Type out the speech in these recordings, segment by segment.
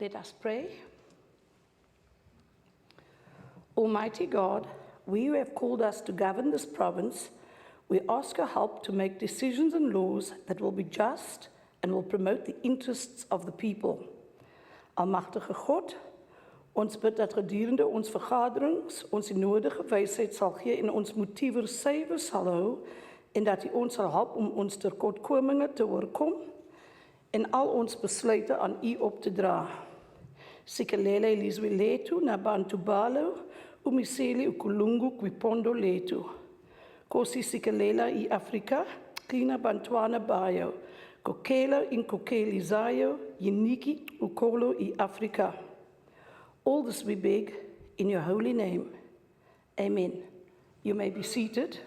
Let us pray. Almighty God, we who have called us to govern this province, we ask your help to make decisions and laws that will be just and will promote the interests of the people. Almagtige God, ons bid dat gedurende ons vergaderings ons die nodige wysheid sal gee en ons motiewe suiwer sal hou en dat U ons sal help om ons tekortkominge te oorkom en al ons besluite aan U op te dra. Sikelela ilizwe letu na bantu balo, umiseli ukulungu kwipondo letu. Kosi sikelela I Afrika, klina bantwana bayo, kokela in kokeli zayo, yiniki ukolo I Afrika. All this we beg in your holy name. Amen. You may be seated.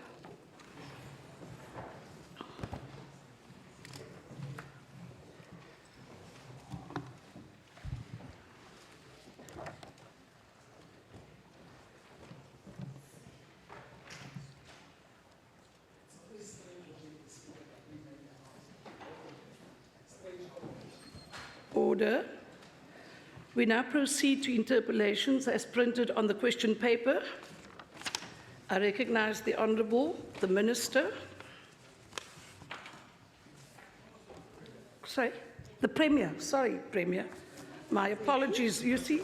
Order. We now proceed to interpellations as printed on the question paper. I recognize the Honourable, the Minister. The Premier. Sorry, Premier. My apologies. You see,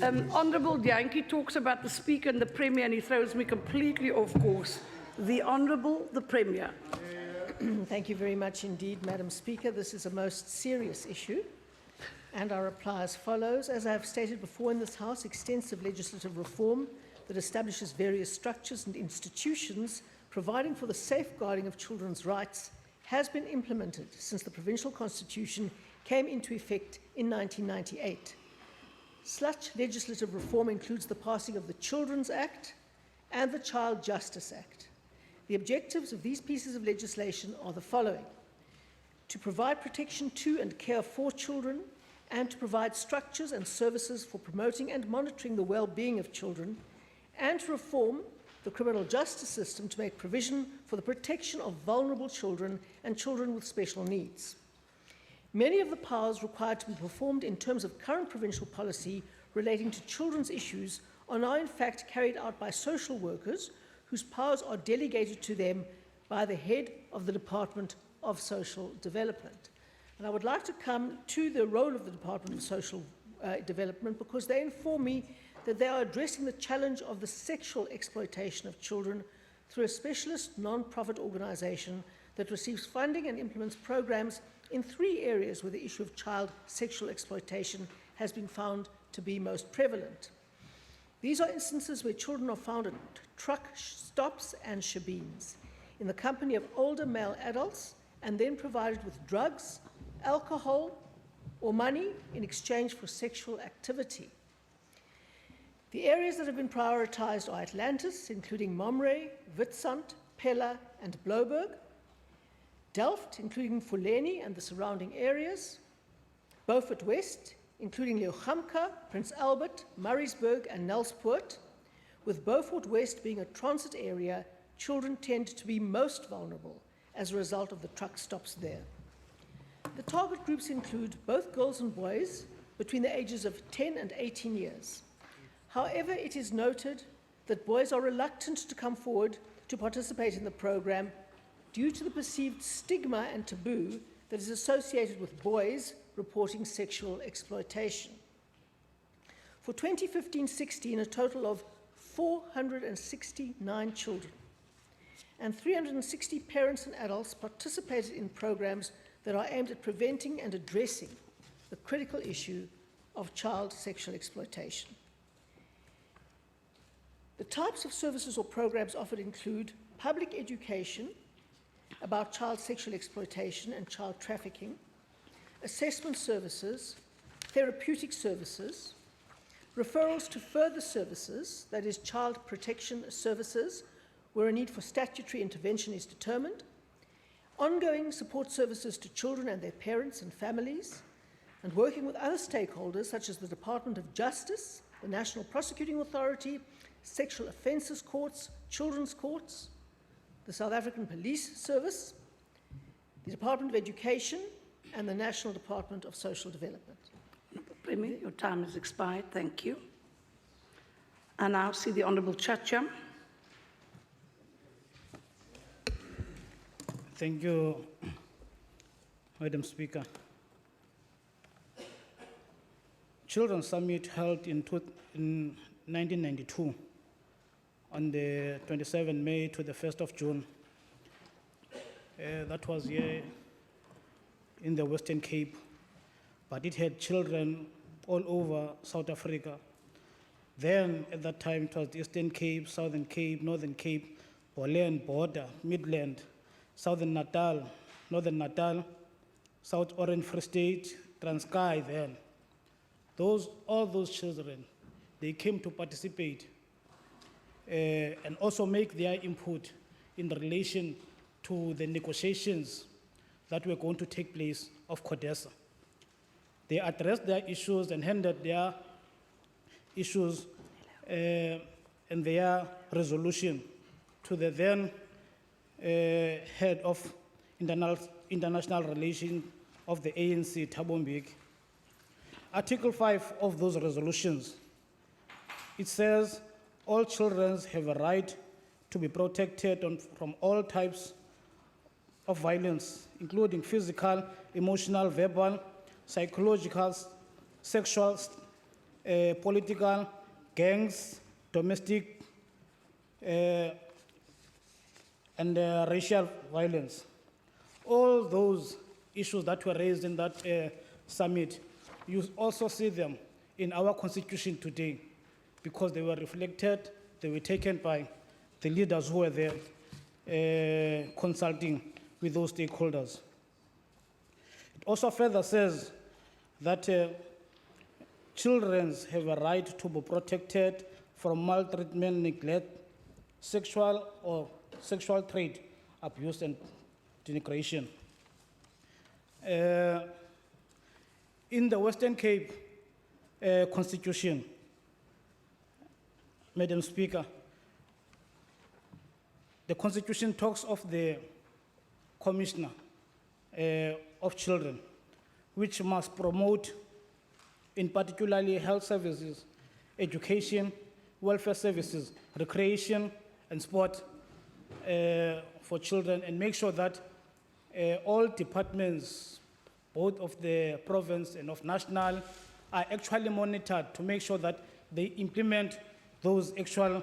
Honourable Yankee talks about the Speaker and the Premier and he throws me completely off course. The Honourable, the Premier. Thank you very much indeed, Madam Speaker. This is a most serious issue. And I reply as follows. As I have stated before in this House, extensive legislative reform that establishes various structures and institutions providing for the safeguarding of children's rights has been implemented since the Provincial Constitution came into effect in 1998. Such legislative reform includes the passing of the Children's Act and the Child Justice Act. The objectives of these pieces of legislation are the following: to provide protection to and care for children, and to provide structures and services for promoting and monitoring the well-being of children, and to reform the criminal justice system to make provision for the protection of vulnerable children and children with special needs. Many of the powers required to be performed in terms of current provincial policy relating to children's issues are now in fact carried out by social workers whose powers are delegated to them by the head of the Department of Social Development. And I would like to come to the role of the Department of Social Development because they inform me that they are addressing the challenge of the sexual exploitation of children through a specialist non-profit organisation that receives funding and implements programs in 3 areas where the issue of child sexual exploitation has been found to be most prevalent. These are instances where children are found at truck stops and shebeens in the company of older male adults and then provided with drugs, alcohol, or money in exchange for sexual activity. The areas that have been prioritised are Atlantis, including Momray, Witstrand, Pella, and Blouberg, Delft, including Fuleni and the surrounding areas, Beaufort West, including Leeugamka, Prince Albert, Murraysburg, and Nelspruit. With Beaufort West being a transit area, children tend to be most vulnerable as a result of the truck stops there. The target groups include both girls and boys between the ages of 10 and 18 years. However, it is noted that boys are reluctant to come forward to participate in the program due to the perceived stigma and taboo that is associated with boys reporting sexual exploitation. For 2015-16, a total of 469 children and 360 parents and adults participated in programs that are aimed at preventing and addressing the critical issue of child sexual exploitation. The types of services or programs offered include public education about child sexual exploitation and child trafficking, assessment services, therapeutic services, referrals to further services, that is, child protection services, where a need for statutory intervention is determined, ongoing support services to children and their parents and families, and working with other stakeholders such as the Department of Justice, the National Prosecuting Authority, Sexual Offences Courts, Children's Courts, the South African Police Service, the Department of Education, and the National Department of Social Development. Premier. Your time has expired. Thank you. I now see the Honourable Chacham. Thank you, Madam Speaker. Children's Summit held in 1992 on the 27th May to the 1st of June. That was here in the Western Cape, but it had children all over South Africa. Then, at that time, it was the Eastern Cape, Southern Cape, Northern Cape, Boland, Border, Midland, Southern Natal, Northern Natal, South Orange Free State, Transkei then. All those children, they came to participate and also make their input in relation to the negotiations that were going to take place of CODESA. They addressed their issues and handed their issues and their resolution to the then head of international relations of the ANC, Thabo Mbeki. Article 5 of those resolutions, it says, all children have a right to be protected from all types of violence, including physical, emotional, verbal, psychological, sexual, political, gangs, domestic, and racial violence. All those issues that were raised in that summit, you also see them in our constitution today because they were reflected, they were taken by the leaders who were there consulting with those stakeholders. It also further says that children have a right to be protected from maltreatment, neglect, sexual or sexual trade, abuse, and denigration. In the Western Cape Constitution, Madam Speaker, the Constitution talks of the Commissioner of Children, which must promote, in particularly health services, education, welfare services, recreation, and sport for children, and make sure that all departments, both of the province and of national, are actually monitored to make sure that they implement those actual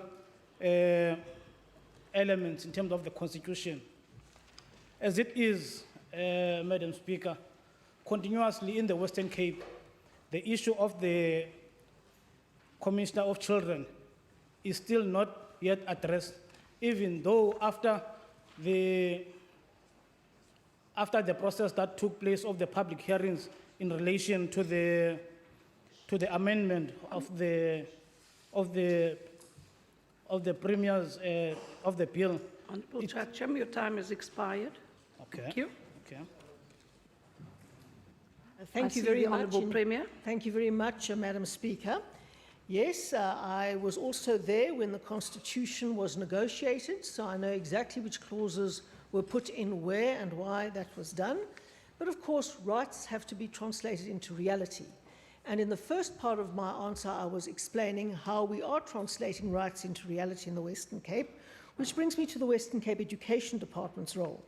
elements in terms of the Constitution. As it is, Madam Speaker, continuously in the Western Cape, the issue of the Commissioner of Children is still not yet addressed, even though after the process that took place of the public hearings in relation to the amendment of the premiers of the bill. Honourable Chacham, your time has expired. Okay. Thank you. Okay. Thank I you see very the much. Honourable Premier. Thank you very much, Madam Speaker. Yes, I was also there when the Constitution was negotiated, so I know exactly which clauses were put in where and why that was done. But of course, rights have to be translated into reality. And in the first part of my answer, I was explaining how we are translating rights into reality in the Western Cape, which brings me to the Western Cape Education Department's role.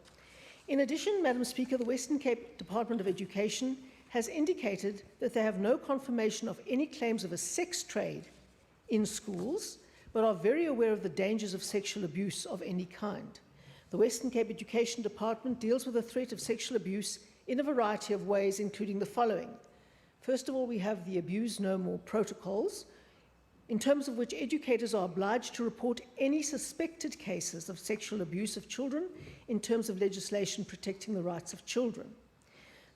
In addition, Madam Speaker, the Western Cape Department of Education has indicated that they have no confirmation of any claims of a sex trade in schools, but are very aware of the dangers of sexual abuse of any kind. The Western Cape Education Department deals with the threat of sexual abuse in a variety of ways, including the following. First of all, we have the Abuse No More protocols, in terms of which educators are obliged to report any suspected cases of sexual abuse of children in terms of legislation protecting the rights of children.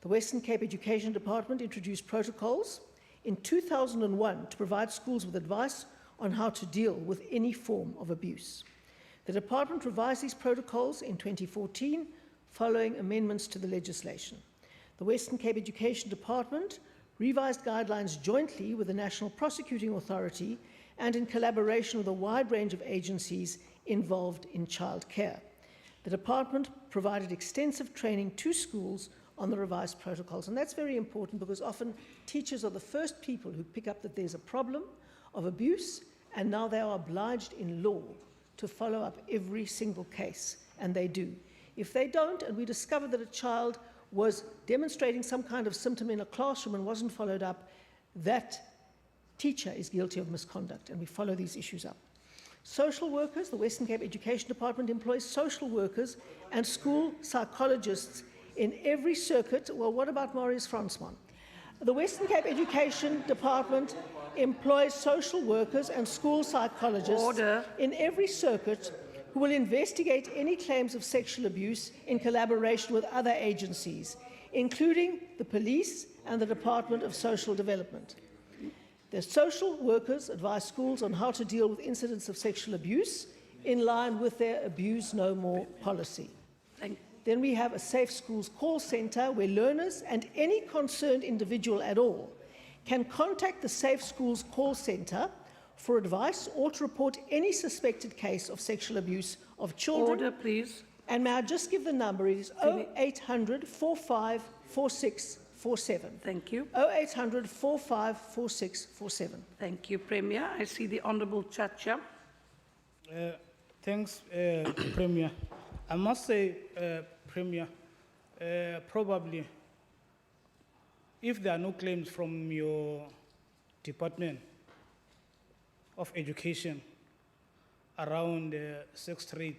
The Western Cape Education Department introduced protocols in 2001 to provide schools with advice on how to deal with any form of abuse. The department revised these protocols in 2014 following amendments to the legislation. The Western Cape Education Department revised guidelines jointly with the National Prosecuting Authority and in collaboration with a wide range of agencies involved in childcare. The department provided extensive training to schools on the revised protocols. And that's very important because often teachers are the first people who pick up that there's a problem of abuse, and now they are obliged in law to follow up every single case, and they do. If they don't, and we discover that a child was demonstrating some kind of symptom in a classroom and wasn't followed up, that teacher is guilty of misconduct, and we follow these issues up. Social workers, the Western Cape Education Department employs social workers and school psychologists in every circuit. Well, what about Maurice Fransman? The Western Cape Education Department employs social workers and school psychologists Order. in every circuit who will investigate any claims of sexual abuse in collaboration with other agencies, including the police and the Department of Social Development. The social workers advise schools on how to deal with incidents of sexual abuse in line with their Abuse No More policy. Then we have a Safe Schools call centre where learners and any concerned individual at all can contact the Safe Schools call centre for advice or to report any suspected case of sexual abuse of children. Order, please. And may I just give the number? It is 0800 45 4647. Thank you. 0800 45 4647. Thank you, Premier. I see the Honourable Chacha. Thanks, Premier. I must say, Premier, probably, if there are no claims from your Department of Education around sex trade,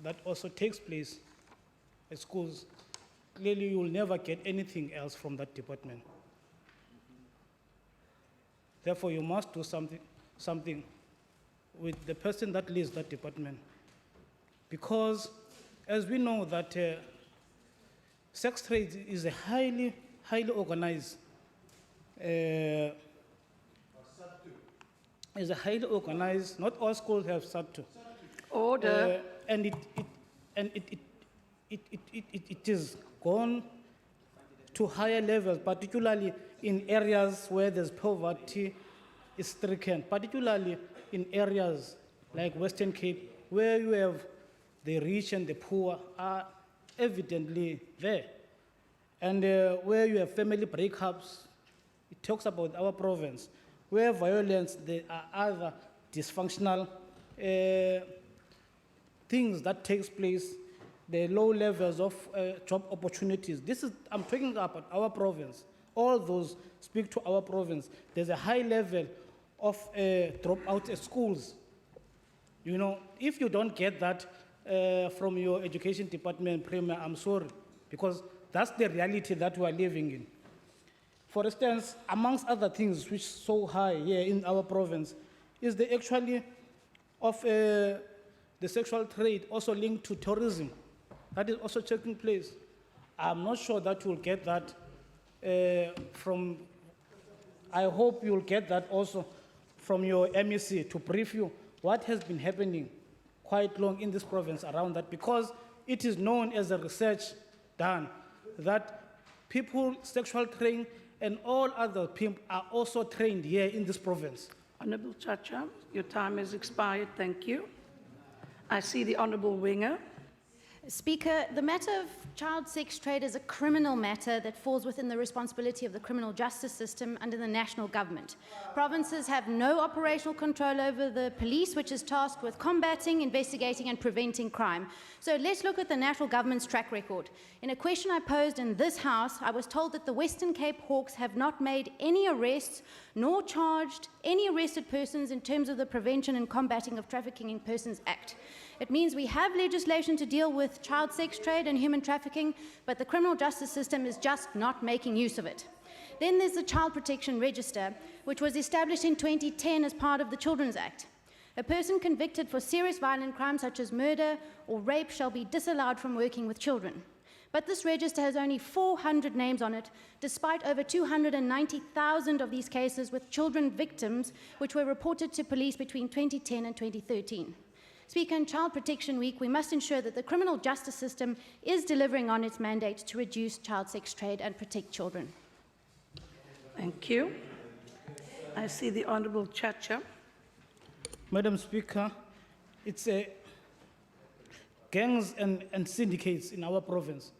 that also takes place at schools, clearly you will never get anything else from that department. Therefore, you must do something with the person that leads that department. Because, as we know that sex trade is a highly organized, not all schools have SAT2. Order. And it is gone to higher levels, particularly in areas where there's poverty is stricken, particularly in areas like Western Cape, where you have the rich and the poor are evidently there. And where you have family breakups, it talks about our province. Where violence, there are other dysfunctional things that takes place, the low levels of job opportunities. I'm talking about our province. All those speak to our province. There's a high level of dropout at schools. You know, if you don't get that from your education department, Premier, I'm sorry, because that's the reality that we are living in. For instance, amongst other things which are so high here in our province, is the actually of the sexual trade also linked to tourism. That is also taking place. I'm not sure that you'll get that from, I hope you'll get that also from your MEC to brief you what has been happening quite long in this province around that, because it is known as a research done that people sexual trained and all other people are also trained here in this province. Honourable Chacha, your time has expired. Thank you. I see the Honourable Winger. Speaker, the matter of child sex trade is a criminal matter that falls within the responsibility of the criminal justice system under the national government. Provinces have no operational control over the police, which is tasked with combating, investigating and preventing crime. So let's look at the national government's track record. In a question I posed in this House, I was told that the Western Cape Hawks have not made any arrests nor charged any arrested persons in terms of the Prevention and Combating of Trafficking in Persons Act. It means we have legislation to deal with child sex trade and human trafficking, but the criminal justice system is just not making use of it. Then there's the Child Protection Register, which was established in 2010 as part of the Children's Act. A person convicted for serious violent crimes such as murder or rape shall be disallowed from working with children. But this register has only 400 names on it, despite over 290,000 of these cases with children victims, which were reported to police between 2010 and 2013. Speaker, in Child Protection Week, we must ensure that the criminal justice system is delivering on its mandate to reduce child sex trade and protect children. Thank you. I see the Honourable Chacha. Madam Speaker, it's gangs and syndicates in our province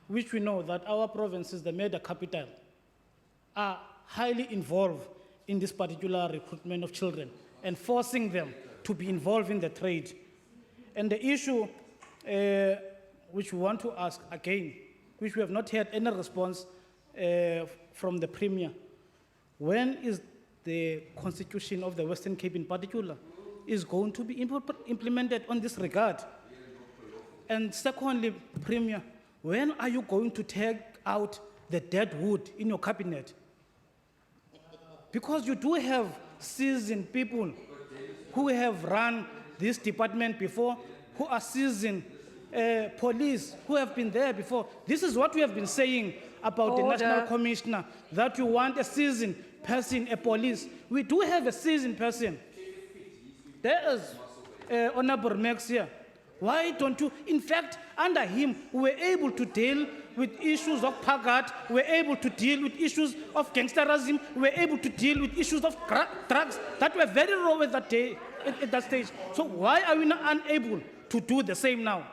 which we know that our provinces, the major capital, are highly involved in this particular recruitment of children and forcing them to be involved in the trade. And the issue which we want to ask again, which we have not had any response from the Premier, when is the Constitution of the Western Cape in particular is going to be implemented on this regard? And secondly, Premier, when are you going to take out the dead wood in your cabinet? Because you do have seasoned people who have run this department before, who are seasoned police, who have been there before. This is what we have been saying about the National Commissioner, that you want a seasoned person, a police. We do have a seasoned person. There is Honorable Max here. Why don't you? In fact, under him, we were able to deal with issues of Pagat, we were able to deal with issues of gangsterism, we were able to deal with issues of drugs that were very raw at that day, at that stage. So why are we not unable to do the same now?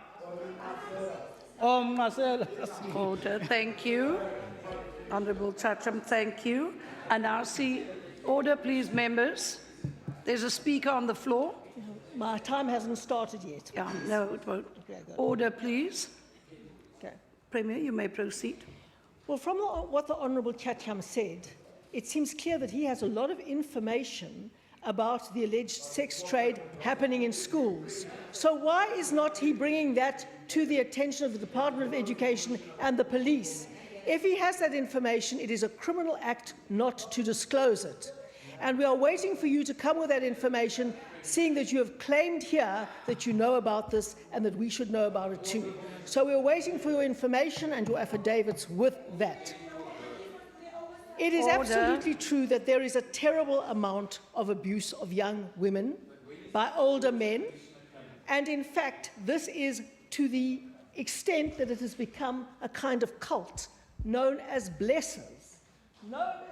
Marcel. Order, thank you. Honourable Chacham, thank you. And now see, order please, members. There's a speaker on the floor. My time hasn't started yet. Yeah, no, it won't. Okay, good. Order, please. Okay. Premier, you may proceed. Well, from what the Honourable Chacham said, it seems clear that he has a lot of information about the alleged sex trade happening in schools. So why is not he bringing that to the attention of the Department of Education and the police? If he has that information, it is a criminal act not to disclose it. And we are waiting for you to come with that information, seeing that you have claimed here that you know about this and that we should know about it too. So we're waiting for your information and your affidavits with that. It is absolutely true that there is a terrible amount of abuse of young women by older men. And in fact, this is to the extent that it has become a kind of cult known as blessers. A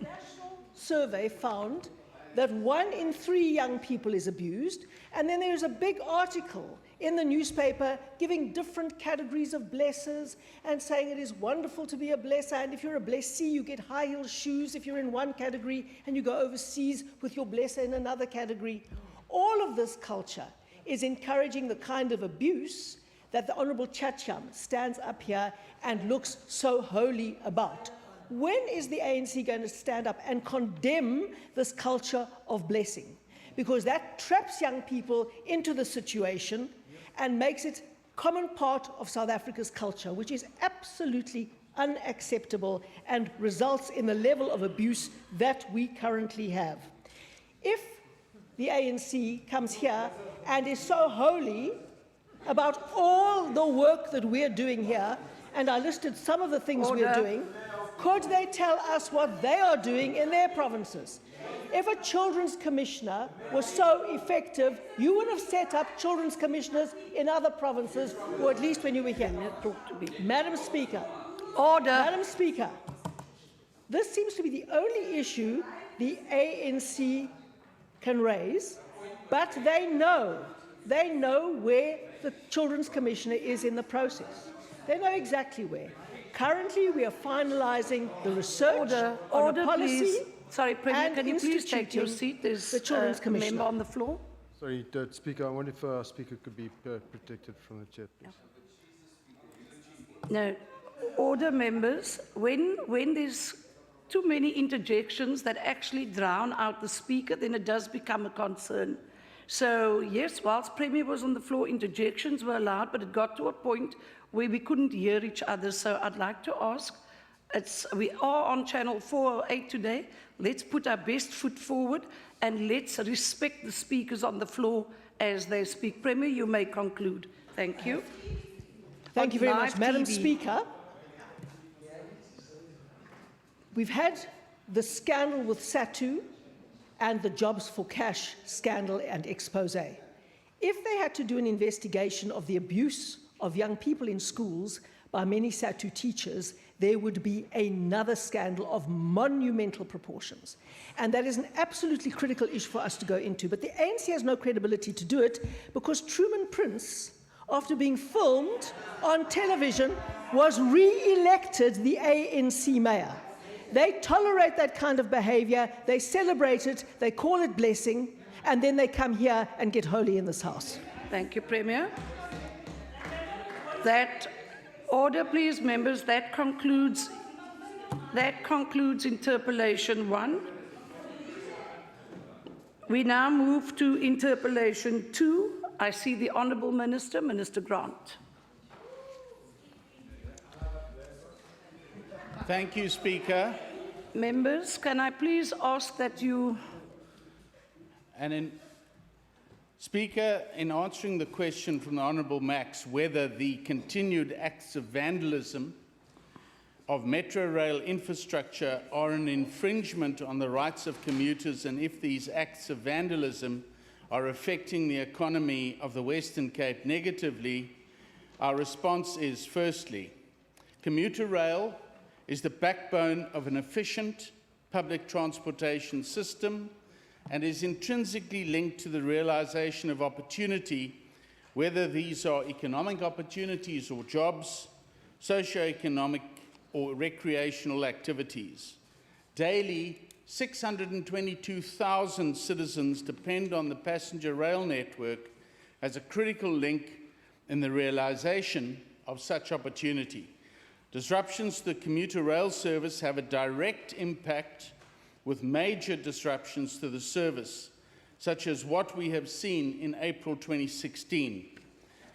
national survey found that 1 in 3 young people is abused, and then there's a big article in the newspaper giving different categories of blessers and saying it is wonderful to be a blesser, and if you're a blessee, you get high-heel shoes if you're in one category, and you go overseas with your blesser in another category. All of this culture is encouraging the kind of abuse that the Honourable Chacham stands up here and looks so holy about. When is the ANC going to stand up and condemn this culture of blessing? Because that traps young people into the situation and makes it common part of South Africa's culture, which is absolutely unacceptable and results in the level of abuse that we currently have. If the ANC comes here and is so holy about all the work that we're doing here, and I listed some of the things we're doing, could they tell us what they are doing in their provinces? If a children's commissioner was so effective, you would have set up children's commissioners in other provinces, or at least when you were here. Madam Speaker. Order. Madam Speaker, this seems to be the only issue the ANC can raise, but they know where the children's commissioner is in the process. They know exactly where. Currently, we are finalising the research on a policy. Please. Sorry, Premier, can you please take your instituting seat? There's the children's a commissioner. member on the floor. Sorry, Speaker, I wonder if our speaker could be protected from the chair, please. No, order, members. When there's too many interjections that actually drown out the speaker, then it does become a concern. So yes, whilst Premier was on the floor, interjections were allowed, but it got to a point where we couldn't hear each other. So I'd like to ask, we are on channel 408 today. Let's put our best foot forward and let's respect the speakers on the floor as they speak. Premier, you may conclude. Thank you. Thank you very much, Live Madam TV. Speaker. We've had the scandal with SATU and the Jobs for Cash scandal and expose. If they had to do an investigation of the abuse of young people in schools by many SATU teachers, there would be another scandal of monumental proportions. And that is an absolutely critical issue for us to go into. But the ANC has no credibility to do it because Truman Prince after being filmed on television, was re-elected the ANC mayor. They tolerate that kind of behavior, they celebrate it, they call it blessing, and then they come here and get holy in this house. Thank you, Premier. That order, please, members. That concludes interpellation 1. We now move to interpellation 2. I see the Honourable Minister, Minister Grant. Thank you, Speaker. Members, can I please ask that you... Speaker, in answering the question from the Honourable Max whether the continued acts of vandalism of metro rail infrastructure are an infringement on the rights of commuters, and if these acts of vandalism are affecting the economy of the Western Cape negatively, our response is, firstly, commuter rail is the backbone of an efficient public transportation system and is intrinsically linked to the realization of opportunity, whether these are economic opportunities or jobs, socio-economic or recreational activities. Daily, 622,000 citizens depend on the passenger rail network as a critical link in the realization of such opportunity. Disruptions to the commuter rail service have a direct impact, with major disruptions to the service, such as what we have seen in April 2016,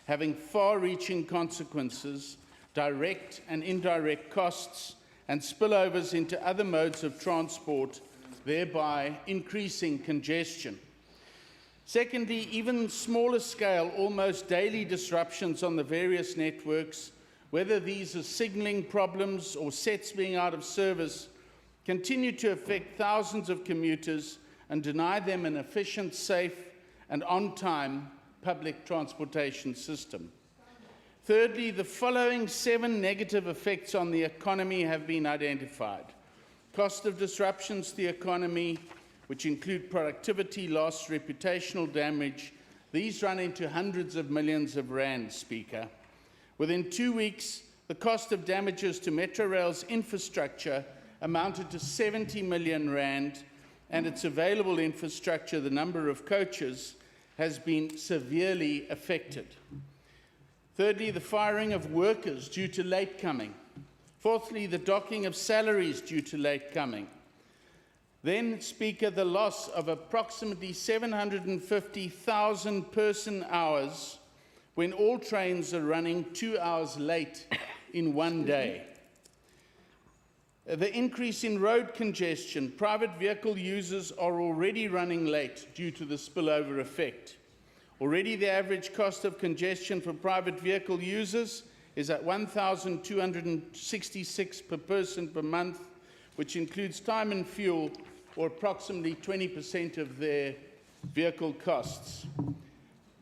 having far-reaching consequences, direct and indirect costs, and spillovers into other modes of transport, thereby increasing congestion. Secondly, even smaller scale, almost daily disruptions on the various networks, whether these are signalling problems or sets being out of service, continue to affect thousands of commuters and deny them an efficient, safe, and on-time public transportation system. Thirdly, the following 7 negative effects on the economy have been identified. Cost of disruptions to the economy, which include productivity loss, reputational damage. These run into hundreds of millions of rands, Speaker. Within 2 weeks, the cost of damages to Metrorail's infrastructure amounted to 70 million rand, and its available infrastructure, the number of coaches, has been severely affected. Thirdly, the firing of workers due to late coming. Fourthly, the docking of salaries due to late coming. Then, Speaker, the loss of approximately 750,000 person hours when all trains are running 2 hours late in one day. The increase in road congestion. Private vehicle users are already running late due to the spillover effect. Already the average cost of congestion for private vehicle users is at 1,266 per person per month, which includes time and fuel, or approximately 20% of their vehicle costs.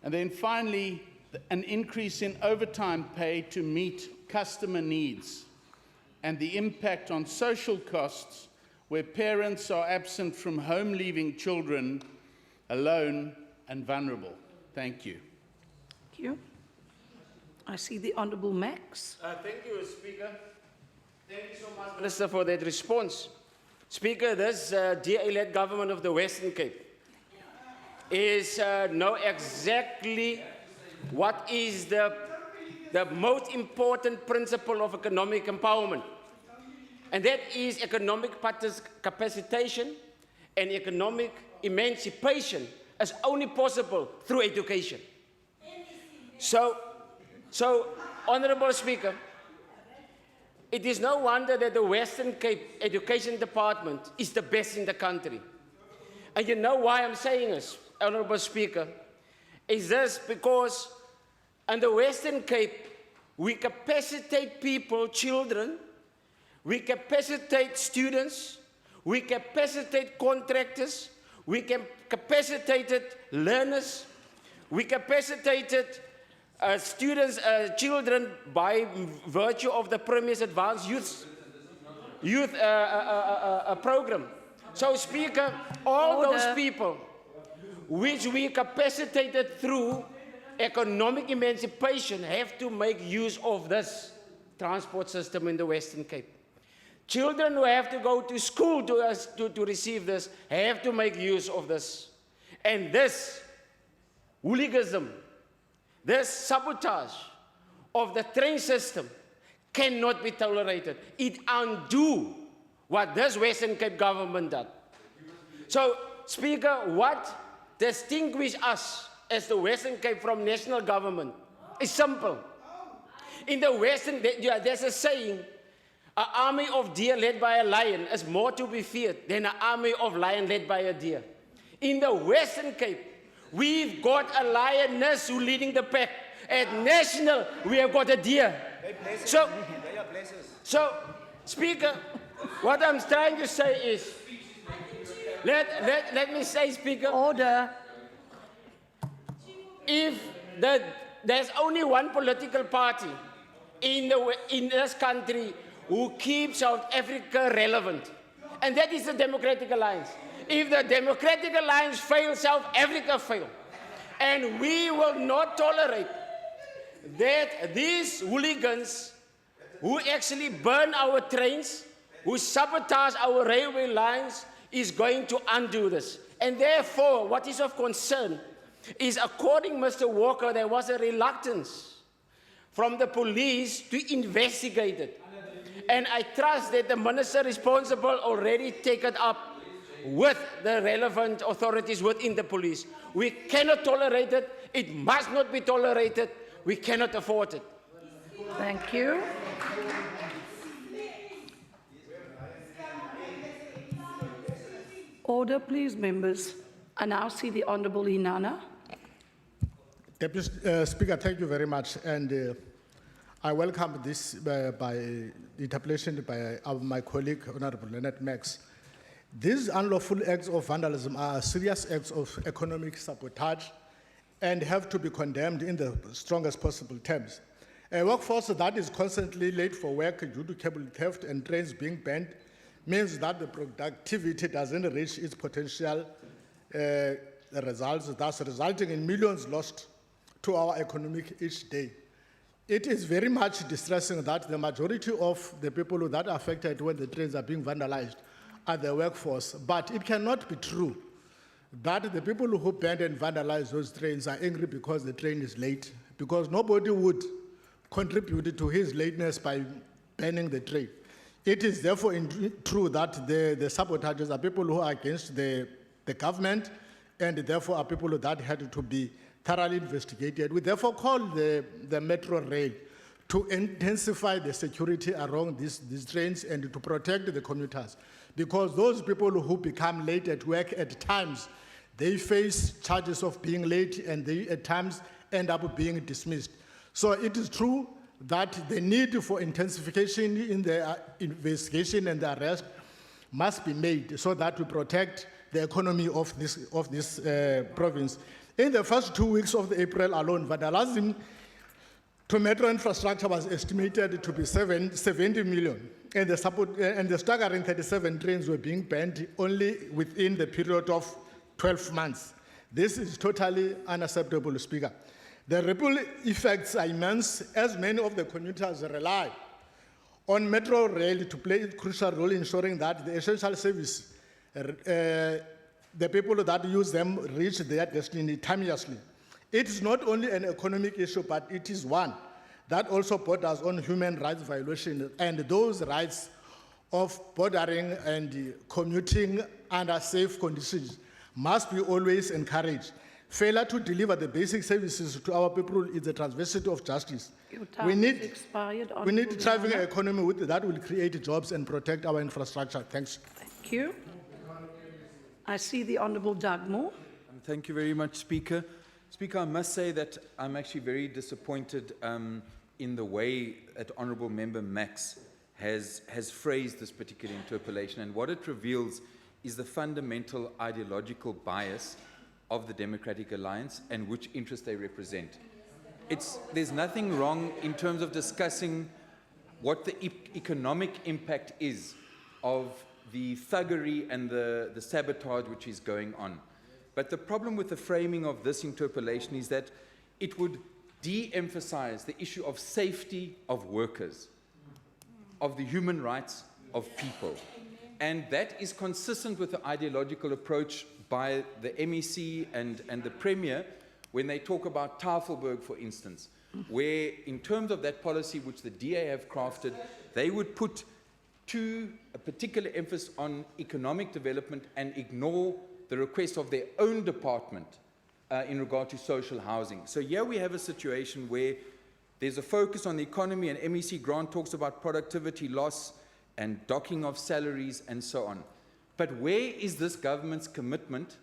And then finally, an increase in overtime pay to meet customer needs, and the impact on social costs where parents are absent from home, leaving children alone and vulnerable. Thank you. Thank you. I see the Honourable Max. Thank you, Speaker. Thank you so much, Minister, for that response. Speaker, this DA-led government of the Western Cape is know exactly what is the most important principle of economic empowerment, and that is economic capacitation and economic emancipation is only possible through education. So, Honourable Speaker, it is no wonder that the Western Cape Education Department is the best in the country. And you know why I'm saying this, Honourable Speaker? Is this because in the Western Cape, we capacitate people, children, we capacitate students, we capacitate contractors, we capacitated learners, we capacitated students, children by virtue of the Premier's Advanced Youth program. So, Speaker, all those people which we capacitated through economic emancipation have to make use of this transport system in the Western Cape. Children who have to go to school to receive this have to make use of this. And this hooliganism, this sabotage of the train system cannot be tolerated. It undo what this Western Cape government done. So, Speaker, what distinguishes us as the Western Cape from national government is simple. In the Western, there's a saying, an army of deer led by a lion is more to be feared than an army of lion led by a deer. In the Western Cape, we've got a lioness who's leading the pack. At national, we have got a deer. So, Speaker, what I'm trying to say is, let me say, Speaker. Order. If there's only one political party in this country who keeps South Africa relevant, and that is the Democratic Alliance. If the Democratic Alliance fails, South Africa fails. And we will not tolerate that these hooligans who actually burn our trains, who sabotage our railway lines, is going to undo this. And therefore, what is of concern is, according to Mr. Walker, there was a reluctance from the police to investigate it. And I trust that the minister responsible already take it up with the relevant authorities within the police. We cannot tolerate it. It must not be tolerated. We cannot afford it. Thank you. Order, please, members. I now see the Honourable Inanna. Deputy Speaker, thank you very much. And I welcome this by the interpellation by my colleague, Honourable Leonard Max. These unlawful acts of vandalism are serious acts of economic sabotage and have to be condemned in the strongest possible terms. A workforce that is constantly late for work due to cable theft and trains being banned means that the productivity doesn't reach its potential results, thus resulting in millions lost to our economy each day. It is very much distressing that the majority of the people that are affected when the trains are being vandalized are the workforce, but it cannot be true that the people who banned and vandalized those trains are angry because the train is late, because nobody would contribute to his lateness by banning the train. It is therefore true that the sabotagers are people who are against the government, and therefore are people that had to be thoroughly investigated. We therefore call the Metro Rail to intensify the security around these trains and to protect the commuters. Because those people who become late at work at times, they face charges of being late and they at times end up being dismissed. So it is true that the need for intensification in the investigation and the arrest must be made so that we protect the economy of this province. In the first 2 weeks of April alone, vandalism to metro infrastructure was estimated to be 70 million, and the staggering 37 trains were being banned only within the period of 12 months. This is totally unacceptable, Speaker. The ripple effects are immense, as many of the commuters rely on Metro Rail to play a crucial role in ensuring that the essential service, the people that use them reach their destiny timelessly. It is not only an economic issue, but it is one that also borders on human rights violations, and those rights of bordering and commuting under safe conditions must be always encouraged. Failure to deliver the basic services to our people is a transversity of justice. We need a thriving economy that will create jobs and protect our infrastructure. Thanks. Thank you. I see the Honourable Doug Moore. Thank you very much, Speaker. Speaker, I must say that I'm actually very disappointed in the way that Honourable Member Max has phrased this particular interpellation, and what it reveals is the fundamental ideological bias of the Democratic Alliance and which interests they represent. There's nothing wrong in terms of discussing what the economic impact is of the thuggery and the sabotage which is going on. But the problem with the framing of this interpellation is that it would de-emphasize the issue of safety of workers, of the human rights of people. And that is consistent with the ideological approach by the MEC and the Premier when they talk about Tafelberg, for instance, where in terms of that policy which the DA have crafted, they would put a particular emphasis on economic development and ignore the request of their own department in regard to social housing. So here we have a situation where there's a focus on the economy, and MEC Grant talks about productivity loss and docking of salaries and so on. But where is this government's commitment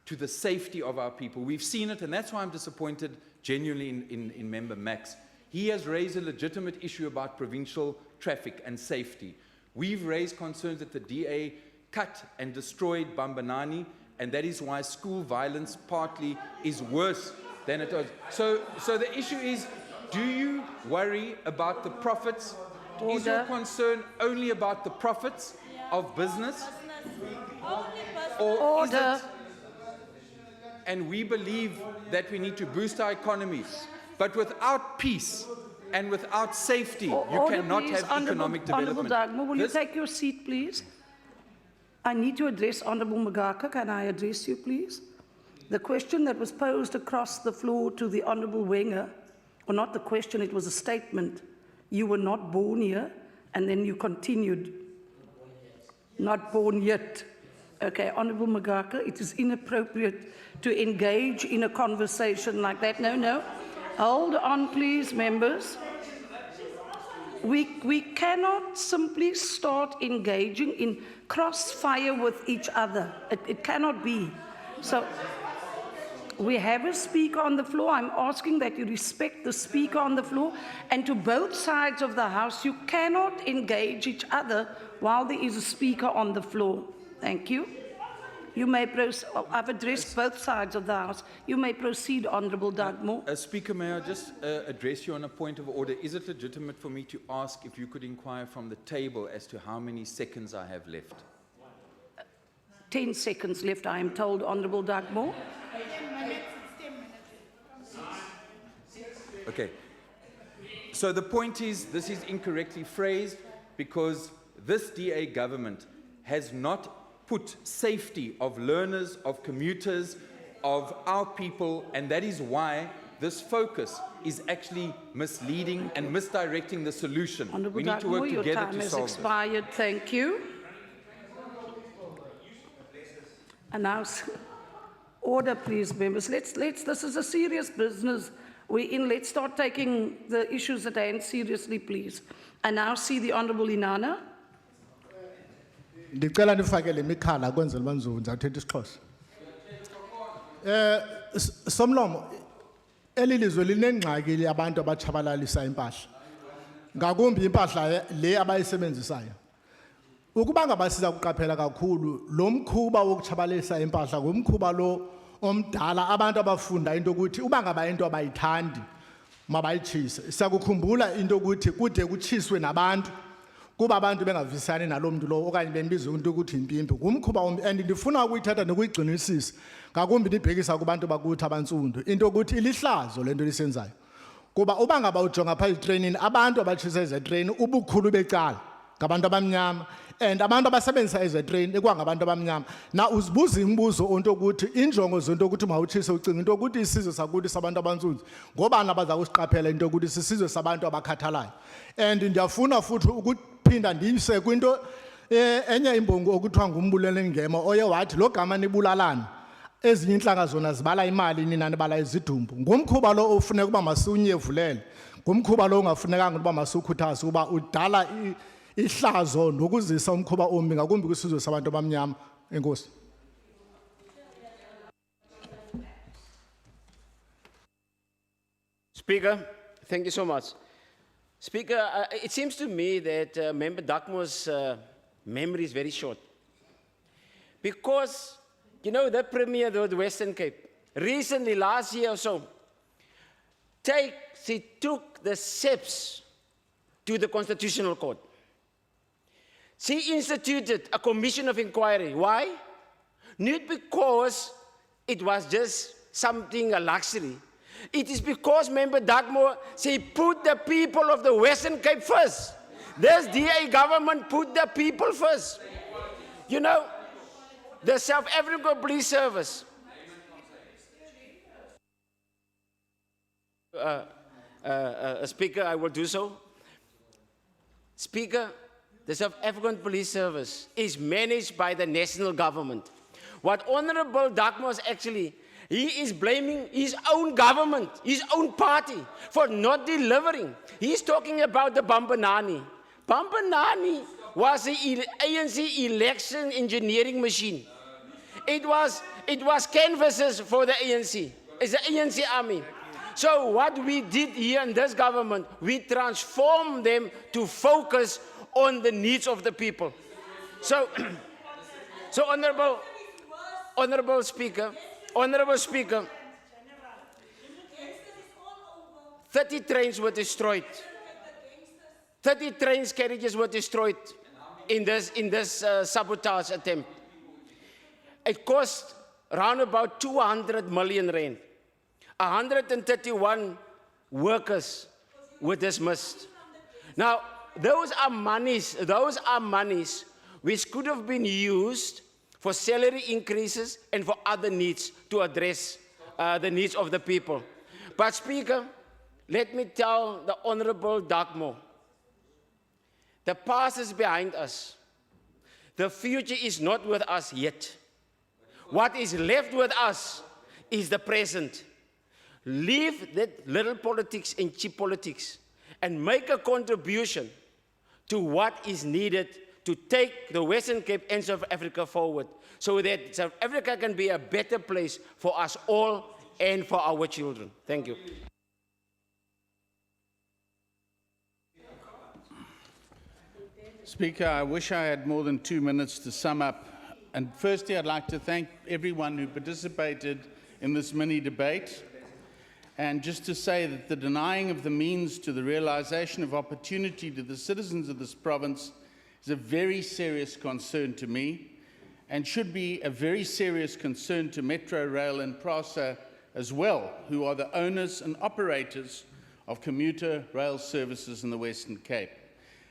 to the safety of our people? We've seen it, and that's why I'm disappointed genuinely in Member Max. He has raised a legitimate issue about provincial traffic and safety. We've raised concerns that the DA cut and destroyed Bambanani, and that is why school violence partly is worse than it was. So the issue is, do you worry about the profits? Order. Is your concern only about the profits of business? Or is Order. it, and we believe that we need to boost our economy, but without peace and without safety, you Order, cannot please. have economic Honourable development. Dagmar, will you This- take your seat, please? I need to address Honourable Magaka. Can I address you, please? The question that was posed across the floor to the Honourable Wenger, or not the question, it was a statement. You were not born here, and then you continued. Not born yet. Okay, Honourable Magaka, it is inappropriate to engage in a conversation like that. No. Hold on, please, members. We cannot simply start engaging in crossfire with each other. It cannot be. So we have a speaker on the floor. I'm asking that you respect the speaker on the floor. And to both sides of the House, you cannot engage each other while there is a speaker on the floor. Thank you. You may proceed. I've addressed both sides of the House. You may proceed, Honourable Dagmar. Speaker, may I just address you on a point of order? Is it legitimate for me to ask if you could inquire from the table as to how many seconds I have left? 10 seconds left, I am told, Honourable Dagmar. Okay. So the point is, this is incorrectly phrased because this DA government has not put safety of learners, of commuters, of our people, and that is why this focus is actually misleading and misdirecting the solution. Honourable We need to Dagmar, work your together time to has solve this. expired. Thank you. And now, order, please, members. Let's. This is a serious business we're in. Let's start taking the issues at hand seriously, please. I now see the Honourable Inana. Ndicela nifake le mikhala kwenzela uba ndizawuthetha isiXhosa. Somlomo, eli lizwe linengxaki abantu abatshabalalisa impahla. Ngakumbi impahla le abayisebenzisayo. Ukuba ngaba siza kuqaphela kakhulu lo mkhuba wokutshabalisa impahla ngumkhuba lo omdala abantu abafunda into ukuthi uba ngaba into abayithandi mabayitshise. Siyakukhumbula into ukuthi kude kutshiswe nabantu kuba abantu bengavisani nalo mntu lo okanye bembiza into ukuthi impimpi. Ngumkhuba and ndifuna ukuyithatha nokuyigxinisisa ngakumbi nibhekisa kubantu bakuthi abantsundu into ukuthi ilihlazo lento lisenzayo. Kuba uba ngaba ujonga phaa etreyinini abantu abatshisa ezetreyini ubukhulu becala ngabantu abamnyama and abantu abasebenzisa ezetreyini ekwangabantu abamnyama. Na uzibuza imibuzo onto ukuthi injongo zonto ukuthi mawutshise ucinga into ukuthi isizwe sakuthi sabantu abantsundu ngobani abaza kusiqaphela into ukuthi sisizwe sabantu abakhathalayo. And ndiyafuna futhi ukuphinda ndiyise kwinto enye imbongo okuthiwa ngumbuleleni ngemo oye wathi lo gama nibulalana ezinye inhlanga zona zibala imali nina nibala izidumbu. Ngumkhuba lo ofuneka uba masiunyevulele. Ngumkhuba lo ungafunekanga uba masiukhuthaze uba udala ihlazo nokuzisa umkhuba ombi ngakumbi kwisizwe sabantu abamnyama. Enkosi. Speaker, thank you so much. Speaker, it seems to me that Member Dagmar's memory is very short. Because, you know, the Premier of the Western Cape, recently, last year or so, she took the steps to the Constitutional Court. She instituted a commission of inquiry. Why? Not because it was just something, a luxury. It is because Member Dugmore say put the people of the Western Cape first. This DA government put the people first. You know, the South African Police Service. Speaker, I will do so. Speaker, the South African Police Service is managed by the national government. What Honorable Dugmore is actually, he is blaming his own government, his own party, for not delivering. He's talking about the Bambanani. Bambanani was the ANC election engineering machine. It was canvases for the ANC. It's the ANC army. So what we did here in this government, we transformed them to focus on the needs of the people. So, Honorable Speaker, 30 trains were destroyed. 30 trains carriages were destroyed in this sabotage attempt. It cost around about 200 million rand. 131 workers were dismissed. Now, those are monies which could have been used for salary increases and for other needs to address the needs of the people. But Speaker, let me tell the Honorable Dugmore, the past is behind us. The future is not with us yet. What is left with us is the present. Leave that little politics and cheap politics and make a contribution to what is needed to take the Western Cape and South Africa forward so that South Africa can be a better place for us all and for our children. Thank you. Speaker, I wish I had more than 2 minutes to sum up. And firstly, I'd like to thank everyone who participated in this mini debate. And just to say that the denying of the means to the realization of opportunity to the citizens of this province is a very serious concern to me and should be a very serious concern to Metro Rail and PRASA as well, who are the owners and operators of commuter rail services in the Western Cape.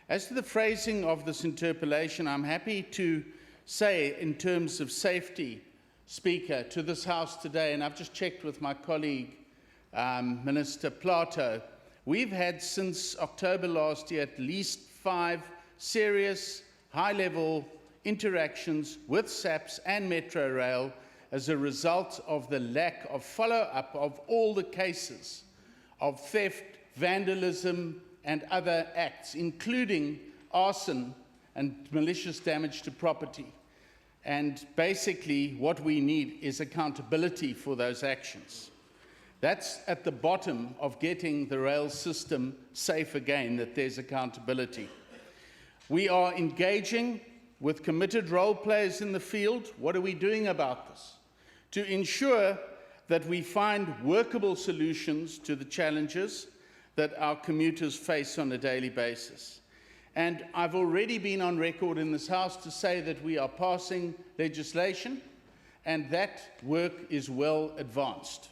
As to the phrasing of this interpellation, I'm happy to say in terms of safety, Speaker, to this House today, and I've just checked with my colleague, Minister Plato, we've had since October last year at least 5 serious high-level interactions with SAPS and Metro Rail as a result of the lack of follow-up of all the cases of theft, vandalism, and other acts, including arson and malicious damage to property. And basically, what we need is accountability for those actions. That's at the bottom of getting the rail system safe again, that there's accountability. We are engaging with committed role players in the field. What are we doing about this? To ensure that we find workable solutions to the challenges that our commuters face on a daily basis. And I've already been on record in this House to say that we are passing legislation, and that work is well advanced.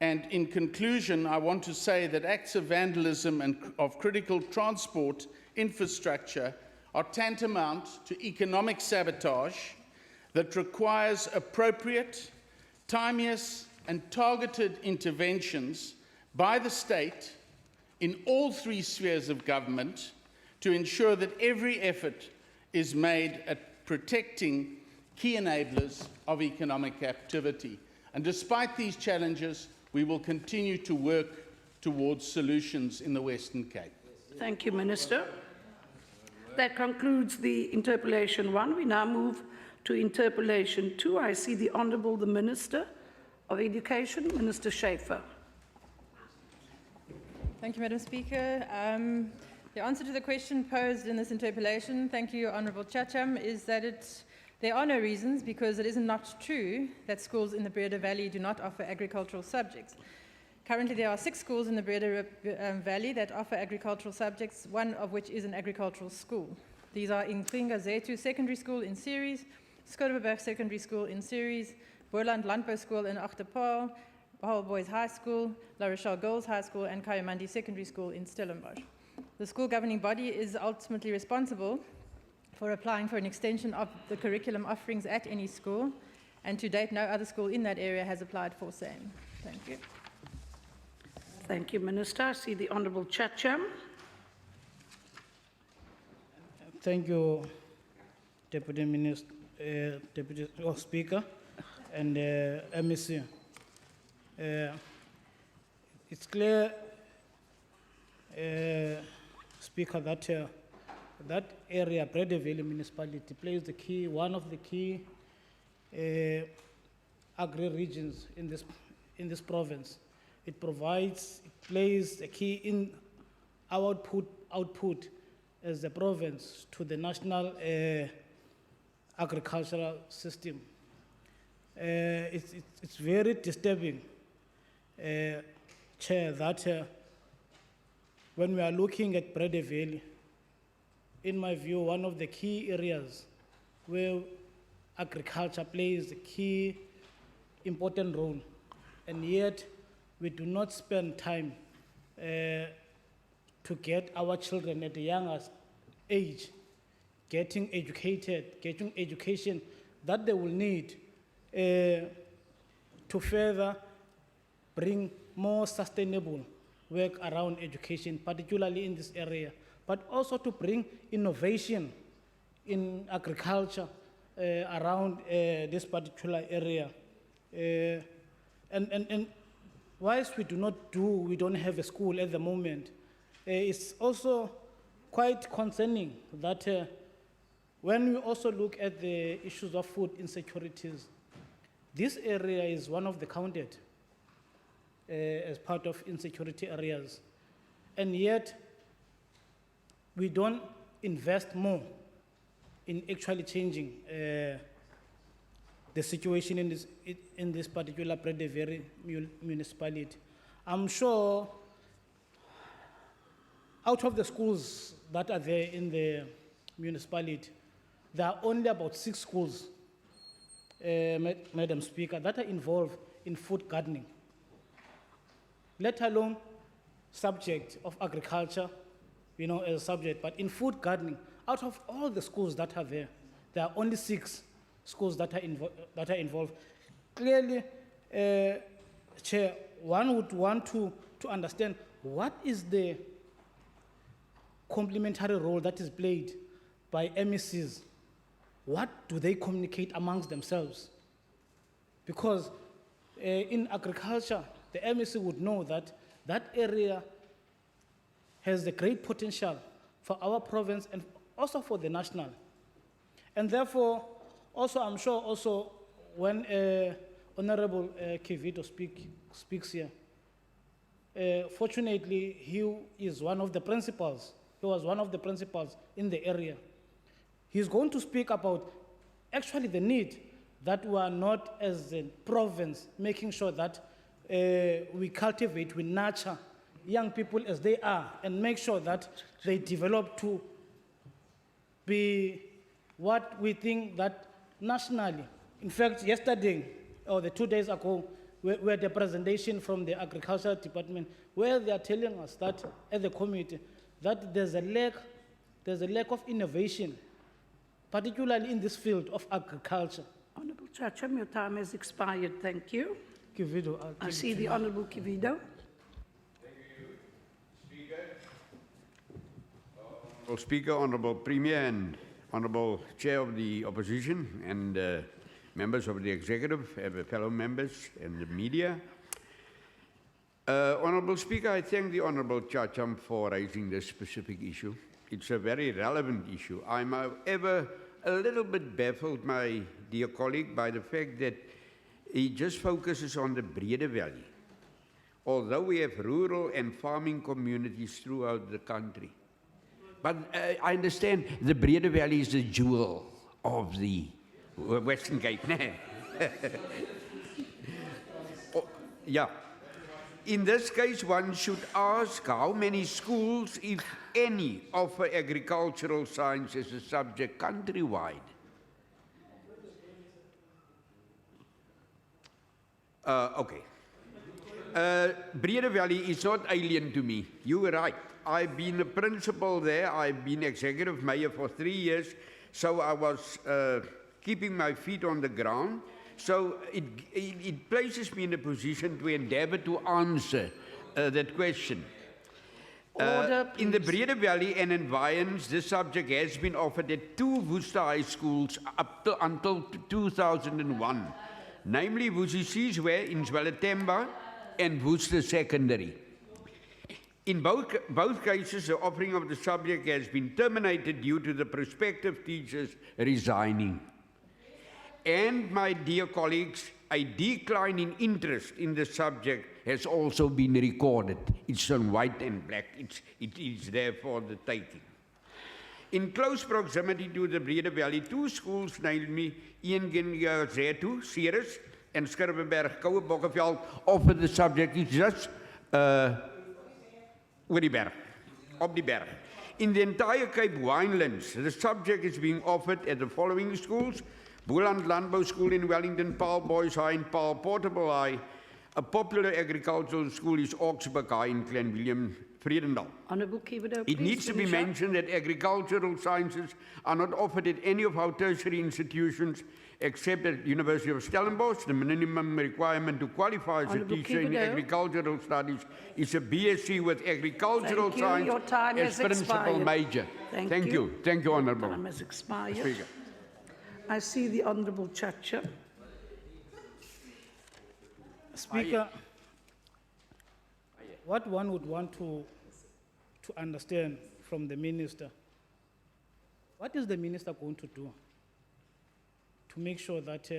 And in conclusion, I want to say that acts of vandalism and of critical transport infrastructure are tantamount to economic sabotage that requires appropriate, timeous, and targeted interventions by the state in all 3 spheres of government to ensure that every effort is made at protecting key enablers of economic activity. And despite these challenges, we will continue to work towards solutions in the Western Cape. Thank you, Minister. That concludes the interpellation 1. We now move to interpellation 2. I see the Honourable the Minister of Education, Minister Schaefer. Thank you, Madam Speaker. The answer to the question posed in this interpellation, thank you, Honourable Chacham, is that there are no reasons, because it is not true that schools in the Breda Valley do not offer agricultural subjects. Currently, there are 6 schools in the Breda Valley that offer agricultural subjects, one of which is an agricultural school. These are Inqinga Zetu Secondary School in Ceres, Skodeberg Secondary School in Ceres, Boerland Landbouw School in Achterpaal, Bahol Boys High School, La Rochelle Girls High School, and Kayamandi Secondary School in Stellenbosch. The school governing body is ultimately responsible for applying for an extension of the curriculum offerings at any school, and to date, no other school in that area has applied for same. Thank you. Thank you, Minister. I see the Honourable Chacham. Thank you, Deputy Minister, Speaker, and MEC. It's clear, Speaker, that that area, Brede Valley Municipality, plays the key, one of the key agri-regions in this province. It plays a key in our output as a province to the national agricultural system. It's very disturbing, Chair, that when we are looking at Brede Valley, in my view, one of the key areas where agriculture plays a key important role, and yet we do not spend time to get our children at the youngest age getting education that they will need to further bring more sustainable work around education, particularly in this area, but also to bring innovation in agriculture around this particular area. And whilst we don't have a school at the moment, it's also quite concerning that when we also look at the issues of food insecurities, this area is one of the counted as part of insecurity areas. And yet, we don't invest more in actually changing the situation in this particular Brede Valley municipality. I'm sure out of the schools that are there in the municipality, there are only about 6 schools, Madam Speaker, that are involved in food gardening, let alone subject of agriculture, as a subject, but in food gardening, out of all the schools that are there are only 6 schools that are involved. Clearly, Chair, one would want to understand what is the complementary role that is played by MECs. What do they communicate amongst themselves? Because in agriculture, the MEC would know that that area has a great potential for our province and also for the national. And therefore, also I'm sure also when Honorable Kivito speaks here, fortunately he is one of the principals. He was one of the principals in the area. He's going to speak about actually the need that we are not as a province making sure that we cultivate, we nurture young people as they are and make sure that they develop to be what we think that nationally. In fact, yesterday or the 2 days ago, we had a presentation from the Agricultural Department where they are telling us that at the committee that there's a lack of innovation, particularly in this field of agriculture. Honourable Chacham, your time has expired. Thank you. Kivido, I see the Honourable Kivido. Honourable Speaker, Honourable Premier and Honourable Chair of the Opposition and members of the Executive, fellow members and the media. Honourable Speaker, I thank the Honourable Chacham for raising this specific issue. It's a very relevant issue. I'm, however, a little bit baffled, my dear colleague, by the fact that he just focuses on the Brede Valley, although we have rural and farming communities throughout the country. But I understand the Brede Valley is the jewel of the Western Cape. Oh, yeah. In this case, one should ask how many schools, if any, offer agricultural science as a subject countrywide. Okay. Breede Valley is not alien to me. You were right. I've been a principal there. I've been executive mayor for 3 years. So I was keeping my feet on the ground. So it places me in a position to endeavor to answer that question. Order, In the please. Breede Valley and environs, this subject has been offered at 2 Worcester High schools until 2001, namely Worcester Seasware in Zwelithemba and Worcester Secondary. In both cases, the offering of the subject has been terminated due to the prospective teachers resigning. And, my dear colleagues, a decline in interest in the subject has also been recorded. It's on white and black. It is there for the taking. In close proximity to the Breede Valley, 2 schools, namely Zetu, Ceres, and Skurbenberg, Kouwe Bokkeveld, offer the subject. It's just oor die berg, op die berg. In the entire Cape Winelands, the subject is being offered at the following schools: Boland Landbou School in Wellington, Paul Boys High and Paul Portable High. A popular agricultural school is Oxburgh High in Glen William, Vredendal. Honourable Kiwido, It needs to be mentioned that agricultural sciences are not offered at any of our tertiary institutions except at University of Stellenbosch. The minimum requirement to qualify as a Honourable teacher in Kiwido. agricultural studies is a BSc with agricultural Thank you. science Your time as has principal expired. major. Thank you. Thank you, Honourable Time has expired. Speaker. I see the Honourable Chacha. Speaker, what one would want to understand from the minister, what is the minister going to do to make sure that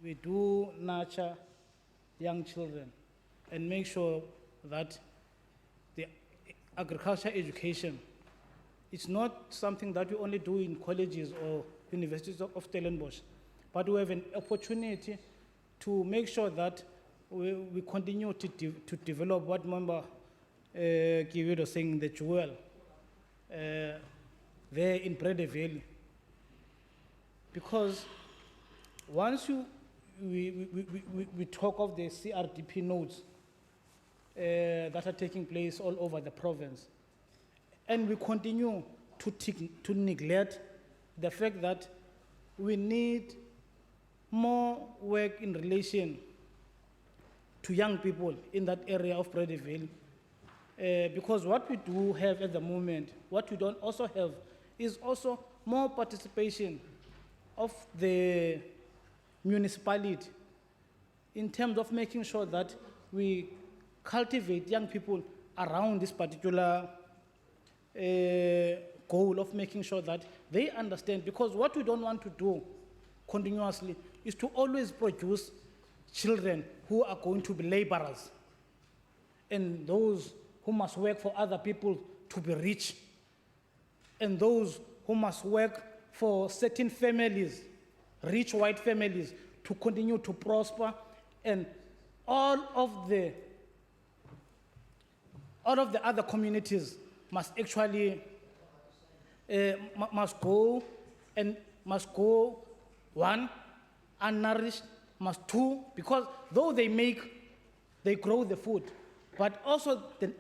we do nurture young children and make sure that the agriculture education is not something that we only do in colleges or universities of Stellenbosch, but we have an opportunity to make sure that we continue to develop what member Kiwido was saying, the jewel there in Breede Valley. Because once we talk of the CRDP nodes that are taking place all over the province, and we continue to neglect the fact that we need more work in relation to young people in that area of Breede Valley. Because what we do have at the moment, what we don't also have, is also more participation of the municipality in terms of making sure that we cultivate young people around this particular goal of making sure that they understand. Because what we don't want to do continuously is to always produce children who are going to be laborers and those who must work for other people to be rich, and those who must work for certain families, rich white families, to continue to prosper, and all of the other communities must actually must go one, unnourished, must two, because though they grow the food, but also the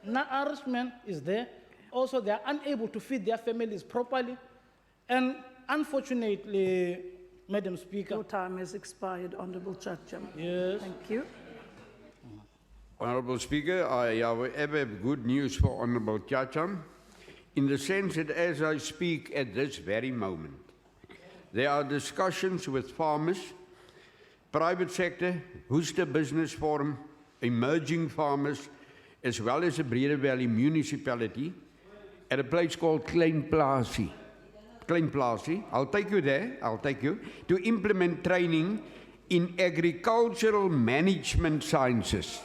nourishment is there. Also, they are unable to feed their families properly. And unfortunately, Madam Speaker. Your time has expired, Honourable Chacha. Yes. Thank you. Honourable Speaker, I have good news for Honourable Chacham, in the sense that as I speak at this very moment, there are discussions with farmers, private sector, Worcester Business Forum, emerging farmers, as well as the Breede Valley municipality, at a place called Kleinplasie. Kleinplasie, I'll take you there, to implement training in agricultural management sciences,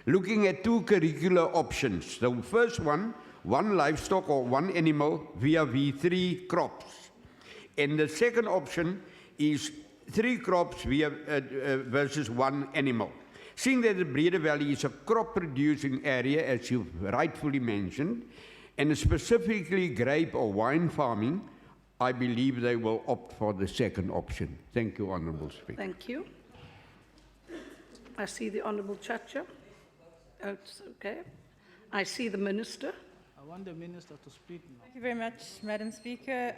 looking at 2 curricular options. The first one livestock or 1 animal via V3 crops. And the second option is 3 crops via, versus 1 animal. Seeing that the Breede Valley is a crop-producing area, as you've rightfully mentioned, and specifically grape or wine farming, I believe they will opt for the second option. Thank you, Honourable Speaker. Thank you. I see the Honourable Chacha. Oh, it's okay. I see the Minister. I want the minister to speak now. Thank you very much, Madam Speaker.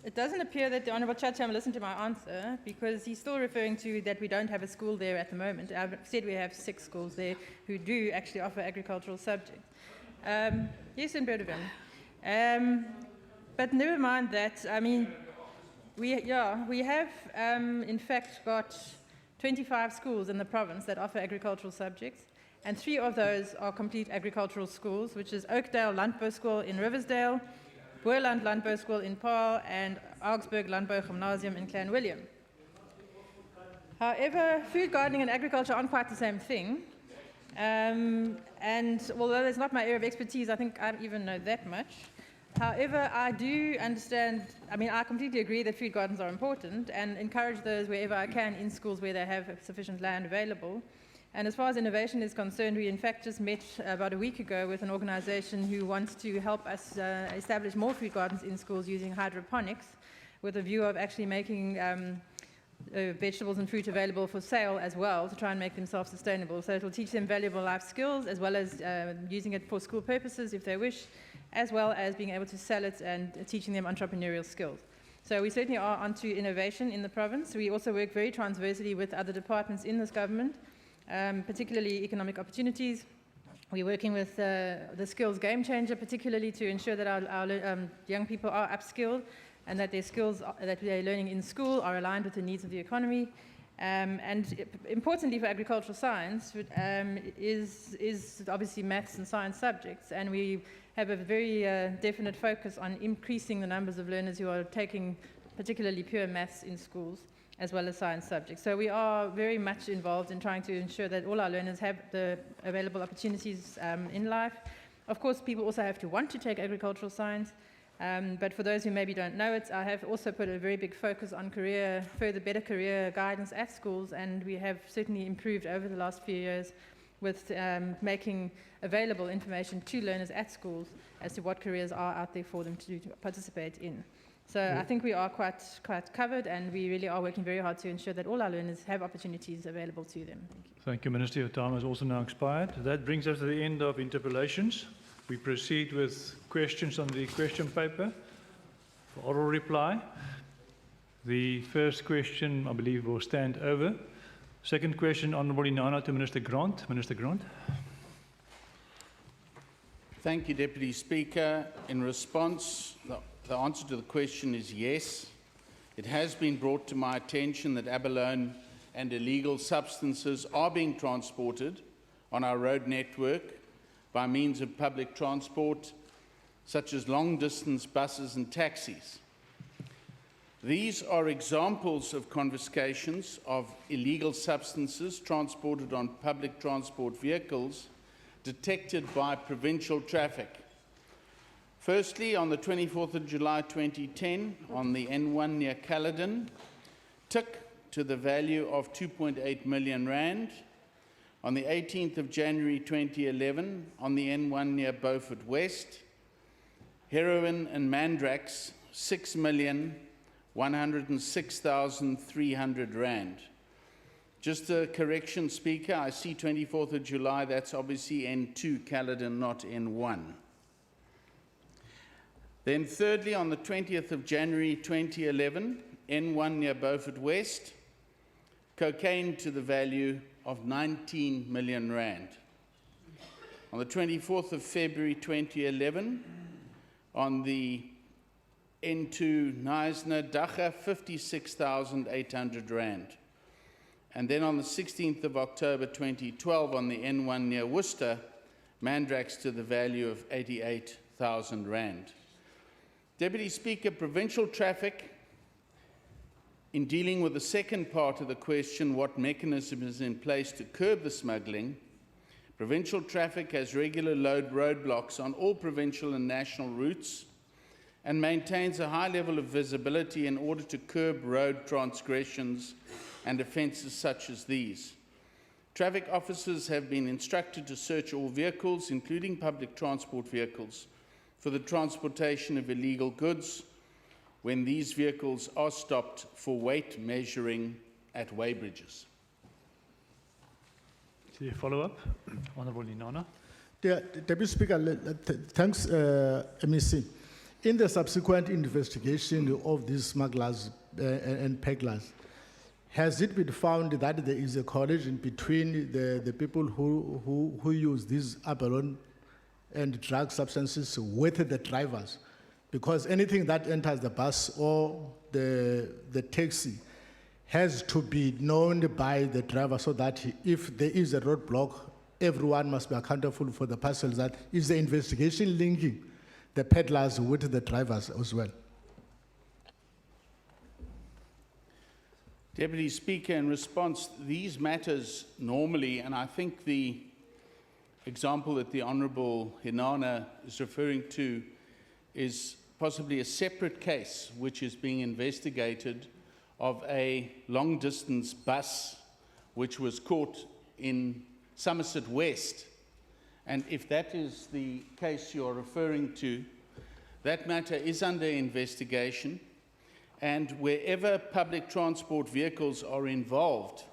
It doesn't appear that the Honourable Chacham listened to my answer because he's still referring to that we don't have a school there at the moment. I've said we have 6 schools there who do actually offer agricultural subjects. Yes, in Provincial. But never mind that. I mean, we have in fact got 25 schools in the province that offer agricultural subjects. And 3 of those are complete agricultural schools, which is Oakdale Landbou School in Riversdale, Boerland Landbou School in Paarl, and Augsburg Landbou Gymnasium in Clanwilliam. However, food gardening and agriculture aren't quite the same thing. And although that's not my area of expertise, I think I even know that much. However, I do understand, I completely agree that food gardens are important and encourage those wherever I can in schools where they have sufficient land available. And as far as innovation is concerned, we in fact just met about a week ago with an organization who wants to help us establish more food gardens in schools using hydroponics with a view of actually making vegetables and fruit available for sale as well to try and make them self-sustainable. So it will teach them valuable life skills as well as using it for school purposes if they wish, as well as being able to sell it and teaching them entrepreneurial skills. So we certainly are onto innovation in the province. We also work very transversely with other departments in this government, particularly economic opportunities. We're working with the skills game changer, particularly to ensure that our young people are upskilled and that their skills that they're learning in school are aligned with the needs of the economy. And importantly for agricultural science is obviously maths and science subjects, and we have a very definite focus on increasing the numbers of learners who are taking particularly pure maths in schools, as well as science subjects. So we are very much involved in trying to ensure that all our learners have the available opportunities in life. Of course, people also have to want to take agricultural science, but for those who maybe don't know it, I have also put a very big focus on better career guidance at schools, and we have certainly improved over the last few years with making available information to learners at schools as to what careers are out there for them to participate in. So I think we are quite covered, and we really are working very hard to ensure that all our learners have opportunities available to them. Thank you. Thank you, Minister. Your time has also now expired. That brings us to the end of interpellations. We proceed with questions on the question paper for oral reply. The first question, I believe, will stand over. Second question, Honourable Inana to Minister Grant. Minister Grant. Thank you, Deputy Speaker. In response, the answer to the question is yes. It has been brought to my attention that abalone and illegal substances are being transported on our road network by means of public transport, such as long-distance buses and taxis. These are examples of confiscations of illegal substances transported on public transport vehicles detected by provincial traffic. Firstly, on the 24th of July 2010, on the N1 near Caledon, took to the value of 2.8 million rand. On the 18th of January 2011, on the N1 near Beaufort West, heroin and mandrax, 6,106,300 rand. Just a correction, Speaker, I see 24th of July, that's obviously N2 Caledon, not N1. Then thirdly, on the 20th of January 2011, N1 near Beaufort West, cocaine to the value of 19 million rand. On the 24th of February 2011, on the N2 Neisner Dacha, 56,800 rand. And then on the 16th of October 2012, on the N1 near Worcester, mandrax to the value of 88,000 rand. Deputy Speaker, provincial traffic, in dealing with the second part of the question, what mechanism is in place to curb the smuggling, provincial traffic has regular load roadblocks on all provincial and national routes and maintains a high level of visibility in order to curb road transgressions and offences such as these. Traffic officers have been instructed to search all vehicles, including public transport vehicles, for the transportation of illegal goods when these vehicles are stopped for weight measuring at weighbridges. the follow-up. Honourable Inana. Deputy Speaker, thanks, MEC. In the subsequent investigation of these smugglers and pegglers, has it been found that there is a correlation between the people who use these abalone and drug substances with the drivers? Because anything that enters the bus or the taxi has to be known by the driver, so that if there is a roadblock, everyone must be accountable for the parcels. That is the investigation linking the peddlers with the drivers as well. Deputy Speaker, in response, these matters normally, and I think the example that the Honourable Hinana is referring to is possibly a separate case which is being investigated of a long-distance bus which was caught in Somerset West. And if that is the case you're referring to, that matter is under investigation. And wherever public transport vehicles are involved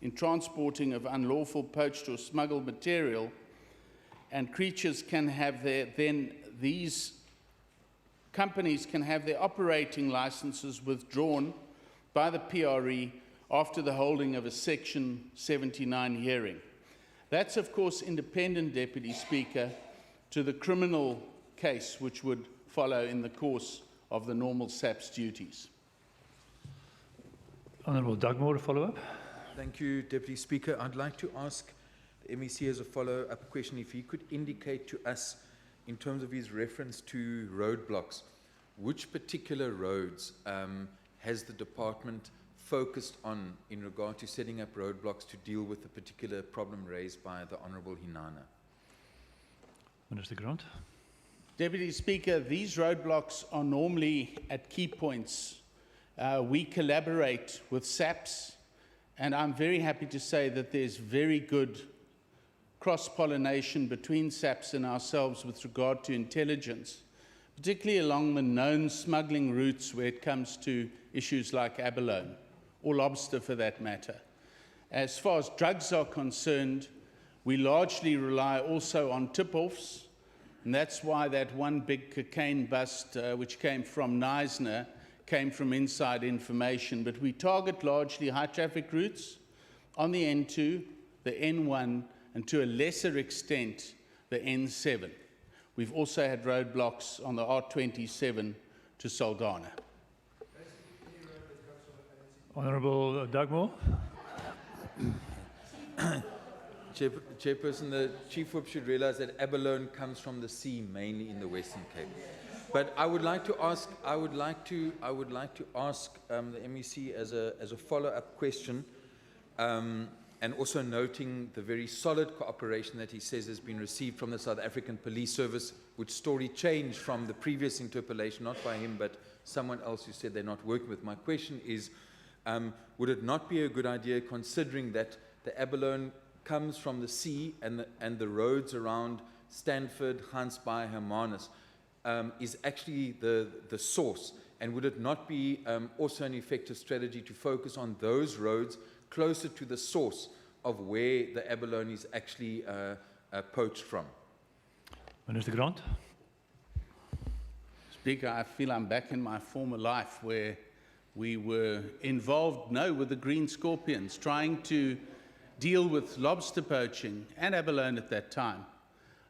in transporting of unlawful poached or smuggled material, and creatures can have then these companies can have their operating licenses withdrawn by the PRE after the holding of a Section 79 hearing. That's, of course, independent, Deputy Speaker, to the criminal case which would follow in the course of the normal SAP's duties. Honourable Dugmore, a follow-up. Thank you, Deputy Speaker. I'd like to ask the MEC as a follow-up question if he could indicate to us, in terms of his reference to roadblocks, which particular roads has the department focused on in regard to setting up roadblocks to deal with the particular problem raised by the Honourable Hinana? Minister Grant. Deputy Speaker, these roadblocks are normally at key points. We collaborate with SAPs, and I'm very happy to say that there's very good cross-pollination between SAPs and ourselves with regard to intelligence, particularly along the known smuggling routes where it comes to issues like abalone, or lobster for that matter. As far as drugs are concerned, we largely rely also on tip-offs, and that's why that one big cocaine bust which came from Neisner came from inside information. But we target largely high-traffic routes on the N2, the N1, and to a lesser extent, the N7. We've also had roadblocks on the R27 to Salgana. Honourable Dugmore. Chairperson, the Chief Whip should realise that abalone comes from the sea, mainly in the Western Cape. But I would like to ask, the MEC as a follow-up question, and also noting the very solid cooperation that he says has been received from the South African Police Service, which story changed from the previous interpellation, not by him, but someone else who said they're not working with. My question is, would it not be a good idea, considering that the abalone comes from the sea and the roads around Stanford, Gansbaai, Hermanus, is actually the source? And would it not be also an effective strategy to focus on those roads closer to the source of where the abalone is actually poached from? Minister Grant. Speaker, I feel I'm back in my former life where we were involved, with the green scorpions, trying to deal with lobster poaching and abalone at that time.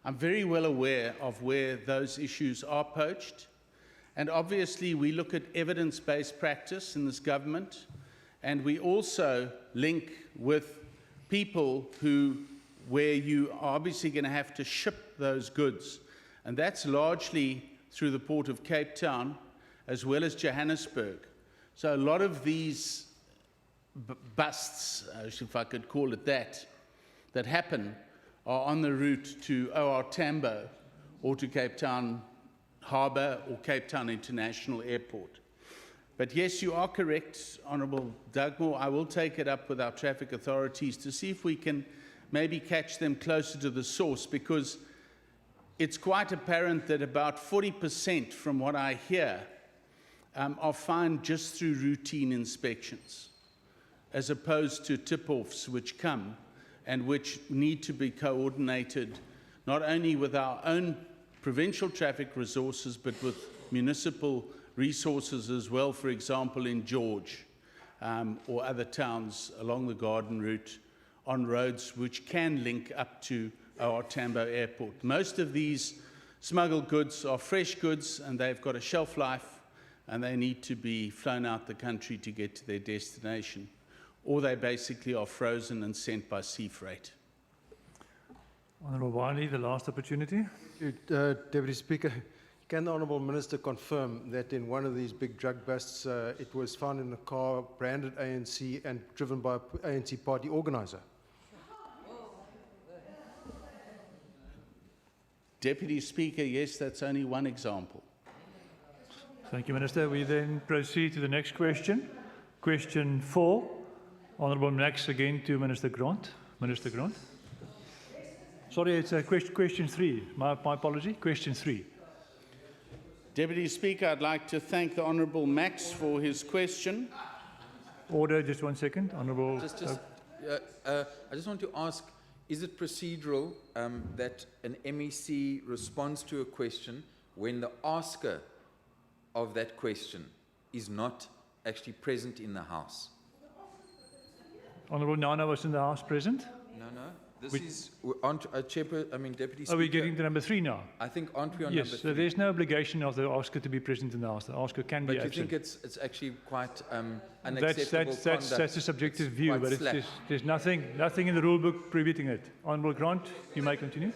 I'm very well aware of where those issues are poached. And obviously, we look at evidence-based practice in this government, and we also link with people where you are obviously going to have to ship those goods. And that's largely through the Port of Cape Town, as well as Johannesburg. So a lot of these busts, if I could call it that happen, are on the route to OR Tambo or to Cape Town Harbour or Cape Town International Airport. But yes, you are correct, Honourable Dugmore. I will take it up with our traffic authorities to see if we can maybe catch them closer to the source, because it's quite apparent that about 40%, from what I hear, are fined just through routine inspections, as opposed to tip-offs which come and which need to be coordinated not only with our own provincial traffic resources, but with municipal resources as well, for example, in George or other towns along the Garden Route on roads which can link up to our Tambo Airport. Most of these smuggled goods are fresh goods, and they've got a shelf life, and they need to be flown out the country to get to their destination, or they basically are frozen and sent by sea freight. Honourable Wiley, the last opportunity. Deputy Speaker, can the Honourable Minister confirm that in one of these big drug busts, it was found in a car branded ANC and driven by an ANC party organiser? Deputy Speaker, yes, that's only one example. Thank you, Minister. We then proceed to the next question. Question 4. Honourable Max again to Minister Grant. Minister Grant. Sorry, it's question 3. My apology. Question 3. Deputy Speaker, I'd like to thank the Honourable Max for his question. Order, just 1 second. Honourable. I just want to ask, is it procedural that an MEC responds to a question when the asker of that question is not actually present in the House? Honourable Nana was in the House present. No. This Deputy Speaker. Are we getting to number 3 now? I think, aren't we on Yes, number 3? so there's no obligation of the asker to be present in the House. The asker can be But you absent. think it's actually quite unacceptable conduct? That's a subjective view, quite but slack. there's nothing in the rule book prohibiting it. Honourable Grant, you may continue.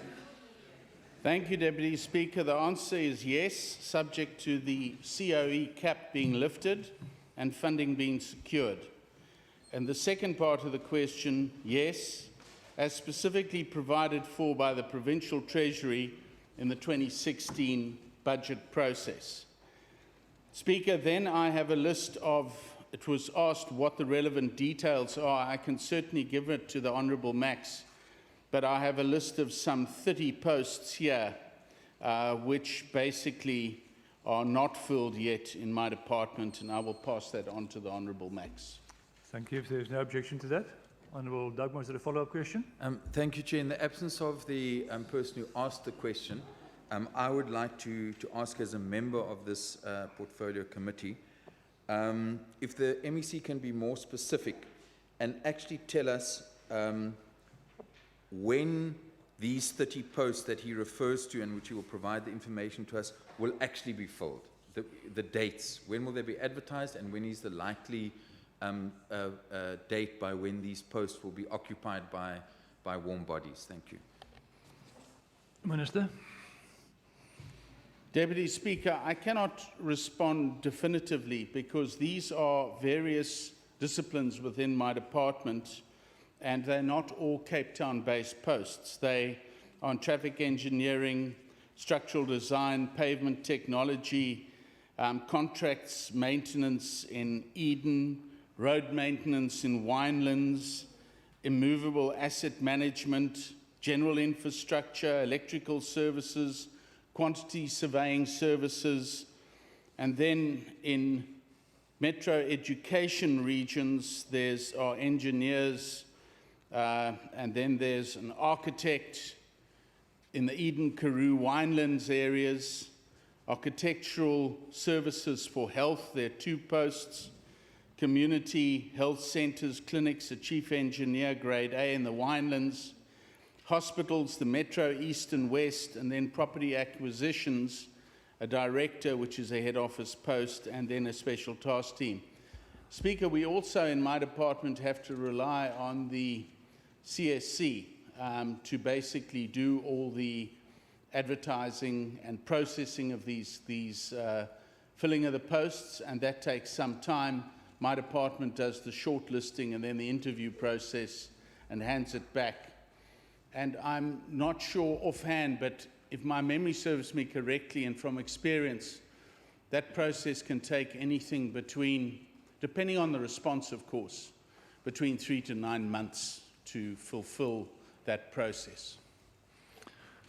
Thank you, Deputy Speaker. The answer is yes, subject to the COE cap being lifted and funding being secured. And the second part of the question, yes, as specifically provided for by the Provincial Treasury in the 2016 budget process. Speaker, then I have a list of, it was asked what the relevant details are. I can certainly give it to the Honourable Max, but I have a list of some 30 posts here, which basically are not filled yet in my department, and I will pass that on to the Honourable Max. Thank you. If there's no objection to that. Honourable Dugmore, is there a follow-up question? Thank you, Chair. In the absence of the person who asked the question, I would like to ask as a member of this portfolio committee, if the MEC can be more specific and actually tell us when these 30 posts that he refers to and which he will provide the information to us will actually be filled. The dates, when will they be advertised, and when is the likely date by when these posts will be occupied by warm bodies? Thank you. Minister. Deputy Speaker, I cannot respond definitively because these are various disciplines within my department, and they're not all Cape Town-based posts. They are on traffic engineering, structural design, pavement technology, contracts maintenance in Eden, road maintenance in Winelands, immovable asset management, general infrastructure, electrical services, quantity surveying services, and then in metro education regions, there's our engineers, and then there's an architect in the Eden, Karoo, Winelands areas, architectural services for health, there are 2 posts, community health centres, clinics, a chief engineer, grade A in the Winelands, hospitals, the Metro East and West, and then property acquisitions, a director, which is a head office post, and then a special task team. Speaker, we also in my department have to rely on the CSC to basically do all the advertising and processing of these filling of the posts, and that takes some time. My department does the shortlisting and then the interview process and hands it back. And I'm not sure offhand, but if my memory serves me correctly and from experience, that process can take anything between, depending on the response, of course, between 3 to 9 months to fulfill that process.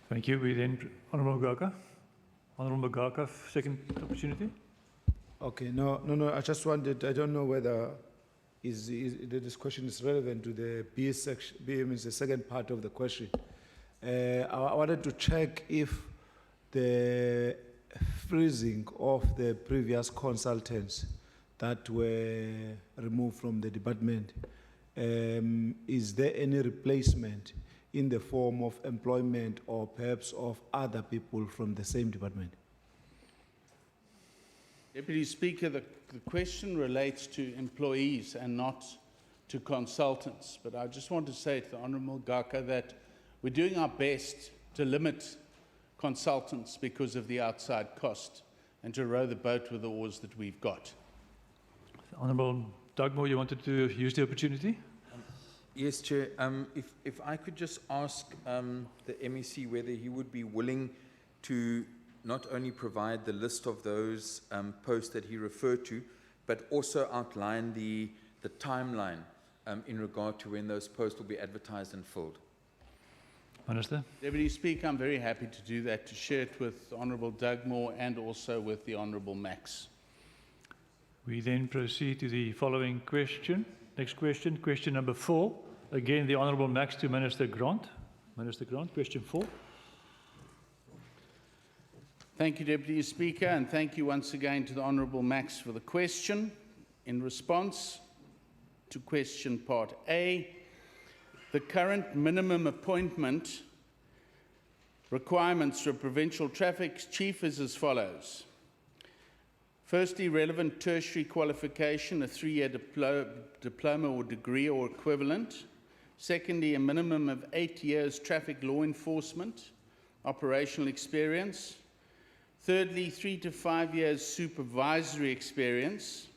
Thank you. We then, Honourable Mogaka. Honourable Mogaka, second opportunity. Okay, no, I just wanted, I don't know whether this question is relevant to the B section. B means the second part of the question. I wanted to check if the freezing of the previous consultants that were removed from the department, is there any replacement in the form of employment or perhaps of other people from the same department? Deputy Speaker, the question relates to employees and not to consultants. But I just want to say to the Honourable Gaka that we're doing our best to limit consultants because of the outside cost and to row the boat with the oars that we've got. Honourable Dugmore, you wanted to use the opportunity? Yes, Chair. If I could just ask the MEC whether he would be willing to not only provide the list of those posts that he referred to, but also outline the timeline in regard to when those posts will be advertised and filled. Minister. Deputy Speaker, I'm very happy to do that, to share it with Honourable Dugmore and also with the Honourable Max. We then proceed to the following question. Next question, question number 4. Again, the Honourable Max to Minister Grant. Minister Grant, question 4. Thank you, Deputy Speaker, and thank you once again to the Honourable Max for the question. In response to question part A, the current minimum appointment requirements for a provincial traffic chief is as follows. Firstly, relevant tertiary qualification, a 3-year diploma or degree or equivalent. Secondly, a minimum of 8 years traffic law enforcement, operational experience. Thirdly, 3 to 5 years supervisory experience.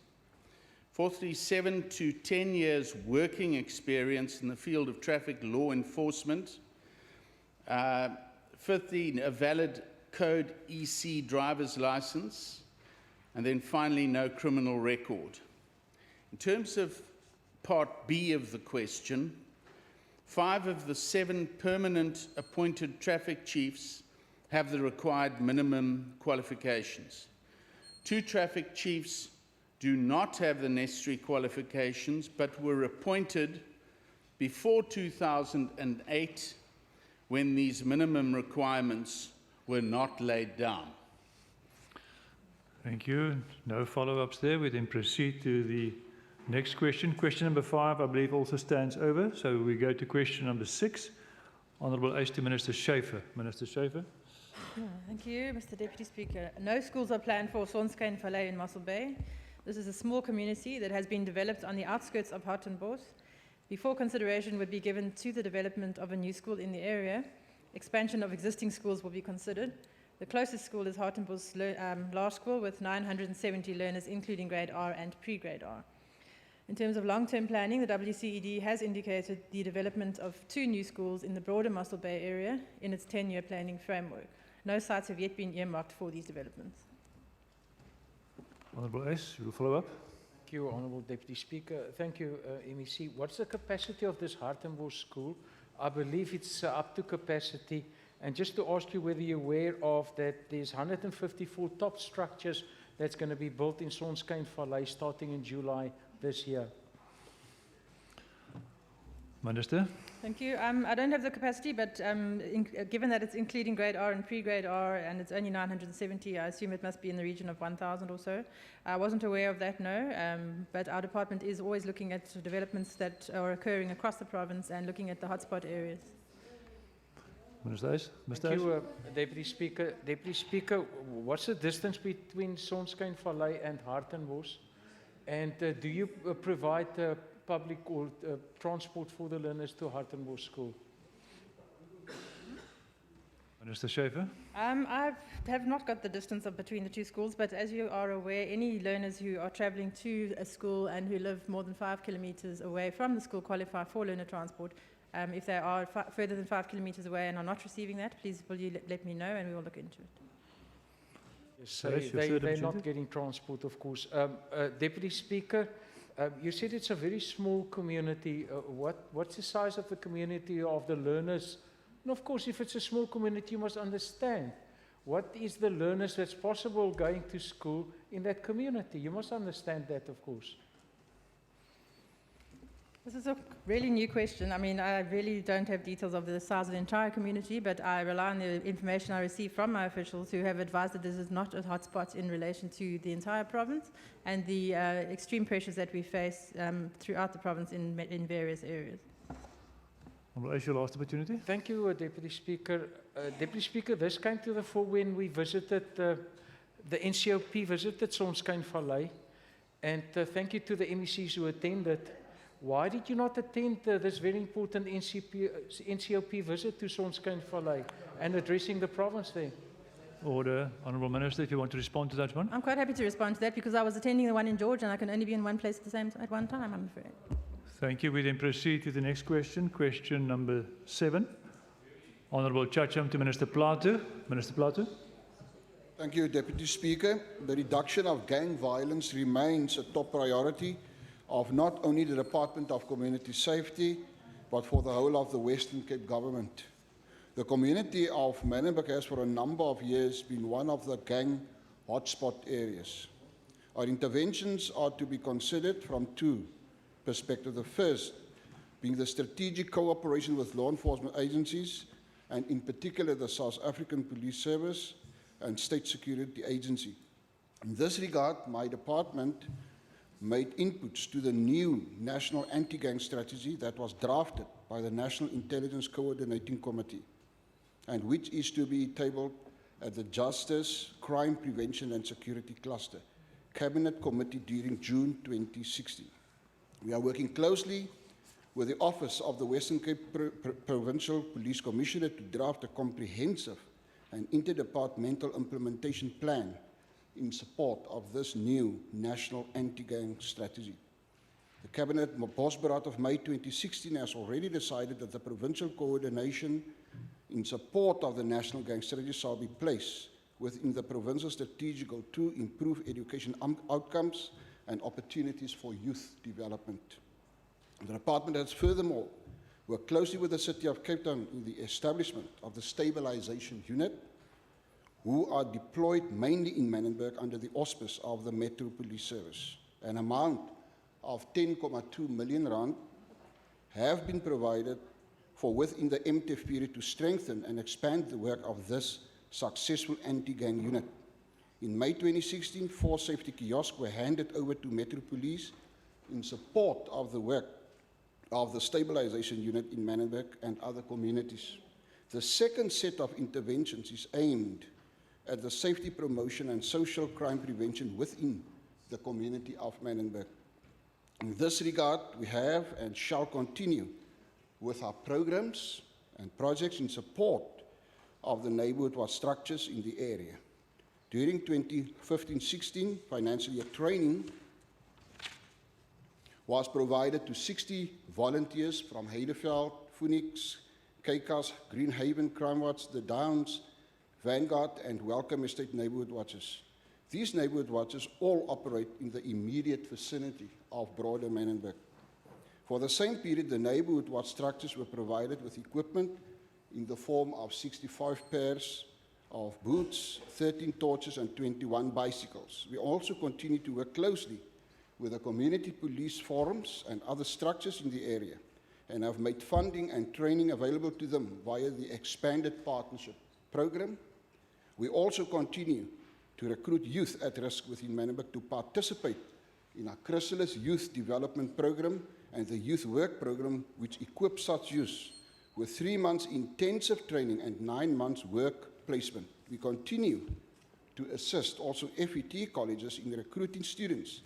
Fourthly, 7 to 10 years working experience in the field of traffic law enforcement. Fifthly, a valid code EC driver's license. And then finally, no criminal record. In terms of part B of the question, 5 of the 7 permanent appointed traffic chiefs have the required minimum qualifications. 2 traffic chiefs do not have the necessary qualifications, but were appointed before 2008 when these minimum requirements were not laid down. Thank you. No follow-ups there. We then proceed to the next question. Question number 5, I believe, also stands over. So we go to question number 6. Honourable Ace to Minister Schaefer. Minister Schaefer. Thank you, Mr. Deputy Speaker. No schools are planned for Sonskyn Valley in Mossel Bay. This is a small community that has been developed on the outskirts of Hartenbos. Before consideration would be given to the development of a new school in the area, expansion of existing schools will be considered. The closest school is Hartenbos Large School with 970 learners, including grade R and pre-grade R. In terms of long-term planning, the WCED has indicated the development of 2 new schools in the broader Mossel Bay area in its 10-year planning framework. No sites have yet been earmarked for these developments. Honourable Ace, you will follow up. Thank you, Honourable Deputy Speaker. Thank you, MEC. What's the capacity of this Hartenbos school? I believe it's up to capacity. And just to ask you whether you're aware of that there's 154 top structures that's going to be built in Sonskyn Valley starting in July this year. Minister. Thank you. I don't have the capacity, but given that it's including grade R and pre-grade R and it's only 970, I assume it must be in the region of 1,000 or so. I wasn't aware of that, no, but our department is always looking at developments that are occurring across the province and looking at the hotspot areas. Minister Ace. Mr. Thank you, Deputy Speaker. Deputy Speaker, what's the distance between Sonskyn Valley and Hartenbos? And do you provide public or transport for the learners to Hartenbos School? Minister Schaefer. I have not got the distance between the 2 schools, but as you are aware, any learners who are travelling to a school and who live more than 5 kilometres away from the school qualify for learner transport. If they are further than 5 kilometres away and are not receiving that, please will you let me know and we will look into it. Yes, they're not getting transport, of course. Deputy Speaker, you said it's a very small community. What's the size of the community of the learners? And of course, if it's a small community, you must understand what is the learners that's possible going to school in that community. You must understand that, of course. This is a really new question. I mean, I really don't have details of the size of the entire community, but I rely on the information I receive from my officials who have advised that this is not a hotspot in relation to the entire province and the extreme pressures that we face throughout the province in various areas. Honourable Ash, your last opportunity. Thank you, Deputy Speaker. Deputy Speaker, this came to the fore when we visited, the NCOP visited Sonskyn Valley, and thank you to the MECs who attended. Why did you not attend this very important NCOP visit to Sonskyn Valley and addressing the province there? Order. Honourable Minister, if you want to respond to that one. I'm quite happy to respond to that because I was attending the one in George and I can only be in one place at one time, I'm afraid. Thank you. We then proceed to the next question, question number 7. Honourable Chacham to Minister Plato. Minister Plato. Thank you, Deputy Speaker. The reduction of gang violence remains a top priority of not only the Department of Community Safety, but for the whole of the Western Cape government. The community of Manenberg has for a number of years been one of the gang hotspot areas. Our interventions are to be considered from two perspectives. The first being the strategic cooperation with law enforcement agencies, and in particular the South African Police Service and State Security Agency. In this regard, my department made inputs to the new National Anti-Gang Strategy that was drafted by the National Intelligence Coordinating Committee and which is to be tabled at the Justice, Crime Prevention and Security Cluster Cabinet Committee during June 2016. We are working closely with the Office of the Western Cape Provincial Police Commissioner to draft a comprehensive and interdepartmental implementation plan in support of this new National Anti-Gang Strategy. The Cabinet Bosberaad of May 2016 has already decided that the provincial coordination in support of the National Gang Strategy shall be placed within the provincial strategic goal to improve education outcomes and opportunities for youth development. The department has furthermore worked closely with the City of Cape Town in the establishment of the Stabilization Unit, who are deployed mainly in Manenberg under the auspice of the Metro Police Service. An amount of 10.2 million rand have been provided for within the MTF period to strengthen and expand the work of this successful anti-gang unit. In May 2016, 4 safety kiosks were handed over to Metro Police in support of the work of the Stabilization Unit in Manenberg and other communities. The second set of interventions is aimed at the safety promotion and social crime prevention within the community of Manenberg. In this regard, we have and shall continue with our programs and projects in support of the neighborhood watch structures in the area. During 2015-16 financial year, training was provided to 60 volunteers from Heideveld, Phoenix, Keikas, Greenhaven, Crime Watch, the Downs, Vanguard, and Welcome Estate neighborhood watches. These neighborhood watches all operate in the immediate vicinity of broader Manenberg. For the same period, the neighborhood watch structures were provided with equipment in the form of 65 pairs of boots, 13 torches, and 21 bicycles. We also continue to work closely with the community police forums and other structures in the area, and have made funding and training available to them via the expanded partnership program. We also continue to recruit youth at risk within Manenberg to participate in our Chrysalis Youth Development Program and the Youth Work Program, which equips such youth with 3 months intensive training and 9 months work placement. We continue to assist also FET colleges in recruiting students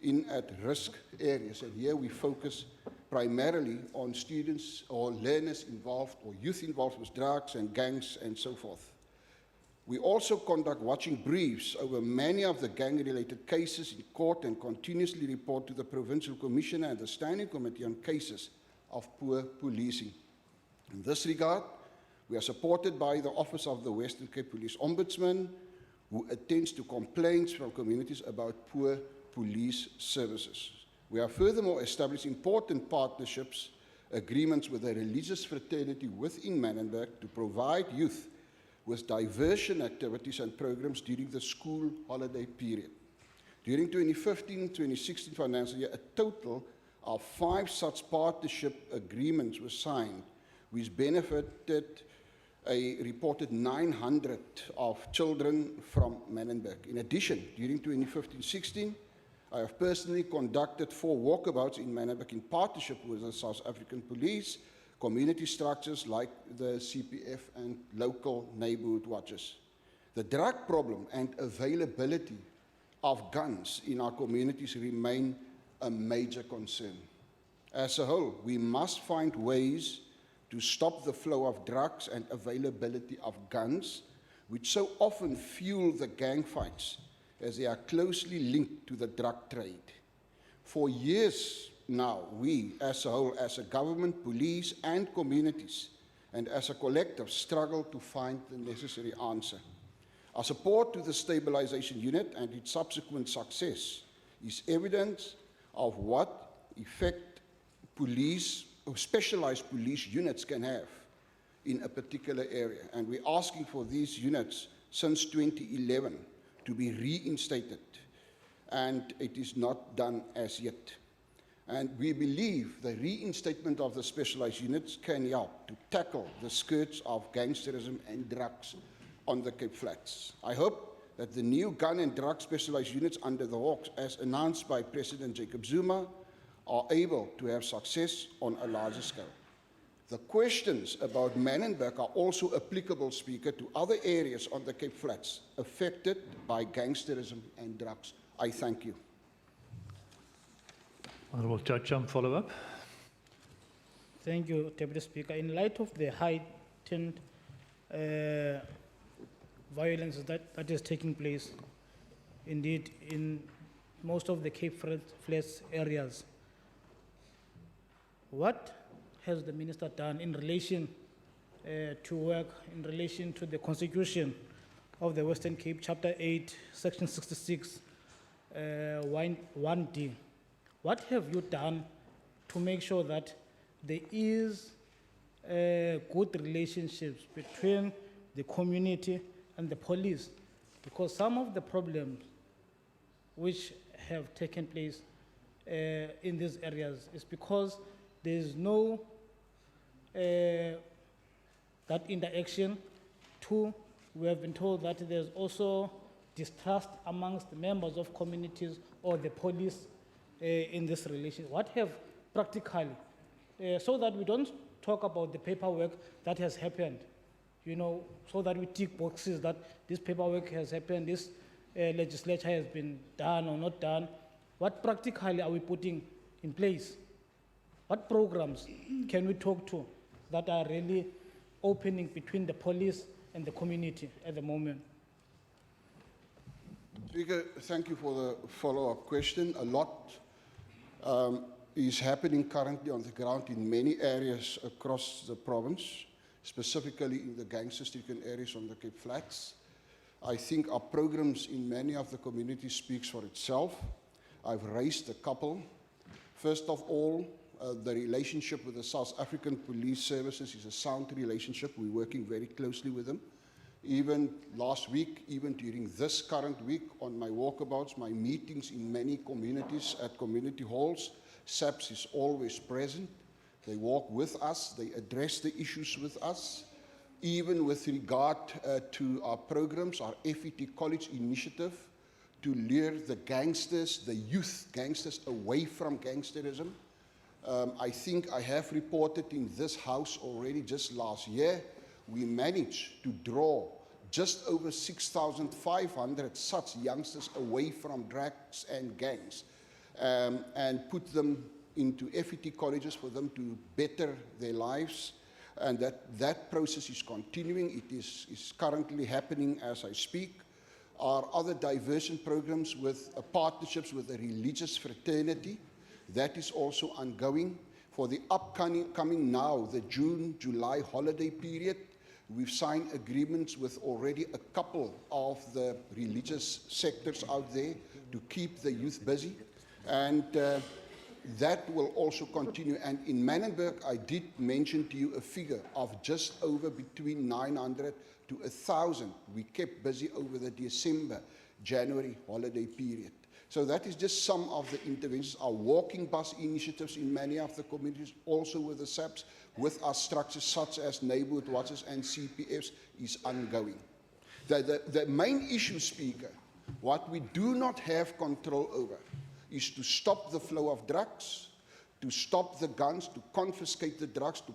in at-risk areas. And here we focus primarily on students or learners involved or youth involved with drugs and gangs and so forth. We also conduct watching briefs over many of the gang-related cases in court and continuously report to the Provincial Commissioner and the Standing Committee on cases of poor policing. In this regard, we are supported by the Office of the Western Cape Police Ombudsman, who attends to complaints from communities about poor police services. We have furthermore established important partnerships, agreements with a religious fraternity within Manenberg to provide youth with diversion activities and programs during the school holiday period. During 2015-2016 financial year, a total of 5 such partnership agreements were signed, which benefited a reported 900 of children from Menenberg. In addition, during 2015-16, I have personally conducted 4 walkabouts in Menenberg in partnership with the South African police, community structures like the CPF and local neighborhood watches. The drug problem and availability of guns in our communities remain a major concern. As a whole, we must find ways to stop the flow of drugs and availability of guns, which so often fuel the gang fights, as they are closely linked to the drug trade. For years now, we as a whole, as a government, police, and communities, and as a collective, struggle to find the necessary answer. Our support to the stabilization unit and its subsequent success is evidence of what effect police or specialized police units can have in a particular area. And we're asking for these units since 2011 to be reinstated, and it is not done as yet. And we believe the reinstatement of the specialized units can help to tackle the scourge of gangsterism and drugs on the Cape Flats. I hope that the new gun and drug specialized units under the Hawks, as announced by President Jacob Zuma, are able to have success on a larger scale. The questions about Menenberg are also applicable, Speaker, to other areas on the Cape Flats affected by gangsterism and drugs. I thank you. Honourable Chacham, follow up. Thank you, Deputy Speaker. In light of the heightened violence that is taking place, indeed, in most of the Cape Flats areas, what has the Minister done in relation to work in relation to the Constitution of the Western Cape, Chapter 8, Section 66, 1D? What have you done to make sure that there is good relationships between the community and the police? Because some of the problems which have taken place in these areas is because there is no that interaction. 2, we have been told that there's also distrust amongst the members of communities or the police in this relation. What have practically, so that we don't talk about the paperwork that has happened, you know, so that we tick boxes that this paperwork has happened, this legislature has been done or not done. What practically are we putting in place? What programs can we talk to that are really opening between the police and the community at the moment? Speaker, thank you for the follow-up question. A lot is happening currently on the ground in many areas across the province, specifically in the gangster-stricken areas on the Cape Flats. I think our programs in many of the communities speaks for itself. I've raised a couple. First of all, the relationship with the South African Police Services is a sound relationship. We're working very closely with them. Even last week, even during this current week, on my walkabouts, my meetings in many communities at community halls, SAPS is always present. They walk with us, they address the issues with us. Even with regard to our programs, our FET College initiative to lure the gangsters, the youth gangsters, away from gangsterism. I think I have reported in this house already just last year, we managed to draw just over 6,500 such youngsters away from drugs and gangs and put them into FET colleges for them to better their lives. And that process is continuing. It is currently happening as I speak. Our other diversion programs with partnerships with a religious fraternity, that is also ongoing. For the upcoming now, the June-July holiday period, we've signed agreements with already a couple of the religious sectors out there to keep the youth busy. And that will also continue. And in Menenberg, I did mention to you a figure of just over between 900 to 1,000 we kept busy over the December-January holiday period. So that is just some of the interventions. Our walking bus initiatives in many of the communities, also with the SAPs, with our structures such as neighborhood watches and CPFs, is ongoing. The main issue, Speaker, what we do not have control over is to stop the flow of drugs, to stop the guns, to confiscate the drugs, to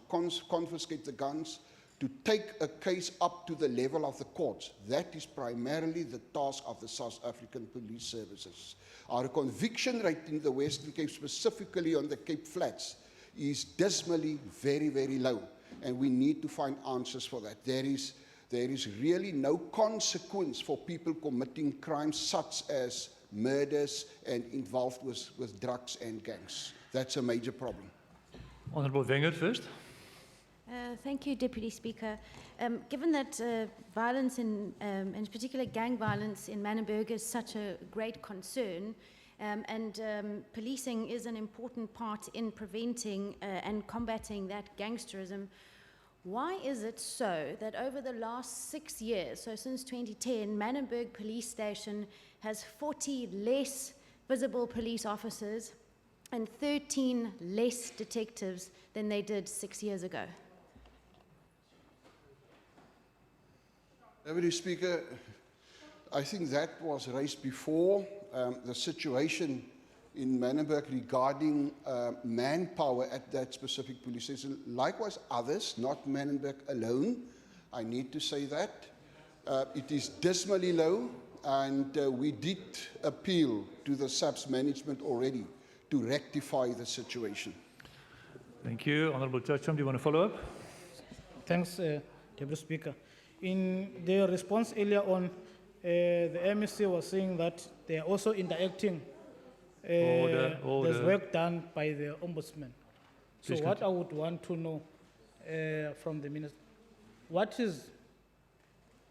confiscate the guns, to take a case up to the level of the courts. That is primarily the task of the South African Police Services. Our conviction rate in the Western Cape, specifically on the Cape Flats, is dismally very, very low, and we need to find answers for that. There is really no consequence for people committing crimes such as murders and involved with drugs and gangs. That's a major problem. Honourable Wenger first. Thank you, Deputy Speaker. Given that violence, in particular gang violence in Manenberg, is such a great concern, and policing is an important part in preventing and combating that gangsterism, why is it so that over the last 6 years, so since 2010, Manenberg Police Station has 40 less visible police officers and 13 less detectives than they did 6 years ago? Deputy Speaker, I think that was raised before. The situation in Manenberg regarding manpower at that specific police station, likewise others, not Manenberg alone, I need to say that. It is dismally low, and we did appeal to the SAPS management already to rectify the situation. Thank you. Honourable Chacham, do you want to follow up? Thanks, Deputy Speaker. In their response earlier on, the MEC was saying that they are also interacting. Order. There's work done by the Ombudsman. So Please what I would want to know from the Minister, what is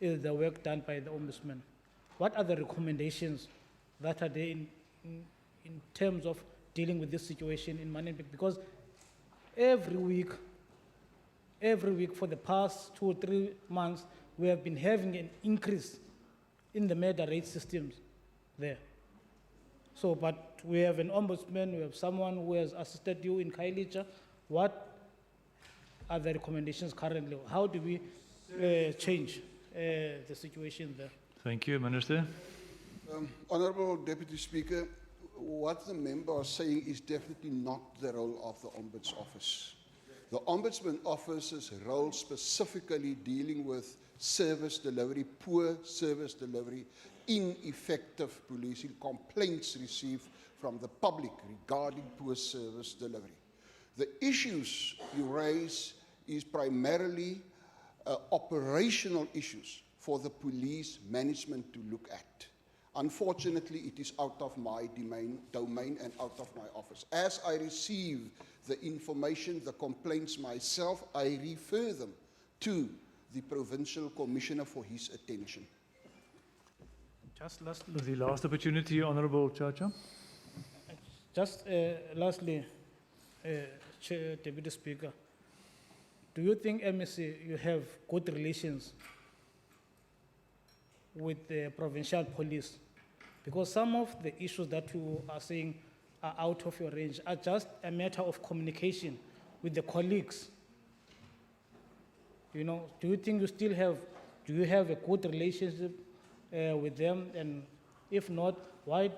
the work done by the Ombudsman? What are the recommendations that are there in terms of dealing with this situation in Manenberg? Because every week for the past 2 or 3 months, we have been having an increase in the murder rate systems there. So, but we have an ombudsman, we have someone who has assisted you in Kailicha. What are the recommendations currently? How do we change the situation there? Thank you, Minister. Honourable Deputy Speaker, what the member is saying is definitely not the role of the Ombudsman Office. The Ombudsman Office's role specifically dealing with service delivery, poor service delivery, ineffective policing, complaints received from the public regarding poor service delivery. The issues you raise is primarily operational issues for the police management to look at. Unfortunately, it is out of my domain and out of my office. As I receive the information, the complaints myself, I refer them to the Provincial Commissioner for his attention. Just lastly, The last opportunity, Honourable Chacha. just lastly, Chair, Deputy Speaker, do you think, MEC, you have good relations with the provincial police? Because some of the issues that you are saying are out of your range are just a matter of communication with the colleagues. You know, do you think do you have a good relationship with them? And if not, why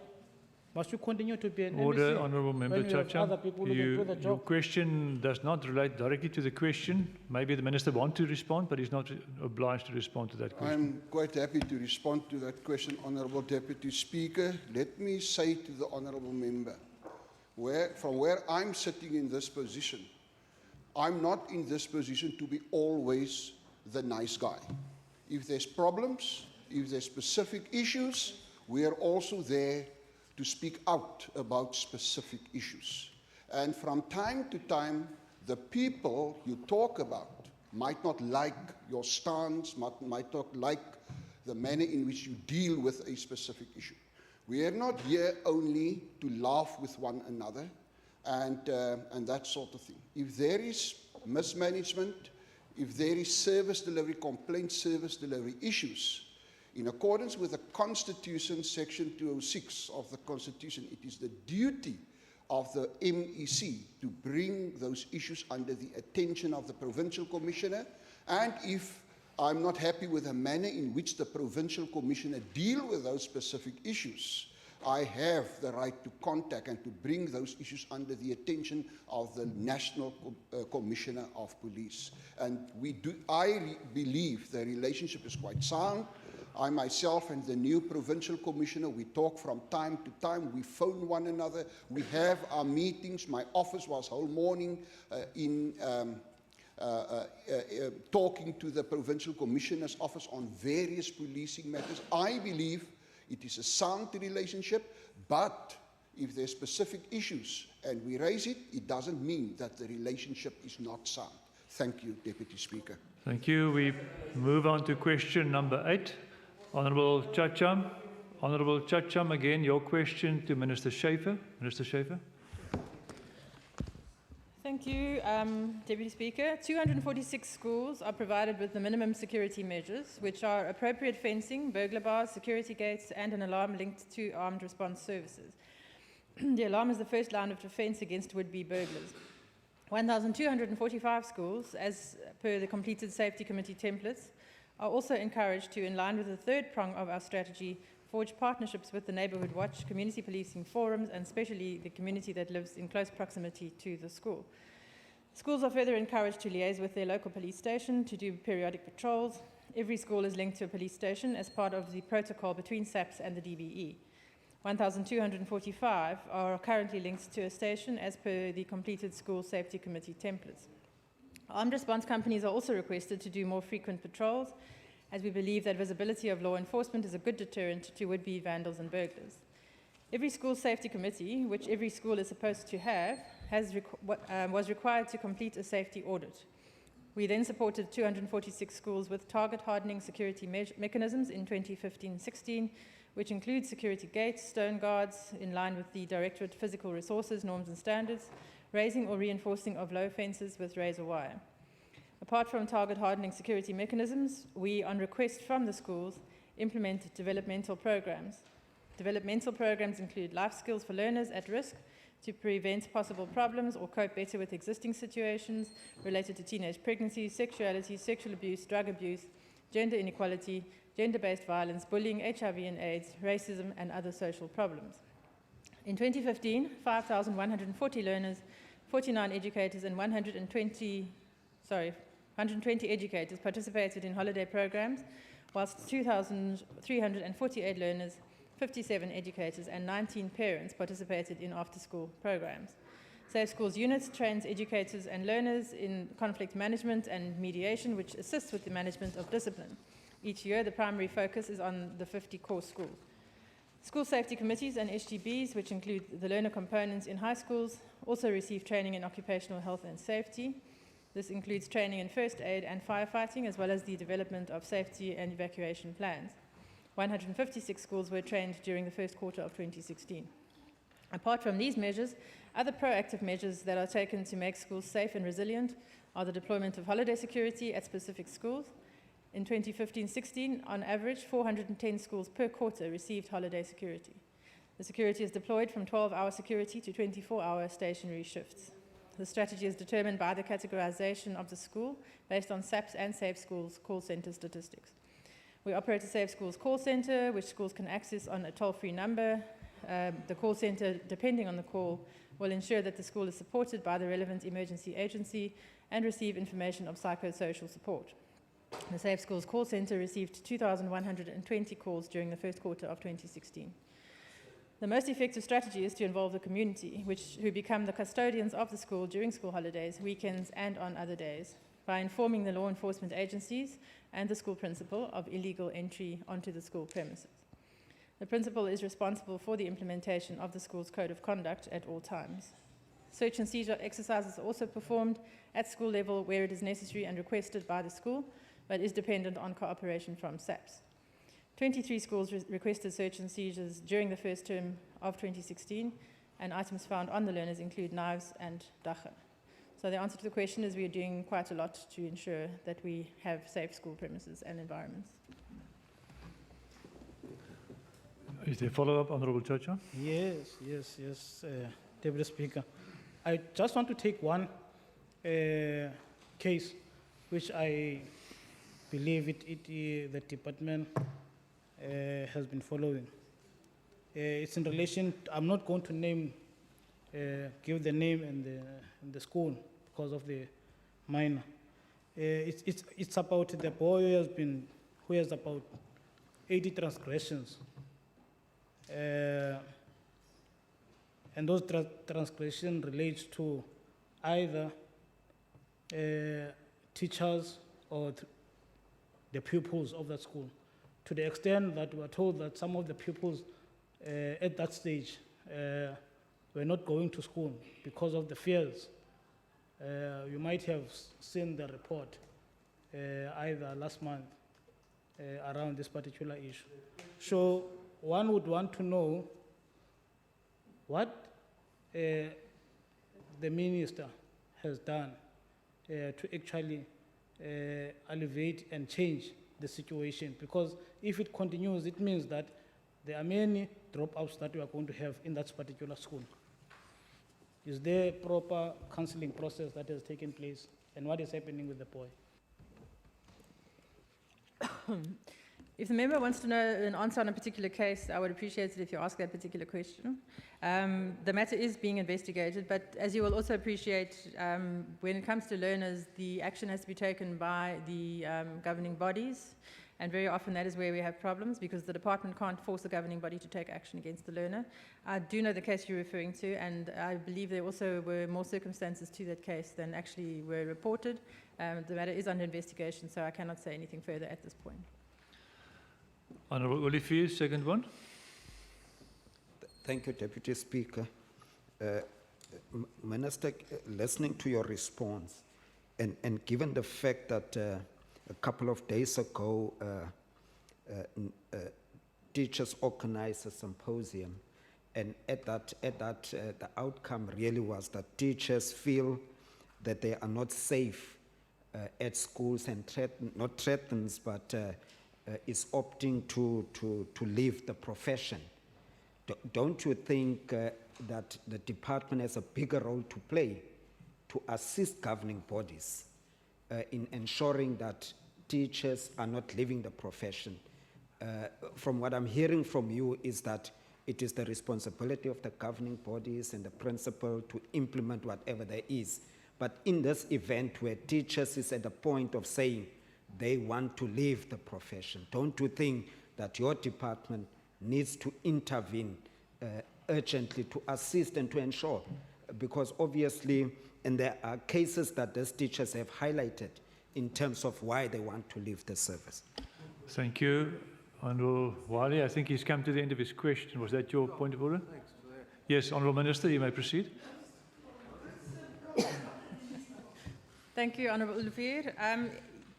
must you continue to be an Order, MEC Honourable Member when you have Chacha. other people who can do the Your job? question does not relate directly to the question. Maybe the Minister wants to respond, but he's not obliged to respond to that question. I'm quite happy to respond to that question, Honourable Deputy Speaker. Let me say to the Honourable Member, from where I'm sitting in this position, I'm not in this position to be always the nice guy. If there's problems, if there's specific issues, we are also there to speak out about specific issues. And from time to time, the people you talk about might not like your stance, might not like the manner in which you deal with a specific issue. We are not here only to laugh with one another and that sort of thing. If there is mismanagement, if there is service delivery complaints, service delivery issues, In accordance with the Constitution, Section 206 of the Constitution, it is the duty of the MEC to bring those issues under the attention of the Provincial Commissioner, and if I'm not happy with the manner in which the Provincial Commissioner deal with those specific issues, I have the right to contact and to bring those issues under the attention of the National Commissioner of Police. And I believe the relationship is quite sound. I myself and the new Provincial Commissioner, we talk from time to time, we phone one another, we have our meetings. My office was whole morning talking to the Provincial Commissioner's office on various policing matters. I believe it is a sound relationship, but if there are specific issues and we raise it, it doesn't mean that the relationship is not sound. Thank you, Deputy Speaker. Thank you. We move on to question number 8. Honourable Chacham. Honourable Chacham, again, your question to Minister Schaefer. Minister Schaefer. Thank you, Deputy Speaker. 246 schools are provided with the minimum security measures, which are appropriate fencing, burglar bars, security gates, and an alarm linked to armed response services. The alarm is the first line of defence against would-be burglars. 1,245 schools, as per the completed safety committee templates, are also encouraged to, in line with the third prong of our strategy, forge partnerships with the Neighbourhood Watch, community policing forums, and especially the community that lives in close proximity to the school. Schools are further encouraged to liaise with their local police station to do periodic patrols. Every school is linked to a police station as part of the protocol between SAPS and the DBE. 1,245 are currently linked to a station as per the completed school safety committee templates. Armed response companies are also requested to do more frequent patrols, as we believe that visibility of law enforcement is a good deterrent to would-be vandals and burglars. Every school safety committee, which every school is supposed to have, was required to complete a safety audit. We then supported 246 schools with target hardening security mechanisms in 2015-16, which includes security gates, stone guards, in line with the Directorate Physical Resources norms and standards, raising or reinforcing of low fences with razor wire. Apart from target hardening security mechanisms, we, on request from the schools, implement developmental programs. Developmental programs include life skills for learners at risk to prevent possible problems or cope better with existing situations related to teenage pregnancy, sexuality, sexual abuse, drug abuse, gender inequality, gender-based violence, bullying, HIV and AIDS, racism, and other social problems. In 2015, 5,140 learners, 49 educators, and 120 educators participated in holiday programs, whilst 2,348 learners, 57 educators, and 19 parents participated in after-school programs. Safe Schools Unit trains educators and learners in conflict management and mediation, which assists with the management of discipline. Each year, the primary focus is on the 50 core schools. School safety committees and SGBs, which include the learner components in high schools, also receive training in occupational health and safety. This includes training in first aid and firefighting, as well as the development of safety and evacuation plans. 156 schools were trained during the first quarter of 2016. Apart from these measures, other proactive measures that are taken to make schools safe and resilient are the deployment of holiday security at specific schools. In 2015-16, on average, 410 schools per quarter received holiday security. The security is deployed from 12-hour security to 24-hour stationary shifts. The strategy is determined by the categorization of the school based on SAPS and Safe Schools call center statistics. We operate a Safe Schools call center, which schools can access on a toll-free number. The call center, depending on the call, will ensure that the school is supported by the relevant emergency agency and receive information of psychosocial support. The Safe Schools call center received 2,120 calls during the first quarter of 2016. The most effective strategy is to involve the community, who become the custodians of the school during school holidays, weekends, and on other days, by informing the law enforcement agencies and the school principal of illegal entry onto the school premises. The principal is responsible for the implementation of the school's code of conduct at all times. Search and seizure exercises are also performed at school level where it is necessary and requested by the school, but is dependent on cooperation from SAPS. 23 schools requested search and seizures during the first term of 2016, and items found on the learners include knives and dacha. So the answer to the question is we are doing quite a lot to ensure that we have safe school premises and environments. Is there follow-up, Honourable Chacha? Yes, Deputy Speaker. I just want to take one case which I believe the department has been following. It's in relation, I'm not going to give the name and the school because of the minor. It's about the boy who has about 80 transgressions. And those transgressions relate to either teachers or the pupils of that school, to the extent that we are told that some of the pupils at that stage were not going to school because of the fears. You might have seen the report either last month around this particular issue. So one would want to know what the minister has done to actually alleviate and change the situation, because if it continues, it means that there are many dropouts that we are going to have in that particular school. Is there a proper counseling process that has taken place, and what is happening with the boy? If the member wants to know an answer on a particular case, I would appreciate it if you ask that particular question. The matter is being investigated, but as you will also appreciate, when it comes to learners, the action has to be taken by the governing bodies, and very often that is where we have problems, because the department can't force the governing body to take action against the learner. I do know the case you're referring to, and I believe there also were more circumstances to that case than actually were reported. The matter is under investigation, so I cannot say anything further at this point. Honourable Olivier, second one. Thank you, Deputy Speaker. Minister, listening to your response, and given the fact that a couple of days ago, teachers organized a symposium, and at that, the outcome really was that teachers feel that they are not safe at schools and not threatens, but is opting to leave the profession. Don't you think that the department has a bigger role to play to assist governing bodies in ensuring that teachers are not leaving the profession? From what I'm hearing from you is that it is the responsibility of the governing bodies and the principal to implement whatever there is. But in this event where teachers is at the point of saying they want to leave the profession, don't you think that your department needs to intervene urgently to assist and to ensure? Because obviously, and there are cases that these teachers have highlighted in terms of why they want to leave the service. Thank you. Honourable Wali, I think he's come to the end of his question. Was that your point of order? Yes, Honourable Minister, you may proceed. Thank you, Honourable Olivier.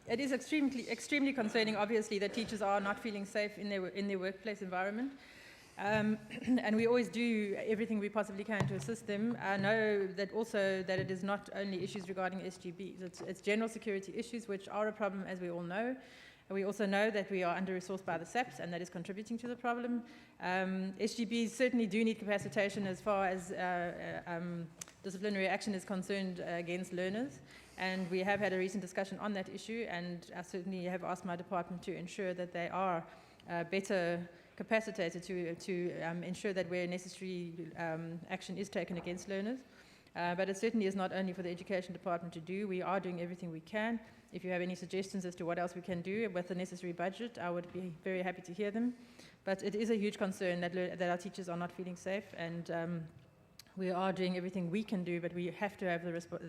It is extremely concerning, obviously, that teachers are not feeling safe in their workplace environment. And we always do everything we possibly can to assist them. I know that also that it is not only issues regarding SGBs, it's general security issues, which are a problem, as we all know. And we also know that we are under-resourced by the SAPs, and that is contributing to the problem. SGBs certainly do need capacitation as far as disciplinary action is concerned against learners. And we have had a recent discussion on that issue, and I certainly have asked my department to ensure that they are better capacitated to ensure that where necessary action is taken against learners. But it certainly is not only for the education department to do. We are doing everything we can. If you have any suggestions as to what else we can do with the necessary budget, I would be very happy to hear them. But it is a huge concern that our teachers are not feeling safe, and we are doing everything we can do, but we have to have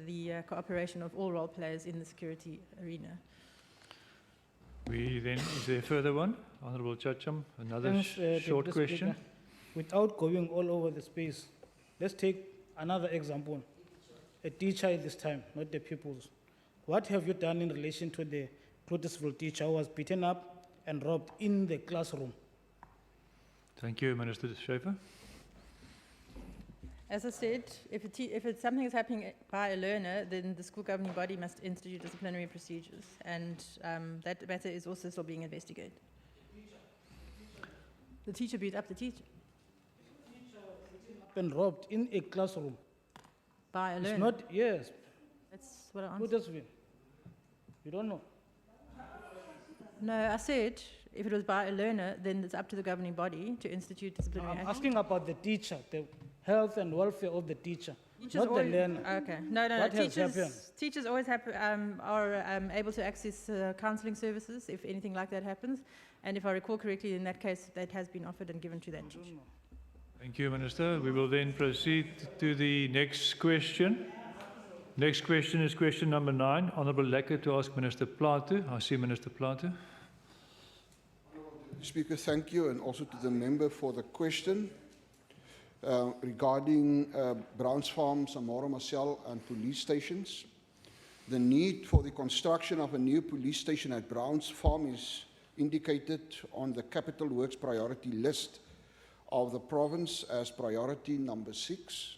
the cooperation of all role players in the security arena. Is there a further one? Honourable Chacham, another short question. Speaker, without going all over the space, let's take another example. A teacher at this time, not the pupils. What have you done in relation to the Provincial teacher who was beaten up and robbed in the classroom? Thank you, Minister Schaefer. As I said, if something is happening by a learner, then the school governing body must institute disciplinary procedures, and that matter is also still being investigated. The teacher beat up the teacher Been robbed in a classroom. by a It's learner. not, yes. That's what I Who answered. does win? You don't know. No, I said if it was by a learner, then it's up to the governing body to institute disciplinary I'm action. asking about the teacher, the health and welfare of the teacher, Teachers not the always- learner. Okay. No. What has happened? Teachers always are able to access counselling services if anything like that happens. And if I recall correctly, in that case, that has been offered and given to that teacher. Thank you, Minister. We will then proceed to the next question. Next question is question number 9. Honourable Lekker to ask Minister Plato. I see Minister Plato. Speaker, thank you, and also to the member for the question regarding Browns Farm, Samora Marcel, and police stations. The need for the construction of a new police station at Browns Farm is indicated on the capital works priority list of the province as priority number 6.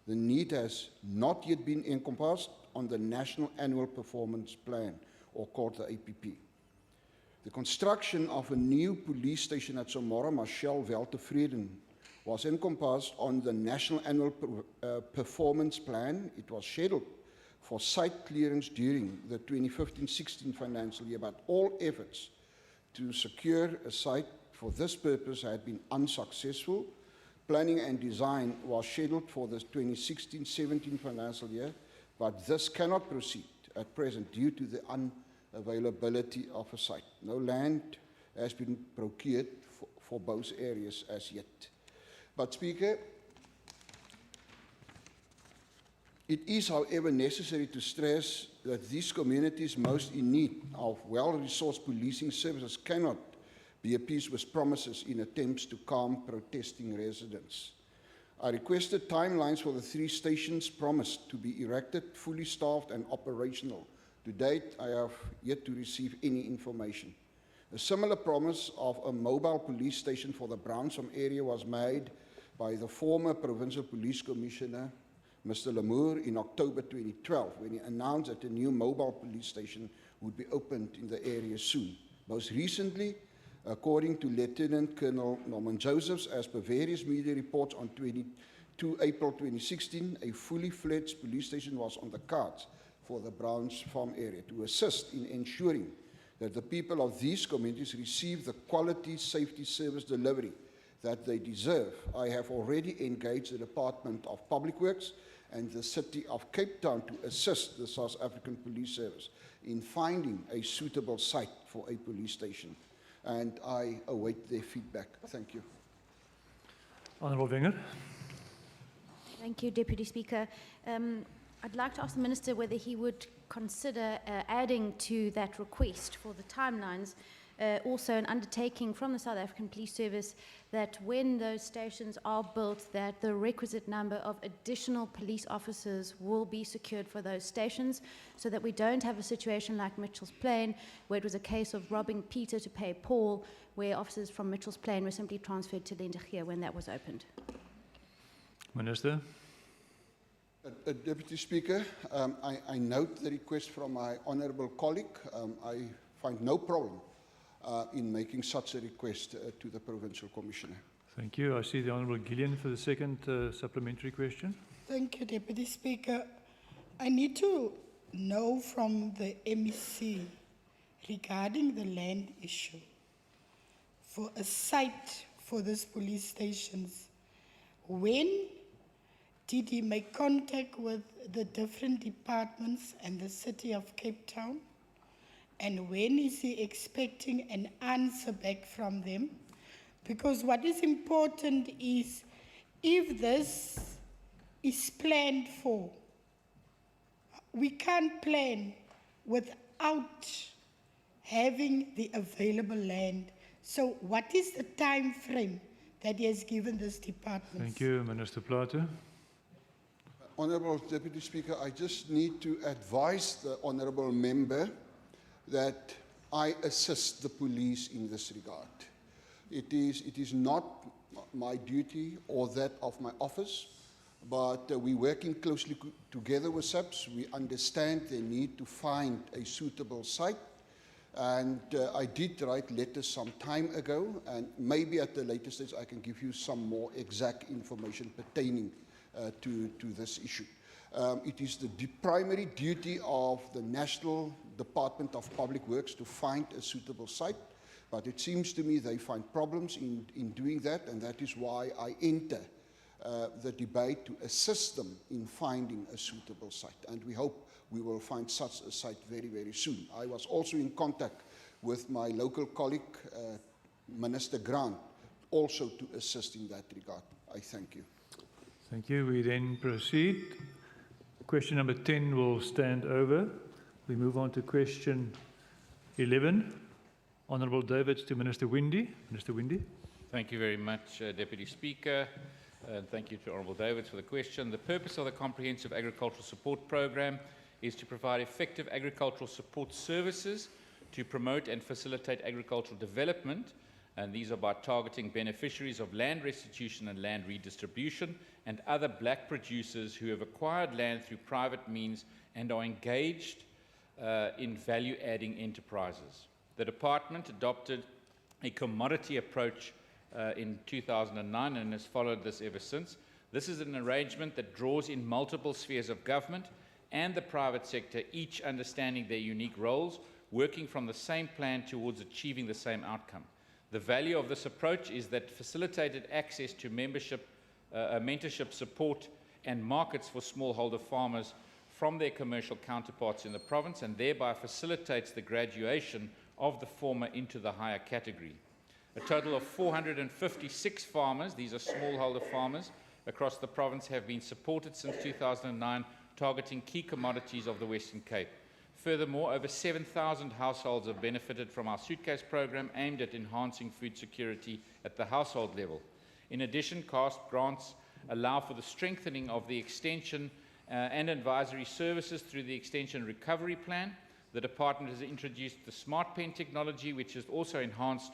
The need has not yet been encompassed on the National Annual Performance Plan, or called the APP. The construction of a new police station at Samora Marcel Weltevreden was encompassed on the National Annual Performance Plan. It was scheduled for site clearance during the 2015-16 financial year, but all efforts to secure a site for this purpose had been unsuccessful. Planning and design was scheduled for the 2016-17 financial year, but this cannot proceed at present due to the unavailability of a site. No land has been procured for both areas as yet. But Speaker, it is, however, necessary to stress that these communities most in need of well-resourced policing services cannot be appeased with promises in attempts to calm protesting residents. I requested timelines for the 3 stations promised to be erected, fully staffed and operational. To date, I have yet to receive any information. A similar promise of a mobile police station for the Brownsfarm area was made by the former Provincial Police Commissioner, Mr. Lamour, in October 2012, when he announced that a new mobile police station would be opened in the area soon. Most recently, according to Lieutenant Colonel Norman Josephs, as per various media reports on 22 April 2016, a fully fledged police station was on the cards for the Browns Farm area to assist in ensuring that the people of these communities receive the quality safety service delivery that they deserve. I have already engaged the Department of Public Works and the City of Cape Town to assist the South African Police Service in finding a suitable site for a police station. And I await their feedback. Thank you. Honourable Wenger. Thank you, Deputy Speaker. I'd like to ask the Minister whether he would consider adding to that request for the timelines also an undertaking from the South African Police Service that when those stations are built, that the requisite number of additional police officers will be secured for those stations, so that we don't have a situation like Mitchell's Plain, where it was a case of robbing Peter to pay Paul, where officers from Mitchell's Plain were simply transferred to Lentegeur when that was opened. Minister. Deputy Speaker, I note the request from my honourable colleague. I find no problem in making such a request to the Provincial Commissioner. Thank you. I see the Honourable Gillian for the second supplementary question. Thank you, Deputy Speaker. I need to know from the MEC regarding the land issue for a site for these police stations. When did he make contact with the different departments and the City of Cape Town? And when is he expecting an answer back from them? Because what is important is if this is planned for, we can't plan without having the available land. So what is the time frame that he has given this department? Thank you, Minister Plato. Honourable Deputy Speaker, I just need to advise the honourable member that I assist the police in this regard. It is not my duty or that of my office, but we're working closely together with SAPS. We understand the need to find a suitable site. And I did write letters some time ago, and maybe at the later stage I can give you some more exact information pertaining to this issue. It is the primary duty of the National Department of Public Works to find a suitable site, but it seems to me they find problems in doing that, and that is why I enter the debate to assist them in finding a suitable site. And we hope we will find such a site very, very soon. I was also in contact with my local colleague, Minister Grant, also to assist in that regard. I thank you. Thank you. We then proceed. Question number 10 will stand over. We move on to question 11. Honourable Davids to Minister Windy. Minister Windy. Thank you very much, Deputy Speaker. Thank you to Honourable Davids for the question. The purpose of the Comprehensive Agricultural Support Programme is to provide effective agricultural support services to promote and facilitate agricultural development, and these are by targeting beneficiaries of land restitution and land redistribution and other black producers who have acquired land through private means and are engaged in value-adding enterprises. The Department adopted a commodity approach in 2009 and has followed this ever since. This is an arrangement that draws in multiple spheres of government and the private sector, each understanding their unique roles, working from the same plan towards achieving the same outcome. The value of this approach is that facilitated access to membership, mentorship support and markets for smallholder farmers from their commercial counterparts in the province, and thereby facilitates the graduation of the former into the higher category. A total of 456 farmers, these are smallholder farmers, across the province have been supported since 2009, targeting key commodities of the Western Cape. Furthermore, over 7,000 households have benefited from our suitcase program aimed at enhancing food security at the household level. In addition, CASP grants allow for the strengthening of the extension and advisory services through the Extension Recovery Plan. The Department has introduced the Smart Pen technology, which has also enhanced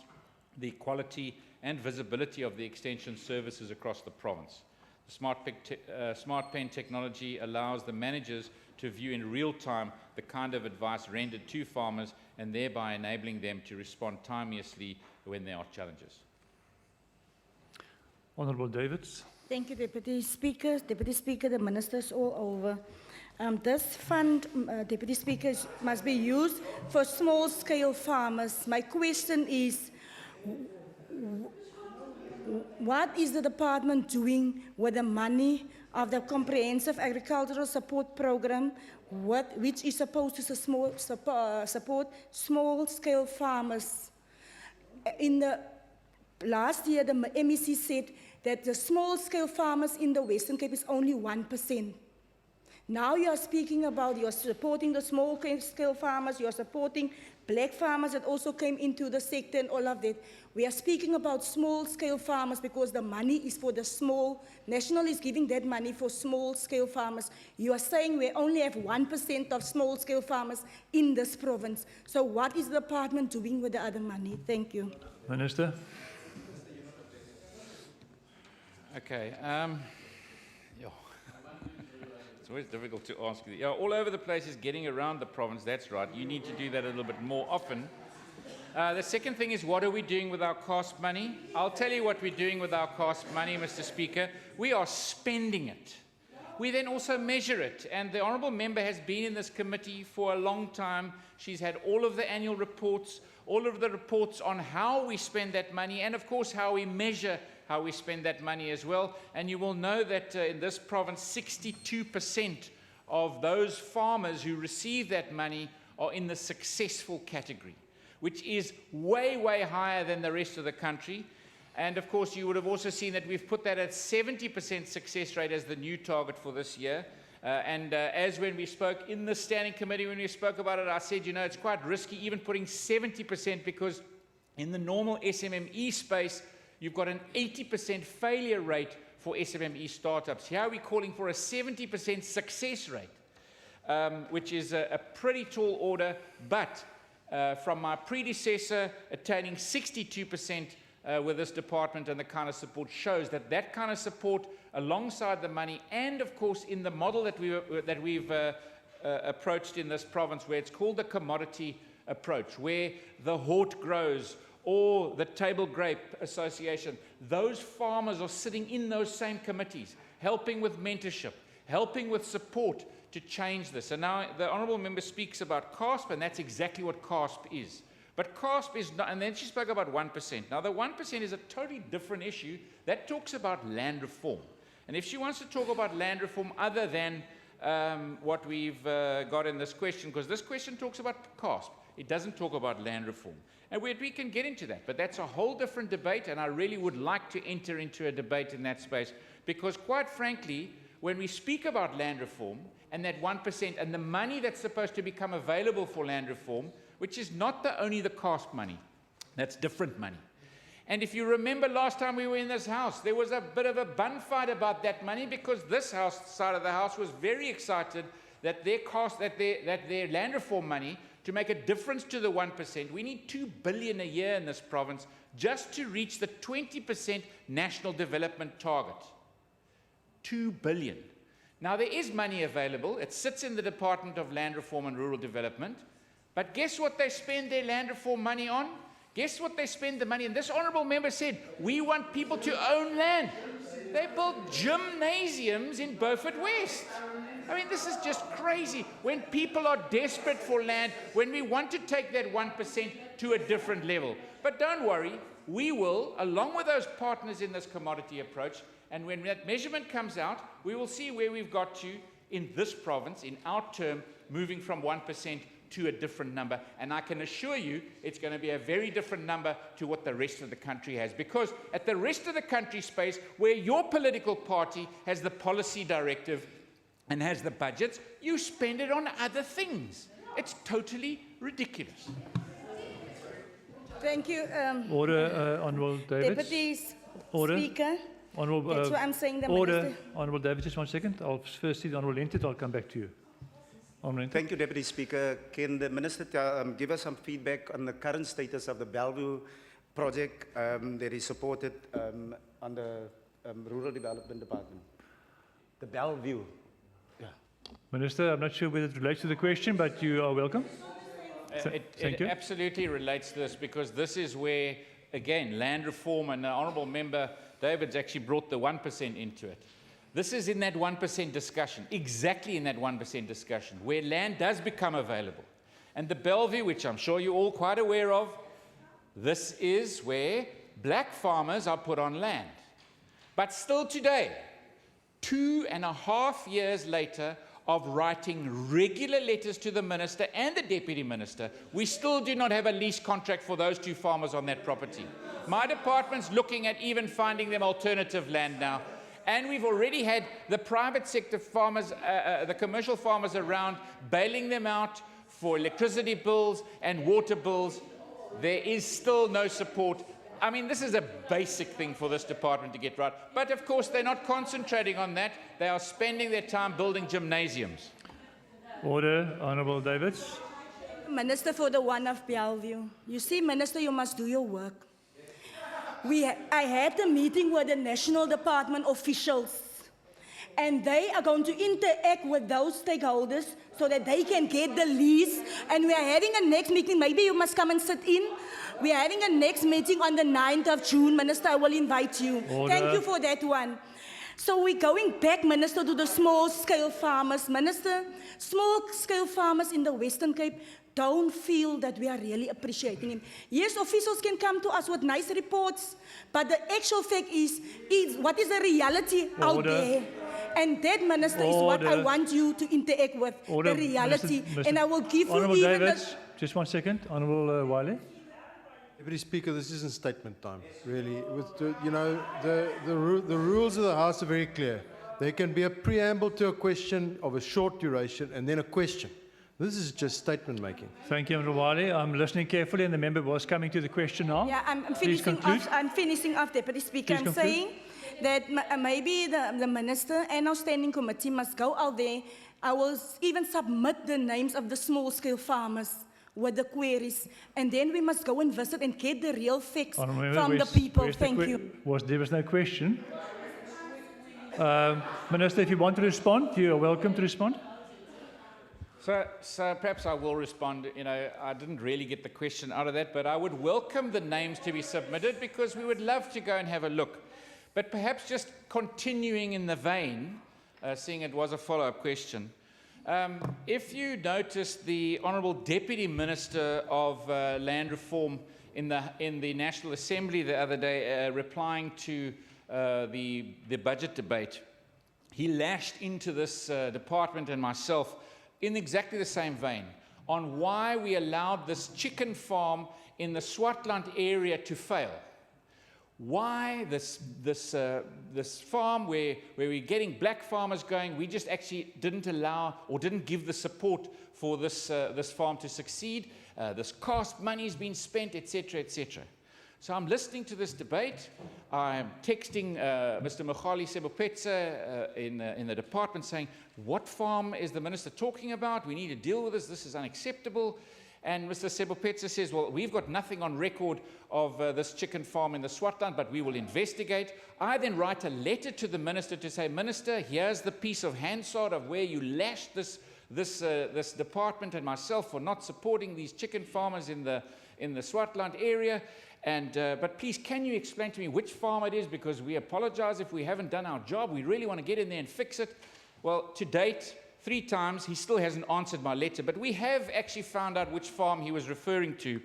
the quality and visibility of the extension services across the province. The Smart Pen technology allows the managers to view in real time the kind of advice rendered to farmers and thereby enabling them to respond timeously when there are challenges. Honourable Davids. Thank you, Deputy Speaker. Deputy Speaker, the ministers all over. This fund, Deputy Speaker, must be used for small-scale farmers. My question is, what is the department doing with the money of the Comprehensive Agricultural Support Program, which is supposed to support small-scale farmers? In the last year, the MEC said that the small-scale farmers in the Western Cape is only 1%. Now you are speaking about you are supporting the small-scale farmers, you are supporting black farmers that also came into the sector and all of that. We are speaking about small-scale farmers because the money is for the small. National is giving that money for small-scale farmers. You are saying we only have 1% of small-scale farmers in this province. So what is the department doing with the other money? Thank you. Minister. Okay. It's always difficult to ask you. Yeah, all over the place is getting around the province, that's right. You need to do that a little bit more often. The second thing is, what are we doing with our CASP money? I'll tell you what we're doing with our CASP money, Mr. Speaker. We are spending it. We then also measure it. And the Honourable Member has been in this committee for a long time. She's had all of the annual reports, all of the reports on how we spend that money, and of course how we measure how we spend that money as well. And you will know that in this province, 62% of those farmers who receive that money are in the successful category, which is way, way higher than the rest of the country. And of course, you would have also seen that we've put that at 70% success rate as the new target for this year. As when we spoke in the standing committee, when we spoke about it, I said, you know, it's quite risky even putting 70% because in the normal SMME space, you've got an 80% failure rate for SMME startups. Here we're calling for a 70% success rate, which is a pretty tall order, but from my predecessor attaining 62% with this department and the kind of support shows that that kind of support alongside the money, and of course in the model that we've approached in this province where it's called the commodity approach, where the Hort grows or the Table Grape Association, those farmers are sitting in those same committees, helping with mentorship, helping with support to change this. And now the Honourable Member speaks about CASP, and that's exactly what CASP is. But CASP is not, and then she spoke about 1%. Now the 1% is a totally different issue. That talks about land reform. And if she wants to talk about land reform other than what we've got in this question, because this question talks about CASP, it doesn't talk about land reform. And we can get into that, but that's a whole different debate, and I really would like to enter into a debate in that space, because quite frankly, when we speak about land reform and that 1% and the money that's supposed to become available for land reform, which is not only the CASP money, that's different money. And if you remember last time we were in this house, there was a bit of a bun fight about that money, because this side of the house was very excited that their land reform money, to make a difference to the 1%, we need 2 billion a year in this province just to reach the 20% national development target. 2 billion. Now there is money available. It sits in the Department of Land Reform and Rural Development. But guess what they spend their land reform money on? Guess what they spend the money on? This honourable member said, we want people to own land. They built gymnasiums in Beaufort West. I mean, this is just crazy. When people are desperate for land, when we want to take that 1% to a different level. But don't worry, we will, along with those partners in this commodity approach, and when that measurement comes out, we will see where we've got to in this province, in our term, moving from 1% to a different number. And I can assure you it's going to be a very different number to what the rest of the country has. Because at the rest of the country space, where your political party has the policy directive and has the budgets, you spend it on other things. It's totally ridiculous. Thank you, Order, Honourable Davids. Deputy Order. Speaker. Honourable, That's why I'm saying the order. Minister. Honourable Davids, just 1 second. I'll first see the Honourable Lentit. I'll come back to you. Thank you, Deputy Speaker. Can the Minister give us some feedback on the current status of the Bellevue project that is supported under Rural Development Department? The Bellevue. Yeah. Minister, I'm not sure whether it relates to the question, but you are welcome. It absolutely relates to this, because this is where, again, land reform, and the Honourable Member David's actually brought the 1% into it. This is in that 1% discussion, exactly in that 1% discussion, where land does become available. And the Bellevue, which I'm sure you're all quite aware of, this is where black farmers are put on land. But still today, 2.5 years later of writing regular letters to the Minister and the Deputy Minister, we still do not have a lease contract for those 2 farmers on that property. My department's looking at even finding them alternative land now. And we've already had the private sector farmers, the commercial farmers around, bailing them out for electricity bills and water bills. There is still no support. I mean, this is a basic thing for this department to get right. But of course, they're not concentrating on that. They are spending their time building gymnasiums. Order, Honourable Davids. Minister for the one of Bellevue. You see, Minister, you must do your work. I had a meeting with the National Department officials, and they are going to interact with those stakeholders so that they can get the lease. And we are having a next meeting. Maybe you must come and sit in. We are having a next meeting on the 9th of June. Minister, I will invite you. Order. Thank you for that one. So we're going back, Minister, to the small-scale farmers. Minister, small-scale farmers in the Western Cape don't feel that we are really appreciating him. Yes, officials can come to us with nice reports, but the actual fact is what is the reality out there? And that, Minister, is what I want you to interact with, the reality. Minister, and I will give Honourable you even Davids, just 1 second. Honourable Wiley. Deputy Speaker, this isn't statement time, really. With the rules of the House are very clear. There can be a preamble to a question of a short duration and then a question. This is just statement making. Thank you, Honourable Wiley. I'm listening carefully, and the member was coming to the question now. Yeah, I'm Please finishing conclude. off. I'm finishing off, Deputy Speaker. Please I'm conclude. saying that maybe the Minister and our standing committee must go out there. I will even submit the names of the small-scale farmers with the queries, and then we must go and visit and get the real facts from the people. Thank you. There was no question. Minister, if you want to respond, you are welcome to respond. So perhaps I will respond. You know, I didn't really get the question out of that, but I would welcome the names to be submitted because we would love to go and have a look. But perhaps just continuing in the vein, seeing it was a follow-up question, if you noticed the Honourable Deputy Minister of Land Reform in the National Assembly the other day, replying to the budget debate, he lashed into this department and myself in exactly the same vein on why we allowed this chicken farm in the Swartland area to fail. Why this farm where we're getting black farmers going, we just actually didn't allow or didn't give the support for this farm to succeed. This cost money's been spent, etc., etc. So I'm listening to this debate. I'm texting Mr. Mogale Sebopetsa in the department saying, what farm is the minister talking about? We need to deal with this. This is unacceptable. And Mr. Sebopetsa says, well, we've got nothing on record of this chicken farm in the Swartland, but we will investigate. I then write a letter to the minister to say, Minister, here's the piece of Hansard of where you lashed this department and myself for not supporting these chicken farmers in the Swartland area. And, but please, can you explain to me which farm it is? Because we apologize if we haven't done our job. We really want to get in there and fix it. Well, to date, 3 times, he still hasn't answered my letter. But we have actually found out which farm he was referring to.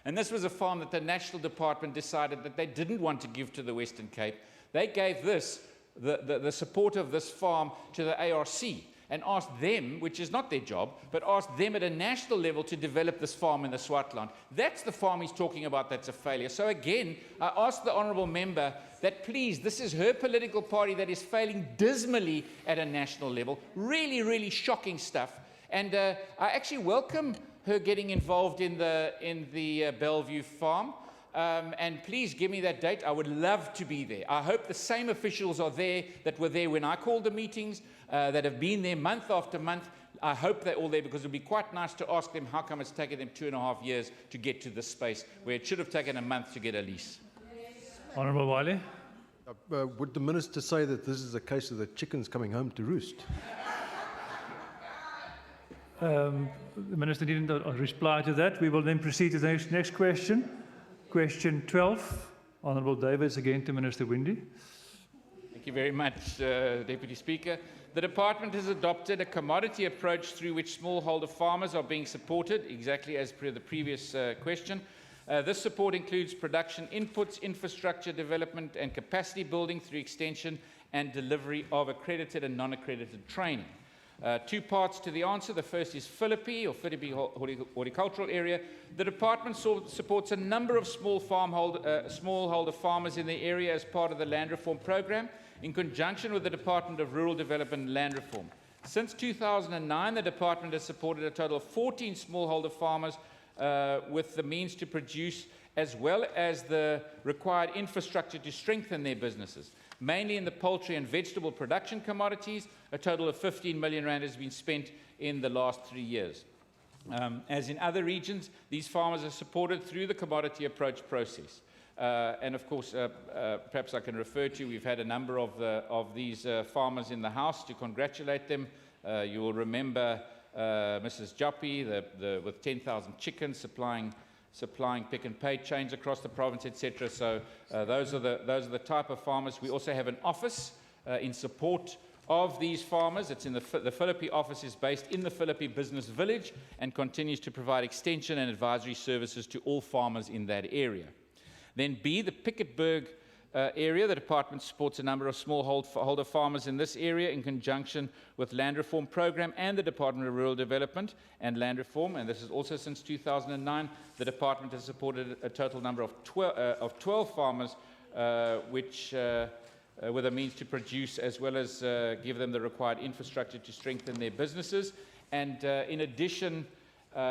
And this was a farm that the National Department decided that they didn't want to give to the Western Cape. They gave the support of this farm to the ARC and asked them, which is not their job, but asked them at a national level to develop this farm in the Swartland. That's the farm he's talking about that's a failure. So again, I asked the honourable member that please, this is her political party that is failing dismally at a national level. Really, really shocking stuff. And I actually welcome her getting involved in the Bellevue farm. And please give me that date. I would love to be there. I hope the same officials are there that were there when I called the meetings, that have been there month after month. I hope they're all there because it would be quite nice to ask them how come it's taken them 2.5 years to get to this space where it should have taken a month to get a lease. Honourable Wiley. Would the minister say that this is a case of the chickens coming home to roost? The minister didn't reply to that. We will then proceed to the next question. Question 12, Honourable Davids, again to Minister Windy. Thank you very much, Deputy Speaker. The Department has adopted a commodity approach through which smallholder farmers are being supported, exactly as per the previous question. This support includes production inputs, infrastructure development and capacity building through extension and delivery of accredited and non-accredited training. 2 parts to the answer. The first is Philippi, or Philippi Horticultural Area. The department supports a number of smallholder farmers in the area as part of the land reform program, in conjunction with the Department of Rural Development and Land Reform. Since 2009, the department has supported a total of 14 smallholder farmers with the means to produce, as well as the required infrastructure to strengthen their businesses. Mainly in the poultry and vegetable production commodities, a total of 15 million rand has been spent in the last 3 years. As in other regions, these farmers are supported through the commodity approach process. And of course, perhaps I can refer to, we've had a number of these farmers in the House to congratulate them. You will remember Mrs. Joppi, with 10,000 chickens supplying pick and pay chains across the province, etc. So those are the type of farmers. We also have an office in support of these farmers. It's in the Philippi office is based in the Philippi Business Village and continues to provide extension and advisory services to all farmers in that area. Then B, the Piketberg area. The department supports a number of smallholder farmers in this area in conjunction with Land Reform Program and the Department of Rural Development and Land Reform. And this is also since 2009. The department has supported a total number of 12 farmers, which with a means to produce as well as give them the required infrastructure to strengthen their businesses. And in addition,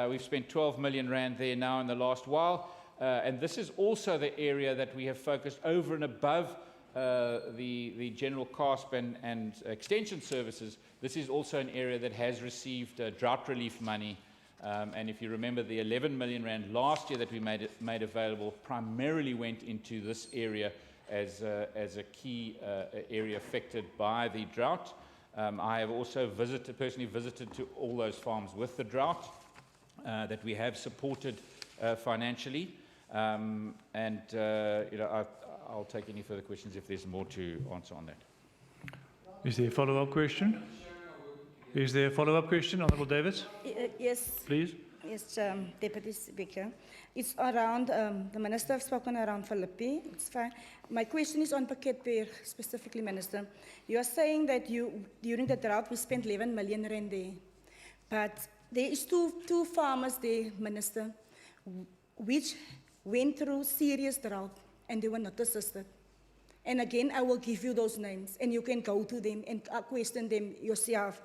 we've spent 12 million rand there now in the last while. And this is also the area that we have focused over and above the general CASP and extension services. This is also an area that has received drought relief money. And if you remember, the 11 million rand last year that we made available primarily went into this area as a key area affected by the drought. I have also personally visited to all those farms with the drought that we have supported financially. You know, I'll take any further questions if there's more to answer on that. Is there a follow-up question? Is there a follow-up question, Honourable Davids? Yes. Please. Yes, Deputy Speaker. It's around, the Minister has spoken around Philippi. It's fine. My question is on Piketberg, specifically, Minister. You are saying that during the drought, we spent 11 million rand there. But there is two farmers there, Minister, which went through serious drought and they were not assisted. And again, I will give you those names and you can go to them and question them yourself.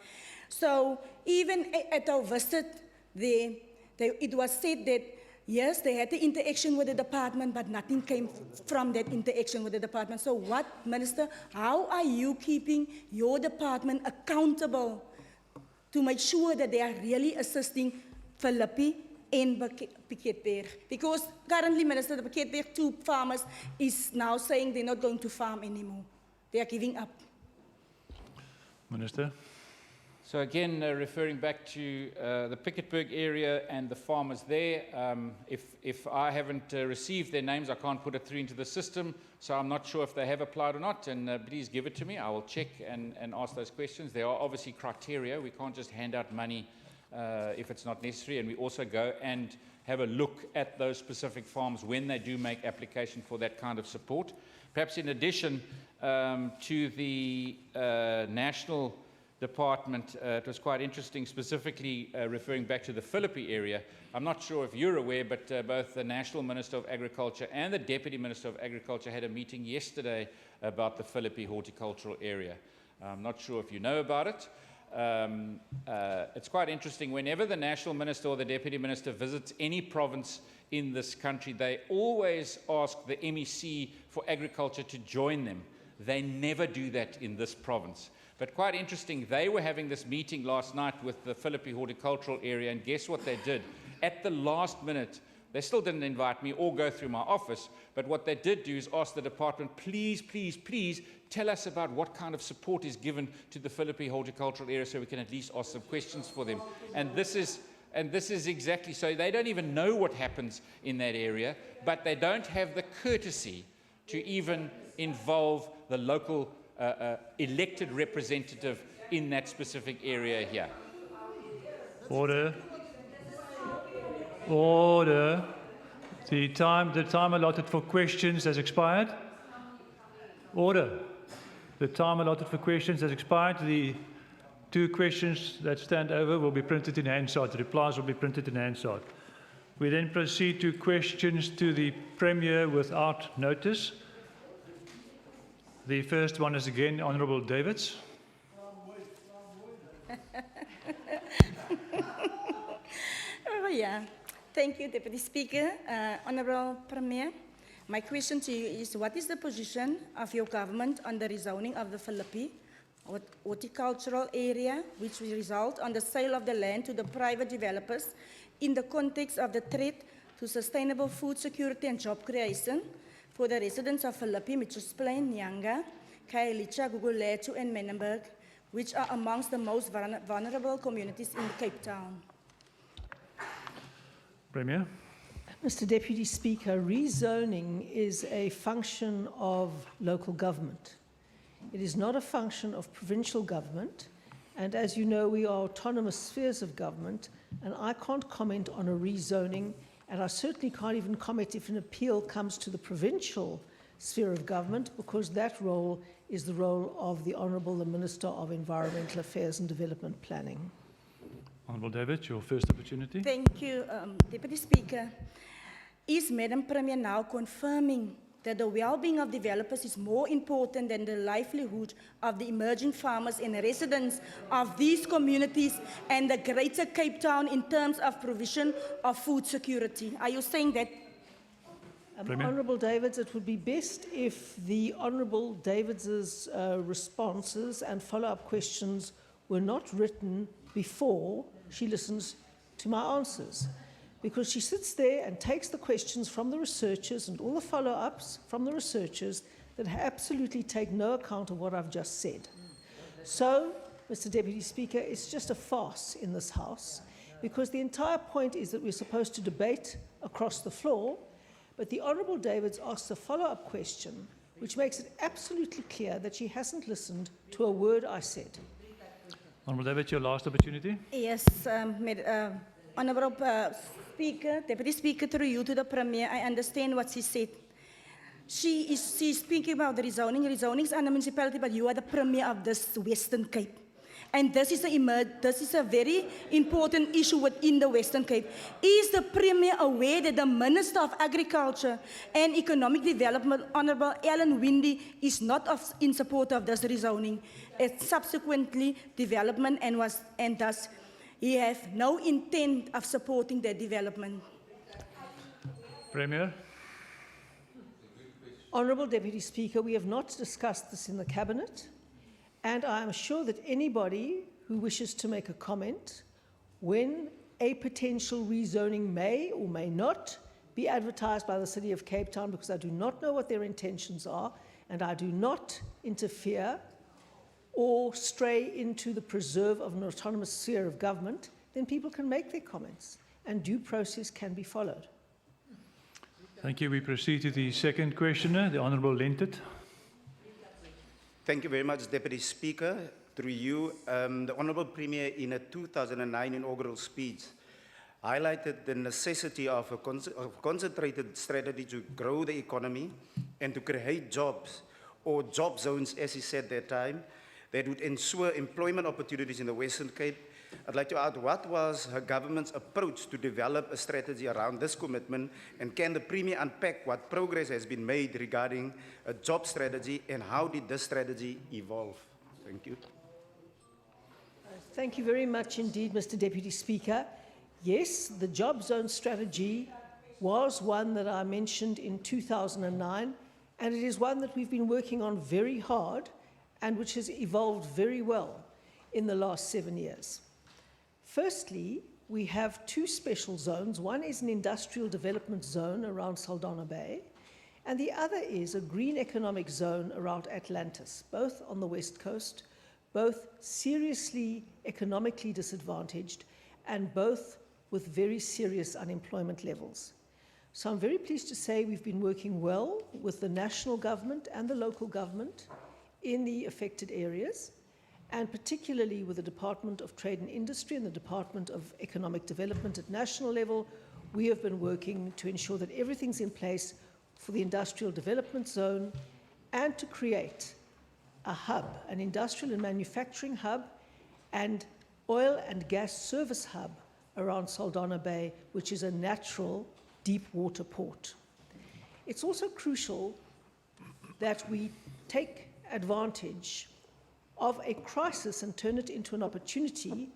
So even at our visit there, it was said that, yes, they had the interaction with the department, but nothing came from that interaction with the department. So what, Minister, how are you keeping your department accountable to make sure that they are really assisting Philippi and Piketberg? Because currently, Minister, the Piketberg 2 farmers is now saying they're not going to farm anymore. They are giving up. Minister. So again, referring back to the Piketberg area and the farmers there, if I haven't received their names, I can't put it through into the system, so I'm not sure if they have applied or not, and please give it to me. I will check and ask those questions. There are obviously criteria. We can't just hand out money if it's not necessary, and we also go and have a look at those specific farms when they do make application for that kind of support. Perhaps in addition to the national department, it was quite interesting, specifically referring back to the Philippi area. I'm not sure if you're aware, but both the National Minister of Agriculture and the Deputy Minister of Agriculture had a meeting yesterday about the Philippi horticultural area. I'm not sure if you know about it. It's quite interesting. Whenever the National Minister or the Deputy Minister visits any province in this country, they always ask the MEC for Agriculture to join them. They never do that in this province. But quite interesting, they were having this meeting last night with the Philippi horticultural area, and guess what they did? At the last minute, they still didn't invite me or go through my office, but what they did do is ask the department, please, please, please, tell us about what kind of support is given to the Philippi horticultural area so we can at least ask some questions for them. And this is exactly so. They don't even know what happens in that area, but they don't have the courtesy to even involve the local elected representative in that specific area here. Order. Order. The time allotted for questions has expired. Order. The time allotted for questions has expired. The 2 questions that stand over will be printed in Hansard. The replies will be printed in Hansard. We then proceed to questions to the Premier without notice. The first one is again Honourable Davids. Oh, yeah. Thank you, Deputy Speaker. Honourable Premier, my question to you is, what is the position of your government on the rezoning of the Philippi horticultural area, which will result on the sale of the land to the private developers in the context of the threat to sustainable food security and job creation for the residents of Philippi, Mitchells Plain, Nyanga, Khayelitsha, Gugulethu, and Menenberg, which are amongst the most vulnerable communities in Cape Town. Premier. Mr. Deputy Speaker, rezoning is a function of local government. It is not a function of provincial government, and as you know, we are autonomous spheres of government, and I can't comment on a rezoning, and I certainly can't even comment if an appeal comes to the provincial sphere of government, because that role is the role of the Honourable the Minister of Environmental Affairs and Development Planning. Honourable David, your first opportunity. Thank you, Deputy Speaker. Is Madam Premier now confirming that the well-being of developers is more important than the livelihood of the emerging farmers and residents of these communities and the greater Cape Town in terms of provision of food security? Are you saying that? Honourable Davids, it would be best if the Honourable Davids' responses and follow-up questions were not written before she listens to my answers, because she sits there and takes the questions from the researchers and all the follow-ups from the researchers that absolutely take no account of what I've just said. So Mr. Deputy Speaker, it's just a farce in this House, because the entire point is that we're supposed to debate across the floor, but the Honourable Davids asks a follow-up question which makes it absolutely clear that she hasn't listened to a word I said. Honourable David, your last opportunity. Yes, Honourable Speaker, Deputy Speaker, through you to the Premier, I understand what she said. She's speaking about the rezoning. Rezoning is under municipality, but you are the Premier of this Western Cape. And this is a very important issue within the Western Cape. Is the Premier aware that the Minister of Agriculture and Economic Development, Honourable Ellen Windy, is not in support of this rezoning? It's subsequently development and thus he has no intent of supporting that development. Premier. Honourable Deputy Speaker, we have not discussed this in the Cabinet, and I am sure that anybody who wishes to make a comment when a potential rezoning may or may not be advertised by the City of Cape Town, because I do not know what their intentions are, and I do not interfere or stray into the preserve of an autonomous sphere of government, then people can make their comments and due process can be followed. Thank you. We proceed to the second questioner, the Honourable Lentet. Thank you very much, Deputy Speaker. Through you, the Honourable Premier, in a 2009 inaugural speech, highlighted the necessity of a concentrated strategy to grow the economy and to create jobs, or job zones, as he said that time, that would ensure employment opportunities in the Western Cape. I'd like to ask, what was her government's approach to develop a strategy around this commitment, and can the Premier unpack what progress has been made regarding a job strategy, and how did this strategy evolve? Thank you. Thank you very much indeed, Mr. Deputy Speaker. Yes, the job zone strategy was one that I mentioned in 2009, and it is one that we've been working on very hard and which has evolved very well in the last 7 years. Firstly, we have two special zones. One is an industrial development zone around Saldanha Bay, and the other is a green economic zone around Atlantis, both on the west coast, both seriously economically disadvantaged, and both with very serious unemployment levels. So I'm very pleased to say we've been working well with the national government and the local government in the affected areas, and particularly with the Department of Trade and Industry and the Department of Economic Development at national level. We have been working to ensure that everything's in place for the industrial development zone and to create a hub, an industrial and manufacturing hub and oil and gas service hub around Saldanha Bay, which is a natural deep water port. It's also crucial that we take advantage of a crisis and turn it into an opportunity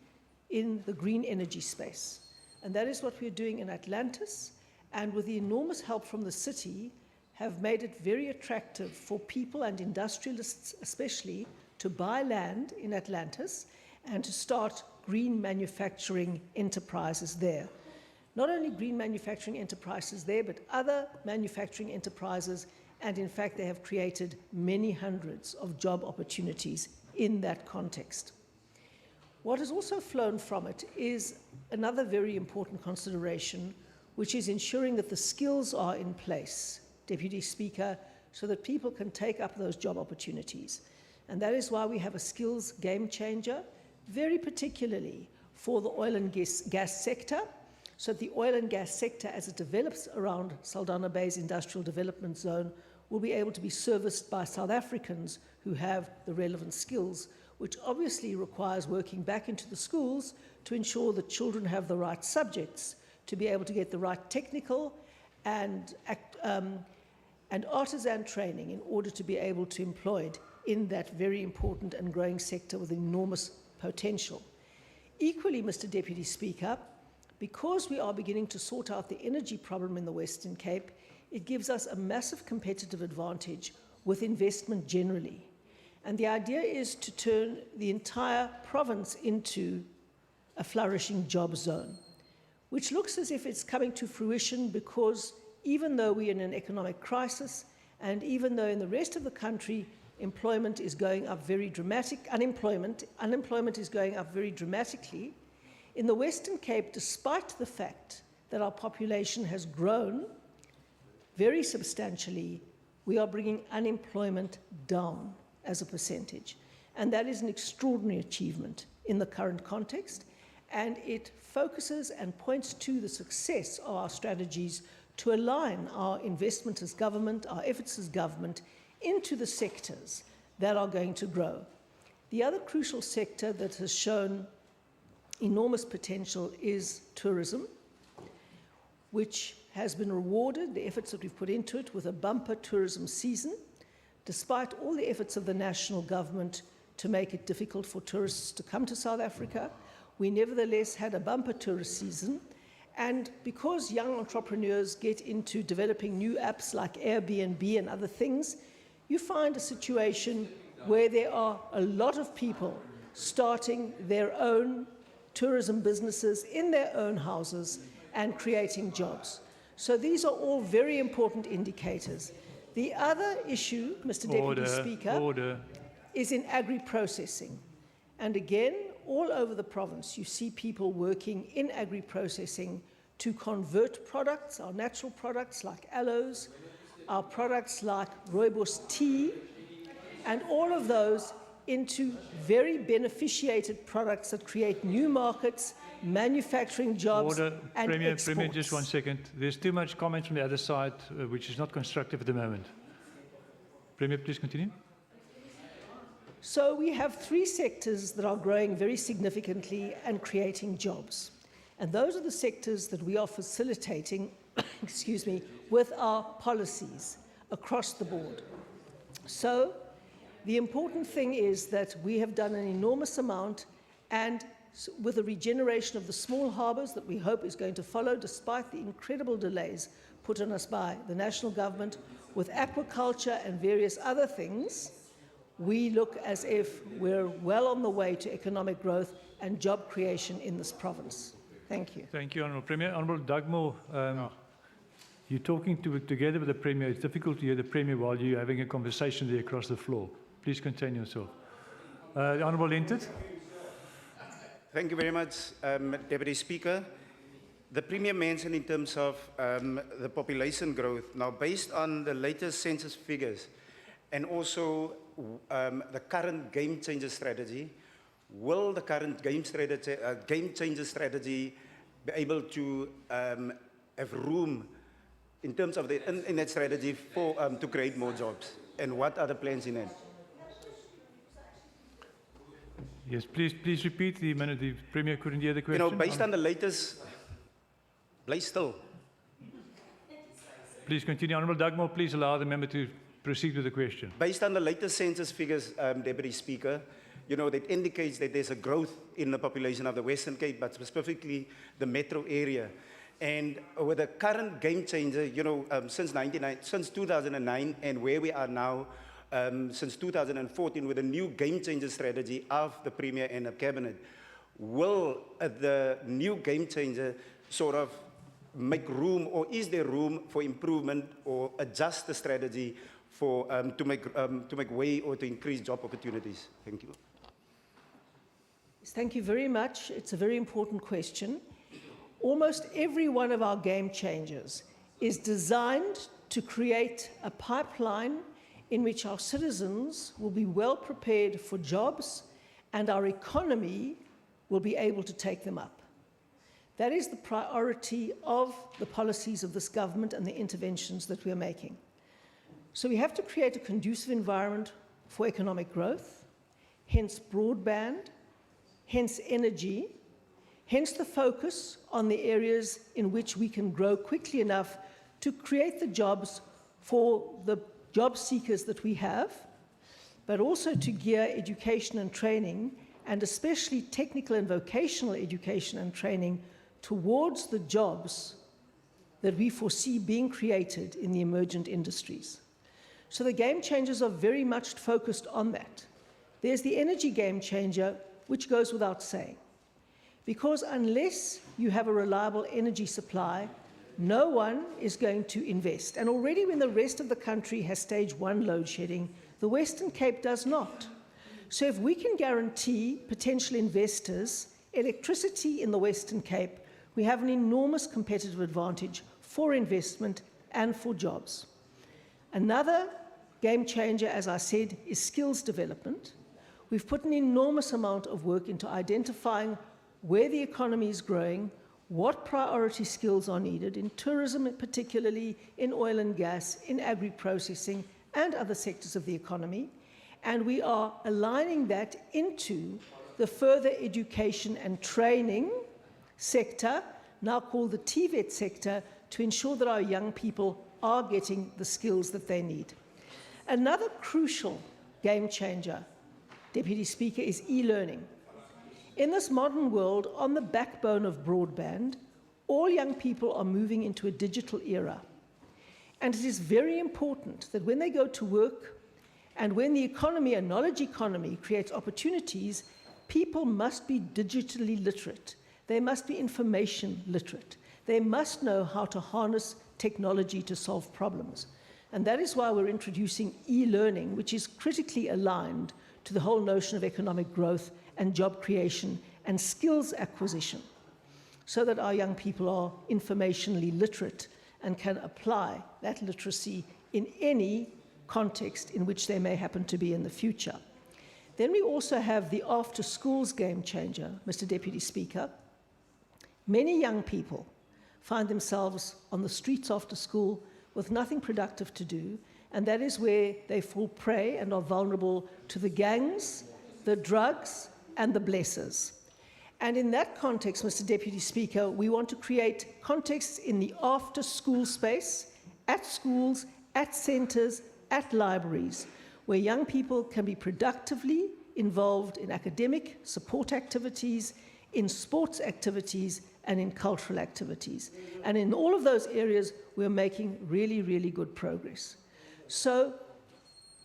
in the green energy space. And that is what we're doing in Atlantis, and with the enormous help from the city, have made it very attractive for people and industrialists especially to buy land in Atlantis and to start green manufacturing enterprises there. Not only green manufacturing enterprises there, but other manufacturing enterprises, and in fact they have created many hundreds of job opportunities in that context. What has also flown from it is another very important consideration, which is ensuring that the skills are in place, Deputy Speaker, so that people can take up those job opportunities. And that is why we have a skills game changer, very particularly for the oil and gas sector, so that the oil and gas sector, as it develops around Saldanha Bay's industrial development zone, will be able to be serviced by South Africans who have the relevant skills, which obviously requires working back into the schools to ensure that children have the right subjects to be able to get the right technical and artisan training in order to be able to be employed in that very important and growing sector with enormous potential. Equally, Mr. Deputy Speaker, because we are beginning to sort out the energy problem in the Western Cape, it gives us a massive competitive advantage with investment generally. And the idea is to turn the entire province into a flourishing job zone, which looks as if it's coming to fruition, because even though we're in an economic crisis, and even though in the rest of the country employment is going up very unemployment is going up very dramatically. In the Western Cape, despite the fact that our population has grown very substantially, we are bringing unemployment down as a percentage. And that is an extraordinary achievement in the current context. And it focuses and points to the success of our strategies to align our investment as government, our efforts as government, into the sectors that are going to grow. The other crucial sector that has shown enormous potential is tourism, which has been rewarded, the efforts that we've put into it, with a bumper tourism season, despite all the efforts of the national government to make it difficult for tourists to come to South Africa. We nevertheless had a bumper tourist season, and because young entrepreneurs get into developing new apps like Airbnb and other things, you find a situation where there are a lot of people starting their own tourism businesses in their own houses and creating jobs. So these are all very important indicators. The other issue, Mr. Deputy Speaker, is in agri-processing. And again, all over the province, you see people working in agri-processing to convert products, our natural products like aloes, our products like rooibos tea, and all of those into very beneficiated products that create new markets, manufacturing jobs, and exports. Premier, just 1 second. There's too much comment from the other side, which is not constructive at the moment. Premier, please continue. So we have 3 sectors that are growing very significantly and creating jobs. And those are the sectors that we are facilitating, excuse me, with our policies across the board. So the important thing is that we have done an enormous amount, and with the regeneration of the small harbours that we hope is going to follow, despite the incredible delays put on us by the national government, with aquaculture and various other things, we look as if we're well on the way to economic growth and job creation in this province. Thank you. Thank you, Honourable Premier. Honourable Dugmore, you're talking together with the Premier. It's difficult to hear the Premier while you're having a conversation there across the floor. Please contain yourself. The Honourable Linton. Thank you very much, Deputy Speaker. The Premier mentioned in terms of the population growth. Now, based on the latest census figures and also the current game changer strategy, will the current game changer strategy be able to have room in terms of in that strategy for to create more jobs? And what are the plans in it? Yes, please repeat the minute the Premier couldn't hear the question. You know, based on the latest, play still. Please continue. Honourable Dugmore, please allow the member to proceed with the question. Based on the latest census figures, Deputy Speaker, you know, that indicates that there's a growth in the population of the Western Cape, but specifically the metro area. And with the current game changer, you know, since 2009 and where we are now, since 2014 with a new game changer strategy of the Premier and the Cabinet, will the new game changer sort of make room, or is there room for improvement or adjust the strategy for, to make way or to increase job opportunities? Thank you. Thank you very much. It's a very important question. Almost every one of our game changers is designed to create a pipeline in which our citizens will be well prepared for jobs and our economy will be able to take them up. That is the priority of the policies of this government and the interventions that we are making. So we have to create a conducive environment for economic growth, hence broadband, hence energy, hence the focus on the areas in which we can grow quickly enough to create the jobs for the job seekers that we have, but also to gear education and training, and especially technical and vocational education and training, towards the jobs that we foresee being created in the emergent industries. So the game changers are very much focused on that. There's the energy game changer, which goes without saying, because unless you have a reliable energy supply, no one is going to invest. And already when the rest of the country has stage 1 load shedding, The Western Cape does not. So if we can guarantee potential investors electricity in the Western Cape, we have an enormous competitive advantage for investment and for jobs. Another game changer, as I said, is skills development. We've put an enormous amount of work into identifying where the economy is growing, what priority skills are needed in tourism, particularly in oil and gas, in agri-processing, and other sectors of the economy. And we are aligning that into the further education and training sector, now called the TVET sector, to ensure that our young people are getting the skills that they need. Another crucial game changer, Deputy Speaker, is e-learning. In this modern world, on the backbone of broadband, all young people are moving into a digital era. And it is very important that when they go to work and when the economy, a knowledge economy, creates opportunities, people must be digitally literate. They must be information literate. They must know how to harness technology to solve problems. And that is why we're introducing e-learning, which is critically aligned to the whole notion of economic growth and job creation and skills acquisition, so that our young people are informationally literate and can apply that literacy in any context in which they may happen to be in the future. Then we also have the after-schools game changer, Mr. Deputy Speaker. Many young people find themselves on the streets after school with nothing productive to do, and that is where they fall prey and are vulnerable to the gangs, the drugs, and the blessers. And in that context, Mr. Deputy Speaker, we want to create contexts in the after-school space, at schools, at centres, at libraries, where young people can be productively involved in academic support activities, in sports activities, and in cultural activities. And in all of those areas, we're making really, really good progress. So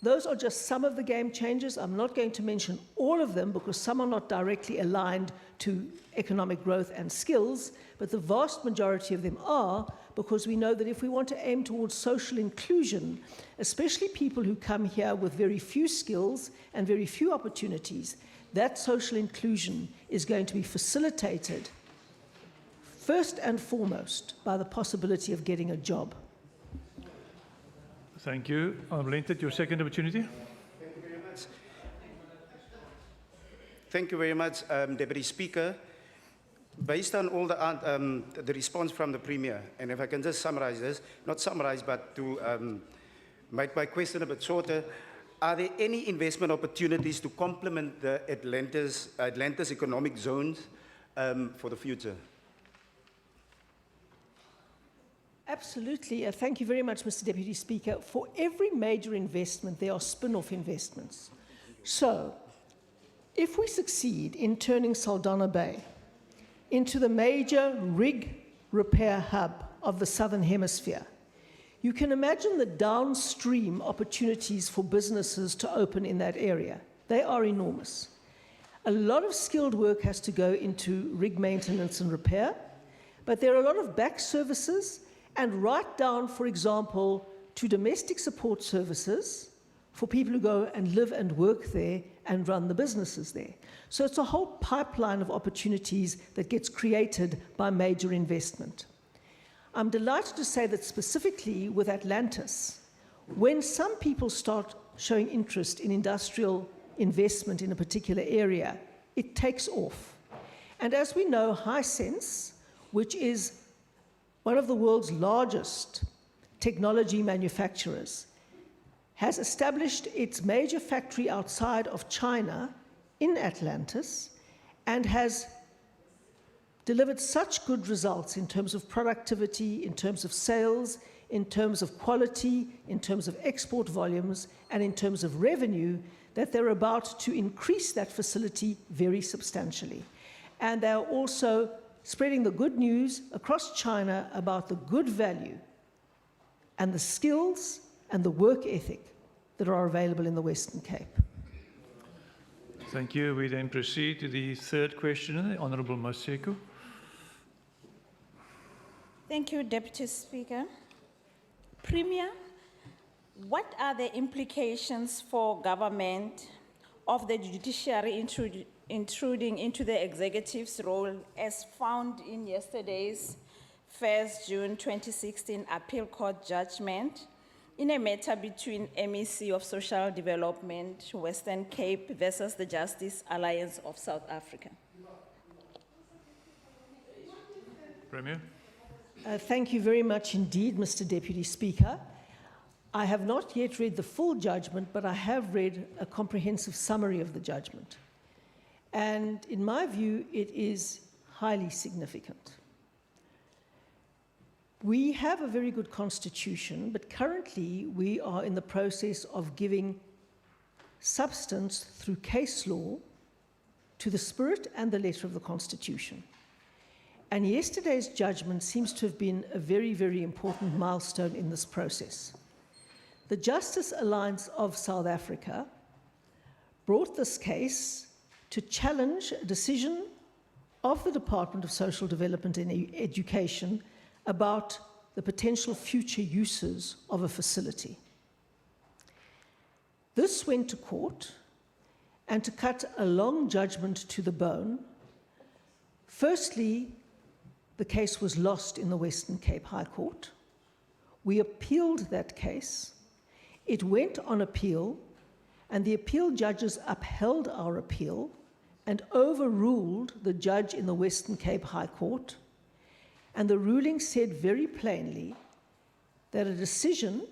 those are just some of the game changers. I'm not going to mention all of them because some are not directly aligned to economic growth and skills, but the vast majority of them are, because we know that if we want to aim towards social inclusion, especially people who come here with very few skills and very few opportunities, that social inclusion is going to be facilitated first and foremost by the possibility of getting a job. Thank you. Honourable Lentet, your second opportunity. Thank you very much. Thank you very much, Deputy Speaker. Based on all the response from the Premier, and if I can just summarize this, not summarize, but to make my question a bit shorter, are there any investment opportunities to complement the Atlantis economic zones for the future? Absolutely. Thank you very much, Mr. Deputy Speaker. For every major investment, there are spin-off investments. So, if we succeed in turning Saldanha Bay into the major rig repair hub of the Southern Hemisphere, you can imagine the downstream opportunities for businesses to open in that area. They are enormous. A lot of skilled work has to go into rig maintenance and repair, but there are a lot of back services and right down, for example, to domestic support services for people who go and live and work there and run the businesses there. So it's a whole pipeline of opportunities that gets created by major investment. I'm delighted to say that specifically with Atlantis, when some people start showing interest in industrial investment in a particular area, it takes off. And as we know, Hisense, which is one of the world's largest technology manufacturers, has established its major factory outside of China in Atlantis and has delivered such good results in terms of productivity, in terms of sales, in terms of quality, in terms of export volumes, and in terms of revenue, that they're about to increase that facility very substantially. And they're also spreading the good news across China about the good value and the skills and the work ethic that are available in the Western Cape. Thank you. We then proceed to the third questioner, Honourable Maseko. Thank you, Deputy Speaker. Premier, What are the implications for government of the judiciary intruding into the executive's role as found in yesterday's 1st June 2016 appeal court judgment in a matter between MEC of Social Development, Western Cape versus the Justice Alliance of South Africa? Premier. Thank you very much indeed, Mr. Deputy Speaker. I have not yet read the full judgment, but I have read a comprehensive summary of the judgment. And in my view, it is highly significant. We have a very good constitution, but currently we are in the process of giving substance through case law to the spirit and the letter of the Constitution. And yesterday's judgment seems to have been a very, very important milestone in this process. The Justice Alliance of South Africa brought this case to challenge a decision of the Department of Social Development and Education about the potential future uses of a facility. This went to court, and to cut a long judgment to the bone, firstly, the case was lost in the Western Cape High Court. We appealed that case. It went on appeal, and the appeal judges upheld our appeal and overruled the judge in the Western Cape High Court. And the ruling said very plainly that a decision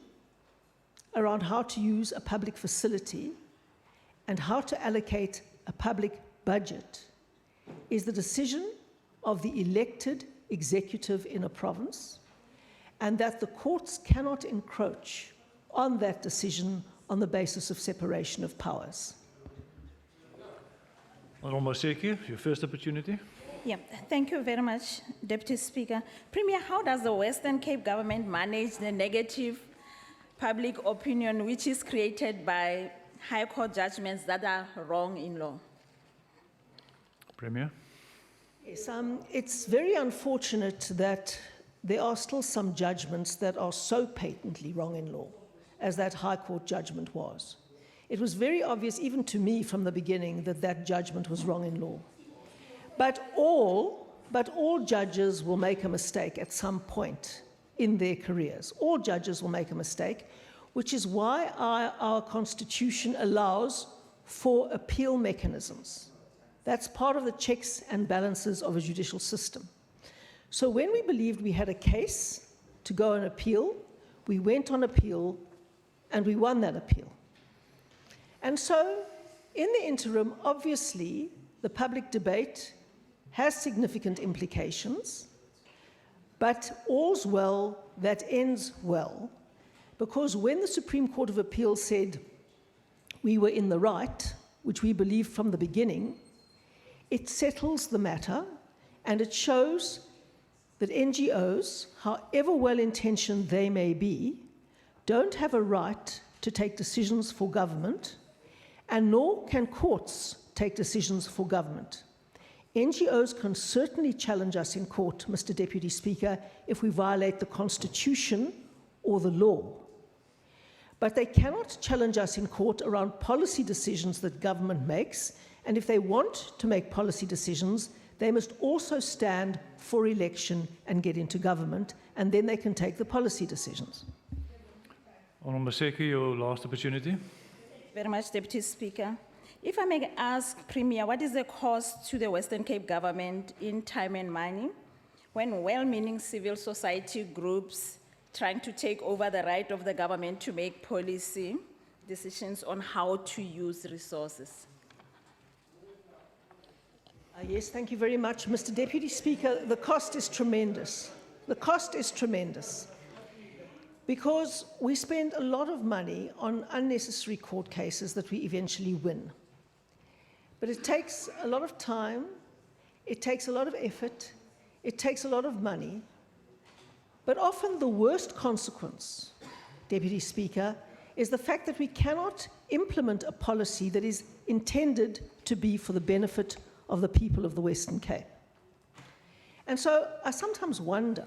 around how to use a public facility and how to allocate a public budget is the decision of the elected executive in a province, and that the courts cannot encroach on that decision on the basis of separation of powers. Honourable Seki, your first opportunity. Yeah, thank you very much, Deputy Speaker. Premier, how does the Western Cape government manage the negative public opinion which is created by High Court judgments that are wrong in law? Premier. Yes, it's very unfortunate that there are still some judgments that are so patently wrong in law, as that High Court judgment was. It was very obvious, even to me from the beginning, that that judgment was wrong in law. But all judges will make a mistake at some point in their careers. All judges will make a mistake, which is why our Constitution allows for appeal mechanisms. That's part of the checks and balances of a judicial system. So when we believed we had a case to go on appeal, we went on appeal and we won that appeal. And so in the interim, obviously, the public debate has significant implications, but all's well that ends well, because when the Supreme Court of Appeal said we were in the right, which we believed from the beginning, it settles the matter, and it shows that NGOs, however well-intentioned they may be, don't have a right to take decisions for government, and nor can courts take decisions for government. NGOs can certainly challenge us in court, Mr. Deputy Speaker, if we violate the Constitution or the law. But they cannot challenge us in court around policy decisions that government makes, and if they want to make policy decisions, they must also stand for election and get into government, and then they can take the policy decisions. Honourable Seki, your last opportunity. Very much, Deputy Speaker. If I may ask, Premier, what is the cost to the Western Cape government in time and money when well-meaning civil society groups trying to take over the right of the government to make policy decisions on how to use resources? Yes, thank you very much, Mr. Deputy Speaker. The cost is tremendous. The cost is tremendous because we spend a lot of money on unnecessary court cases that we eventually win. But it takes a lot of time, it takes a lot of effort, it takes a lot of money. But often the worst consequence, Deputy Speaker, is the fact that we cannot implement a policy that is intended to be for the benefit of the people of the Western Cape. And so I sometimes wonder,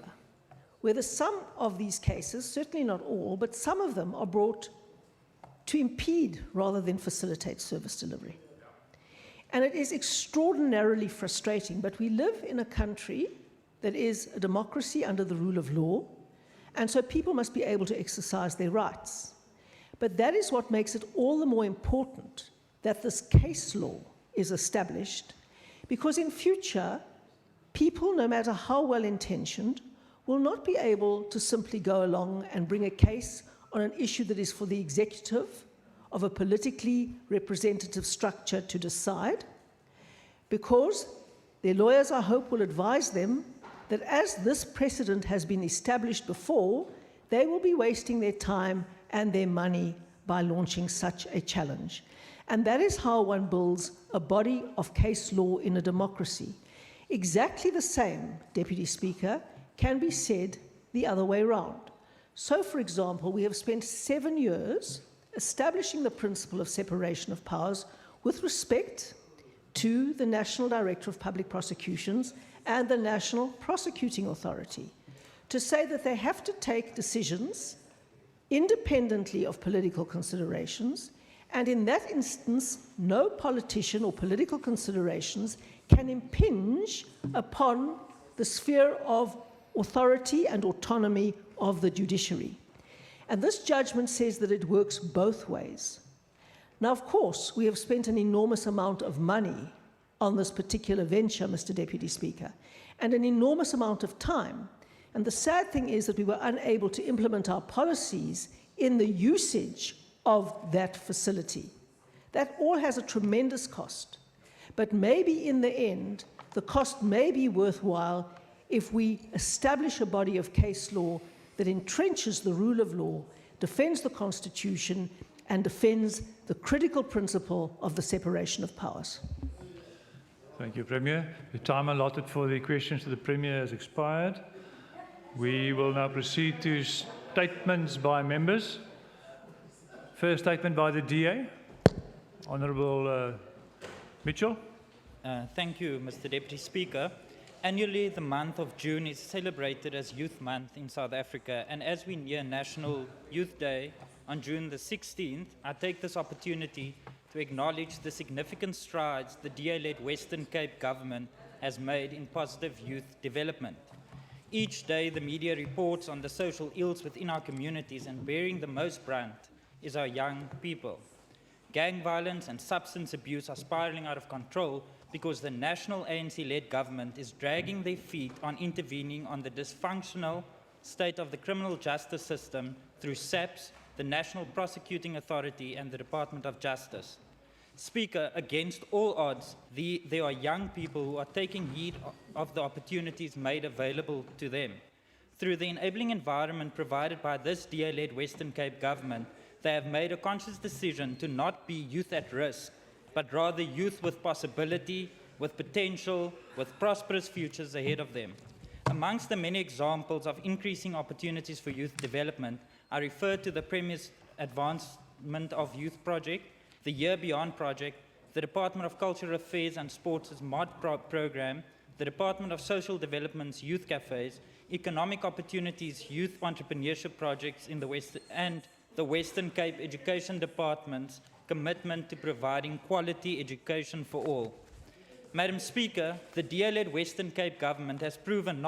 whether some of these cases, certainly not all, but some of them are brought to impede rather than facilitate service delivery. And it is extraordinarily frustrating, but we live in a country that is a democracy under the rule of law, and so people must be able to exercise their rights. But that is what makes it all the more important that this case law is established, because in future, people, no matter how well-intentioned, will not be able to simply go along and bring a case on an issue that is for the executive of a politically representative structure to decide, because their lawyers, I hope, will advise them that as this precedent has been established before, they will be wasting their time and their money by launching such a challenge. And that is how one builds a body of case law in a democracy. Exactly the same, Deputy Speaker, can be said the other way around. So, for example, we have spent 7 years establishing the principle of separation of powers with respect to the National Director of Public Prosecutions and the National Prosecuting Authority, to say that they have to take decisions independently of political considerations, and in that instance, no politician or political considerations can impinge upon the sphere of authority and autonomy of the judiciary. And this judgment says that it works both ways. Now, of course, we have spent an enormous amount of money on this particular venture, Mr. Deputy Speaker, and an enormous amount of time. And the sad thing is that we were unable to implement our policies in the usage of that facility. That all has a tremendous cost. But maybe in the end, the cost may be worthwhile if we establish a body of case law that entrenches the rule of law, defends the Constitution, and defends the critical principle of the separation of powers. Thank you, Premier. The time allotted for the questions to the Premier has expired. We will now proceed to statements by members. First statement by the DA. Honourable Mitchell. Thank you, Mr. Deputy Speaker. Annually, the month of June is celebrated as Youth Month in South Africa, and as we near National Youth Day on June the 16th, I take this opportunity to acknowledge the significant strides the DA-led Western Cape government has made in positive youth development. Each day, the media reports on the social ills within our communities, and bearing the most brunt is our young people. Gang violence and substance abuse are spiraling out of control because the national ANC-led government is dragging their feet on intervening on the dysfunctional state of the criminal justice system through SAPS, the National Prosecuting Authority, and the Department of Justice. Speaker, against all odds, there are young people who are taking heed of the opportunities made available to them. Through the enabling environment provided by this DA-led Western Cape government, they have made a conscious decision to not be youth at risk, but rather youth with possibility, with potential, with prosperous futures ahead of them. Amongst the many examples of increasing opportunities for youth development, I refer to the Premier's Advancement of Youth Project, the Year Beyond Project, the Department of Cultural Affairs and Sports' MOD program, the Department of Social Development's Youth Cafes, Economic Opportunities Youth Entrepreneurship Projects in the West, and the Western Cape Education Department's commitment to providing quality education for all. Madam Speaker, the DA-led Western Cape government has proven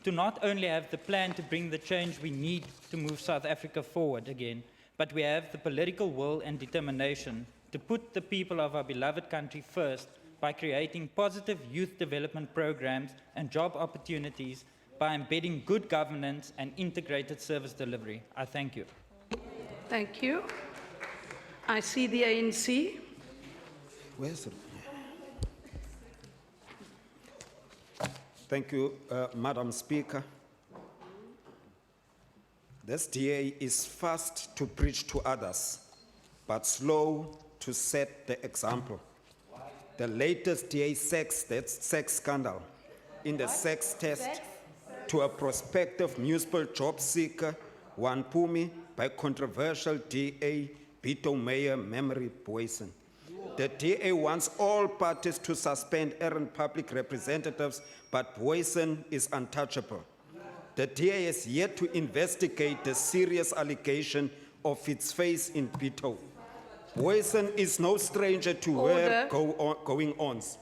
to not only have the plan to bring the change we need to move South Africa forward again, but we have the political will and determination to put the people of our beloved country first by creating positive youth development programs and job opportunities by embedding good governance and integrated service delivery. I thank you. Thank you. I see the ANC. Where's it? Thank you, Madam Speaker. This DA is fast to preach to others, but slow to set the example. The latest DA sex scandal in the sex test to a prospective municipal job seeker, Wanpumi, by controversial DA Beto Mayor Memory Boyson. The DA wants all parties to suspend errant public representatives, but Boyson is untouchable. the DA has yet to investigate the serious allegation of its face in Pito. Boyson is no stranger to where going-ons.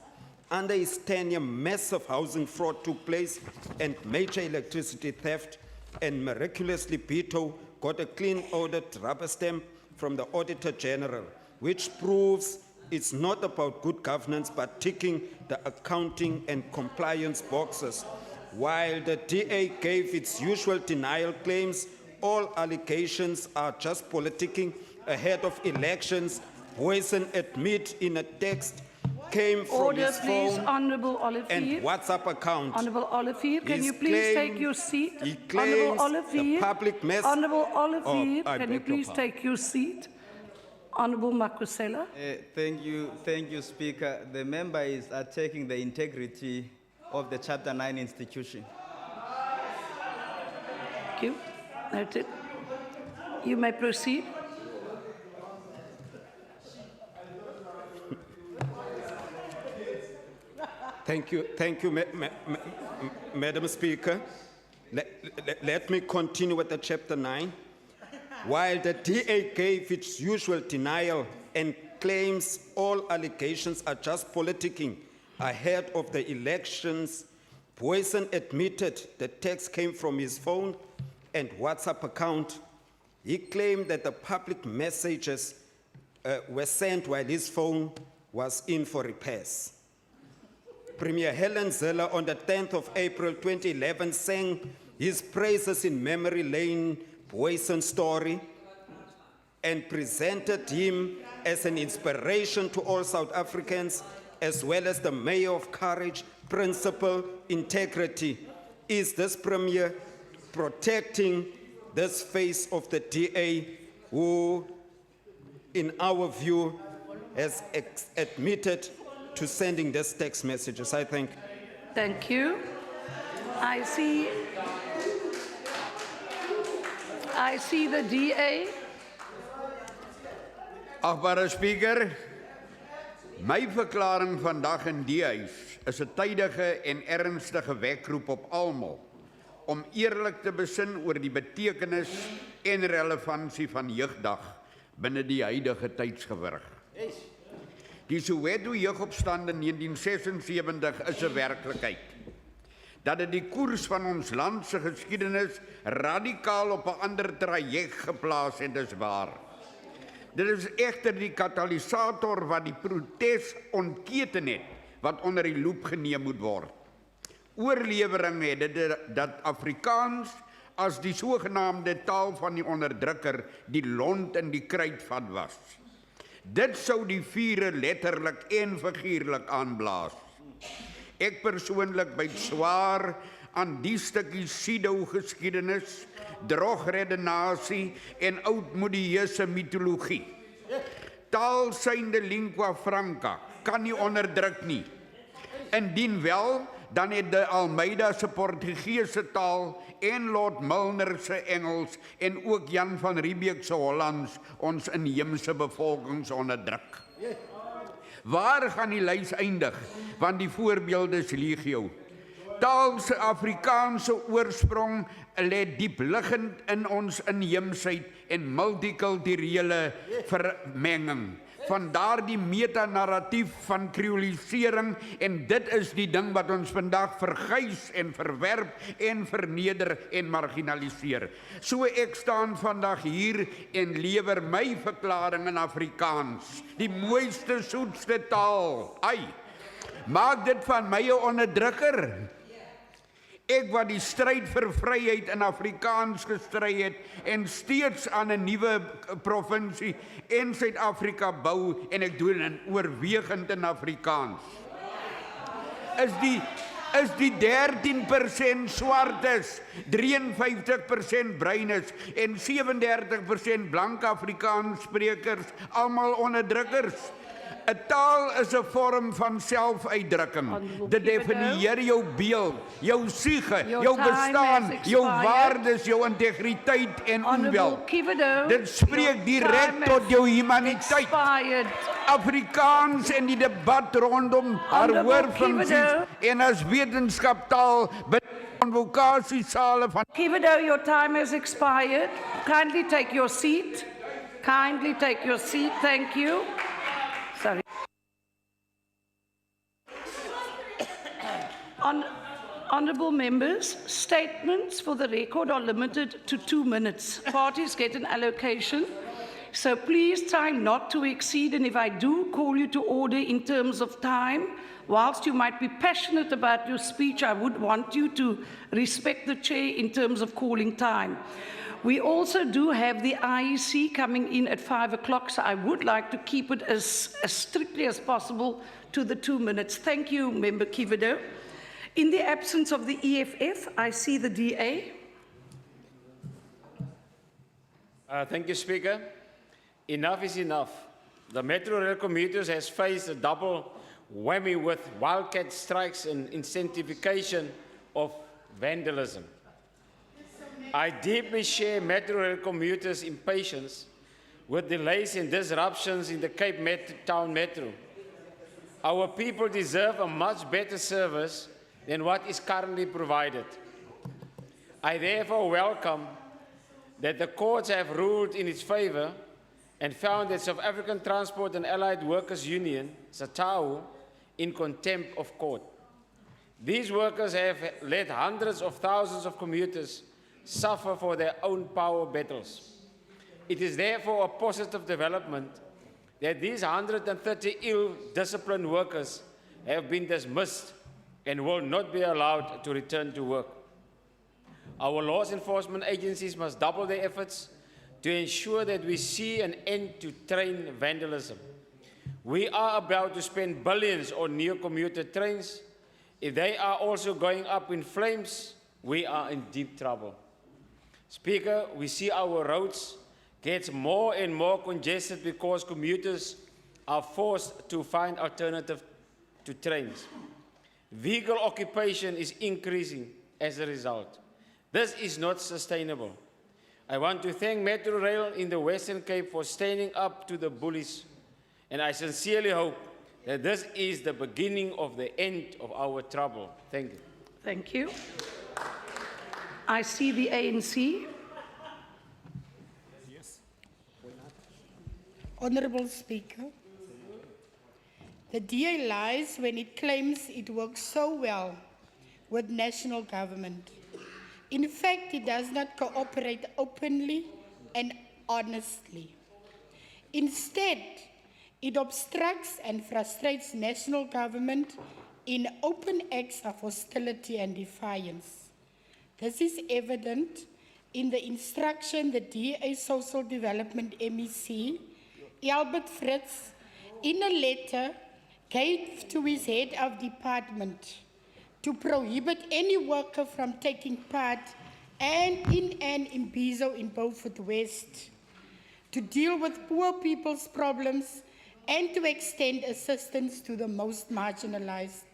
Under his tenure, massive housing fraud took place and major electricity theft, and miraculously Pito got a clean audit rubber stamp from the Auditor General, which proves it's not about good governance but ticking the accounting and compliance boxes. While the DA gave its usual denial claims, all allegations are just politicking ahead of elections, Boyson admit in a text came from Order, his please, phone Honourable Olivier. and WhatsApp account. Honourable Olivier, can His you please claim- take your seat? He Honourable claims Olivier. the public mess. Honourable Olivier, I can you beg your please pardon. take your seat? Honourable Makusela. Thank you, Speaker. The member is attacking the integrity of the Chapter 9 institution. Thank you. Noted. You may proceed. Thank you, Madam Speaker. Let me continue with the Chapter 9. While the DA gave its usual denial and claims all allegations are just politicking ahead of the elections, Boyson admitted the text came from his phone and WhatsApp account. He claimed that the public messages were sent while his phone was in for repairs. Premier Helen Zille on the 10th of April 2011 sang his praises in memory lane Boyson's story and presented him as an inspiration to all South Africans, as well as the mayor of courage, principle, integrity. Is this premier protecting this face of the DA who, in our view, has admitted to sending these text messages? I think. Thank you. I see the DA. Agbare Speaker, my verklaring vandag in die huis is 'n tydige en ernstige wekroep op almal om eerlik te besin oor die betekenis en relevantie van jeugdag binne die huidige tydsgewrig. Die Soweto jeugopstand in 1976 is 'n werklikheid. Dat dit die koers van ons land se geskiedenis radikaal op 'n ander traject geplaas het, is waar. Dit is egter die katalisator wat die protes ontketen het, wat onder die loep geneem moet word. Oorlewering het dit dat Afrikaans as die sogenaamde taal van die onderdrukker die lont in die kruitvat was. Dit sou die vure letterlik en figuurlik aanblaas. Ek persoonlik byt swaar aan die stukkie pseudo-geskiedenis, drogredenasie en oudmodieuse mitologie. Taal synde lingua franca kan nie onderdruk nie. Indien wel, dan het de Almeida se Portugese taal en Lord Milner se Engels en ook Jan van Riebeeck se Hollands ons inheemse bevolkings onderdruk. Waar gaan die lys eindig? Want die voorbeelde is legio. Taal se Afrikaanse oorsprong lê diepliggend in ons inheemsheid en multikulturele vermenging. Vandaar die metanarratief van kriolisering, en dit is die ding wat ons vandag verguis en verwerp en verneder en marginaliseer. So ek staan vandag hier en lewer my verklaring in Afrikaans, die mooiste, soetste taal. Ai, maak dit van my 'n onderdrukker. Ek wat die stryd vir vryheid in Afrikaans gestry het en steeds aan 'n nuwe provinsie en Suid-Afrika bou, en ek doen dit oorwegend in Afrikaans. Is die 13% swartes, 53% bruines en 37% blanke Afrikaans sprekers almal onderdrukkers? 'n taal is 'n vorm van selfuitdrukking. Dit definieer jou beeld, jou siege, jou bestaan, jou waardes, jou integriteit en onwel. Dit spreek direk tot jou humaniteit. Afrikaans en die debat rondom haar hoorfuncties en as wetenskaptaal convocasiesale van Kivido, your time has expired. Kindly take your seat. Kindly take your seat. Thank you. Sorry. Honourable members, statements for the record are limited to 2 minutes. Parties get an allocation, so please try not to exceed, and if I do call you to order in terms of time, whilst you might be passionate about your speech, I would want you to respect the chair in terms of calling time. We also do have the IEC coming in at 5 o'clock, so I would like to keep it as strictly as possible to the 2 minutes. Thank you, Member Kivido. In the absence of the EFF, I see the DA. Thank you, Speaker. Enough is enough. The Metro Rail commuters has faced a double whammy with wildcat strikes and incentivification of vandalism. I deeply share Metro Rail commuters' impatience with delays and disruptions in the Cape Town Metro. Our people deserve a much better service than what is currently provided. I therefore welcome that the courts have ruled in its favour and found that South African Transport and Allied Workers Union, SATAU, in contempt of court. These workers have let hundreds of thousands of commuters suffer for their own power battles. It is therefore a positive development that these 130 ill-disciplined workers have been dismissed and will not be allowed to return to work. Our law enforcement agencies must double their efforts to ensure that we see an end to train vandalism. We are about to spend billions on new commuter trains. If they are also going up in flames, we are in deep trouble. Speaker, we see our roads get more and more congested because commuters are forced to find alternatives to trains. Vehicle occupation is increasing as a result. This is not sustainable. I want to thank Metro Rail in the Western Cape for standing up to the bullies, and I sincerely hope that this is the beginning of the end of our trouble. Thank you. Thank you. I see the ANC. Yes. Honourable Speaker, the DA lies when it claims it works so well with national government. In fact, it does not cooperate openly and honestly. Instead, it obstructs and frustrates national government in open acts of hostility and defiance. This is evident in the instruction the DA Social Development MEC, Albert Fritz, in a letter gave to his head of department to prohibit any worker from taking part in an imbizo in Beaufort West, to deal with poor people's problems and to extend assistance to the most marginalized.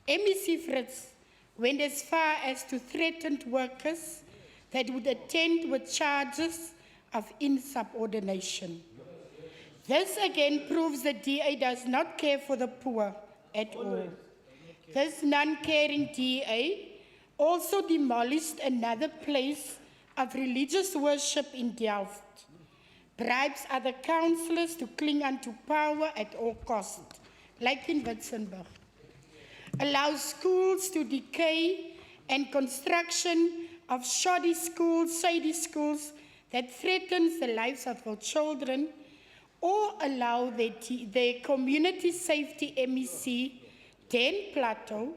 MEC Fritz went as far as to threaten workers that would attend with charges of insubordination. This again proves the DA does not care for the poor at all. This non-caring DA also demolished another place of religious worship in Delft, bribes other councillors to cling onto power at all costs, like in Witzenberg, allows schools to decay and construction of shoddy schools, shady schools that threatens the lives of our children, or allow their community safety MEC, Dan Plato,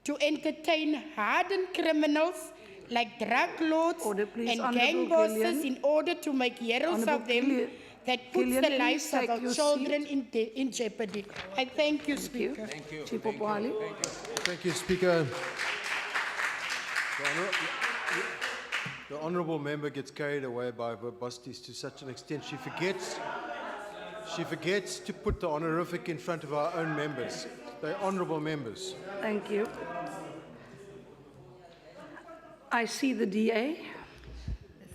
to entertain hardened criminals like drug lords and gang bosses in order to make heroes of them that puts the lives of our children in jeopardy. I thank you, Speaker. Thank you, Speaker. The honourable member gets carried away by verbosities to such an extent she she forgets to put the honorific in front of our own members. They're honourable members. Thank you. I see the DA.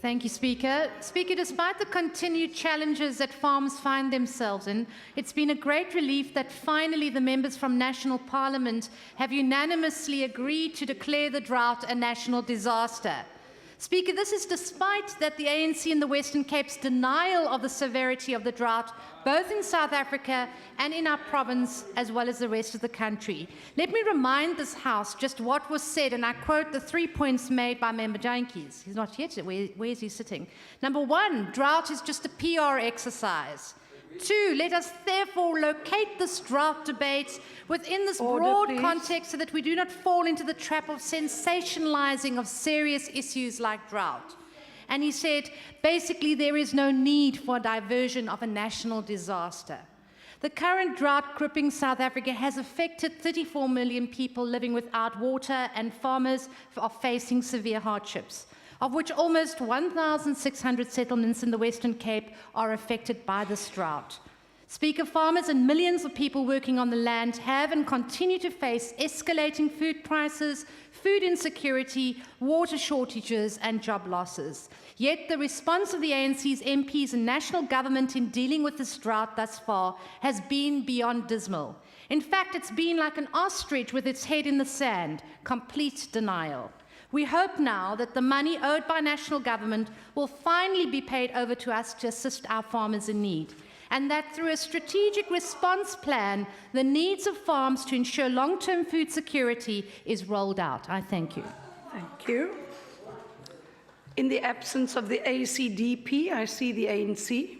Thank you, Speaker. Speaker, despite the continued challenges that farms find themselves in, it's been a great relief that finally the members from National Parliament have unanimously agreed to declare the drought a national disaster. Speaker, this is despite that the ANC in the Western Cape's denial of the severity of the drought, both in South Africa and in our province, as well as the rest of the country. Let me remind this House just what was said, and I quote the 3 points made by Member Jantjies. He's not here. Where is he sitting? Number one, drought is just a PR exercise. 2, let us therefore locate this drought debate within this broad context so that we do not fall into the trap of sensationalizing of serious issues like drought. And he said, basically, there is no need for a diversion of a national disaster. The current drought gripping South Africa has affected 34 million people living without water, and farmers are facing severe hardships, of which almost 1,600 settlements in the Western Cape are affected by this drought. Speaker, farmers and millions of people working on the land have and continue to face escalating food prices, food insecurity, water shortages, and job losses. Yet the response of the ANC's MPs and national government in dealing with this drought thus far has been beyond dismal. In fact, it's been like an ostrich with its head in the sand, complete denial. We hope now that the money owed by national government will finally be paid over to us to assist our farmers in need, and that through a strategic response plan, the needs of farms to ensure long-term food security is rolled out. I thank you. Thank you. In the absence of the ACDP, I see the ANC.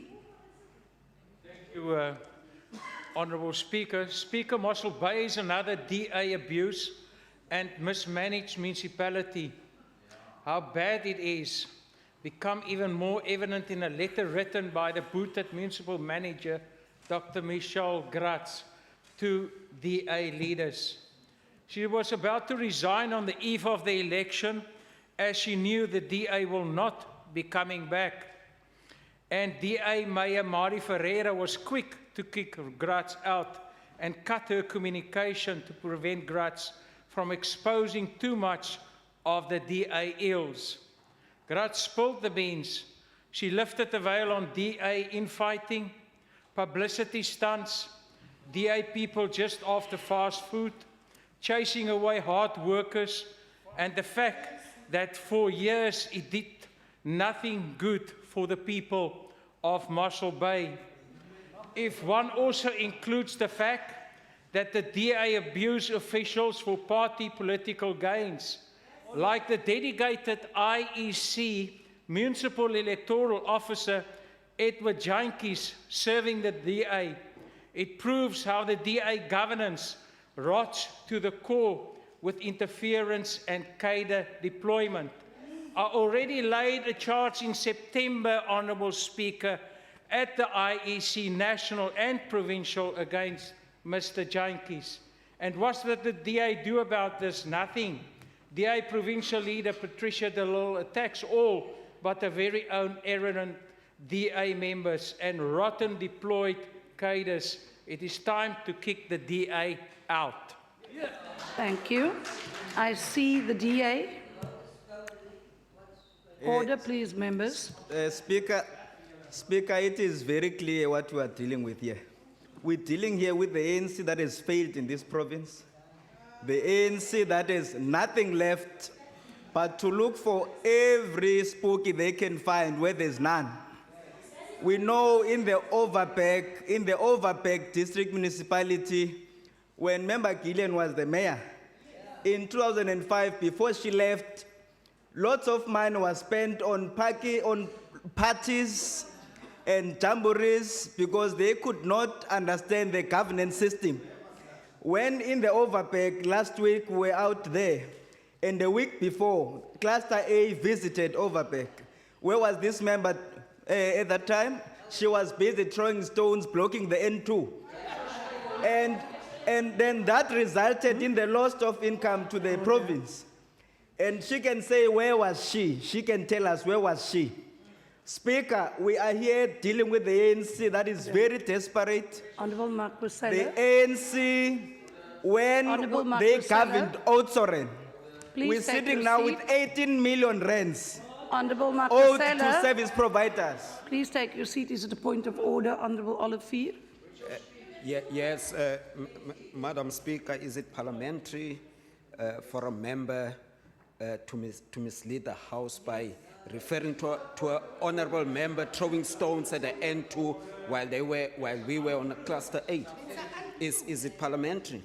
Thank you, Honourable Speaker. Speaker, Mossel Bay is another DA abuse and mismanaged municipality. How bad it is become even more evident in a letter written by the booted municipal manager, Dr. Michelle Gratz, to DA leaders. She was about to resign on the eve of the election, as she knew the DA will not be coming back. And DA Mayor Mari Ferreira was quick to kick Gratz out and cut her communication to prevent Gratz from exposing too much of the DA ills. Gratz spilled the beans. She lifted the veil on DA infighting, publicity stunts, DA people just after fast food, chasing away hard workers, and the fact that for years it did nothing good for the people of Mossel Bay. If one also includes the fact that the DA abused officials for party political gains, like the dedicated IEC municipal electoral officer Edward Jantjies serving the DA, it proves how the DA governance rots to the core with interference and cadre deployment. I already laid a charge in September, Honourable Speaker, at the IEC national and provincial against Mr. Jantjies. And what did the DA do about this? Nothing. DA provincial leader Patricia de Lille attacks all but her very own errant DA members and rotten deployed cadres. It is time to kick the DA out. Thank you. I see the DA. Order, please, members. Speaker, it is very clear what we are dealing with here. We're dealing here with the ANC that has failed in this province, the ANC that has nothing left but to look for every spooky they can find where there's none. We know in the Overberg district municipality, when Member Gillian was the mayor, in 2005, before she left, lots of money was spent on parties and jamborees because they could not understand the governance system. When in the Overberg last week we were out there, and the week before, Cluster A visited Overberg. Where was this member at that time? She was busy throwing stones, blocking the N2. And then that resulted in the loss of income to the province. And she can say, where was she? She can tell us, where was she? Speaker, we are here dealing with the ANC that is very desperate. Honourable Mark The Busella. ANC, when Honourable Mark they Busella. governed Oudtshoorn, Please we're take sitting your now seat. with 18 million rands Honourable Mark owed to Busella. service providers. Please take your seat. Is it a point of order, Honourable Olivier? Yes, Madam Speaker, is it parliamentary for a member to mislead the House by referring to an honourable member throwing stones at the N2 while we were on cluster 8? Is it parliamentary?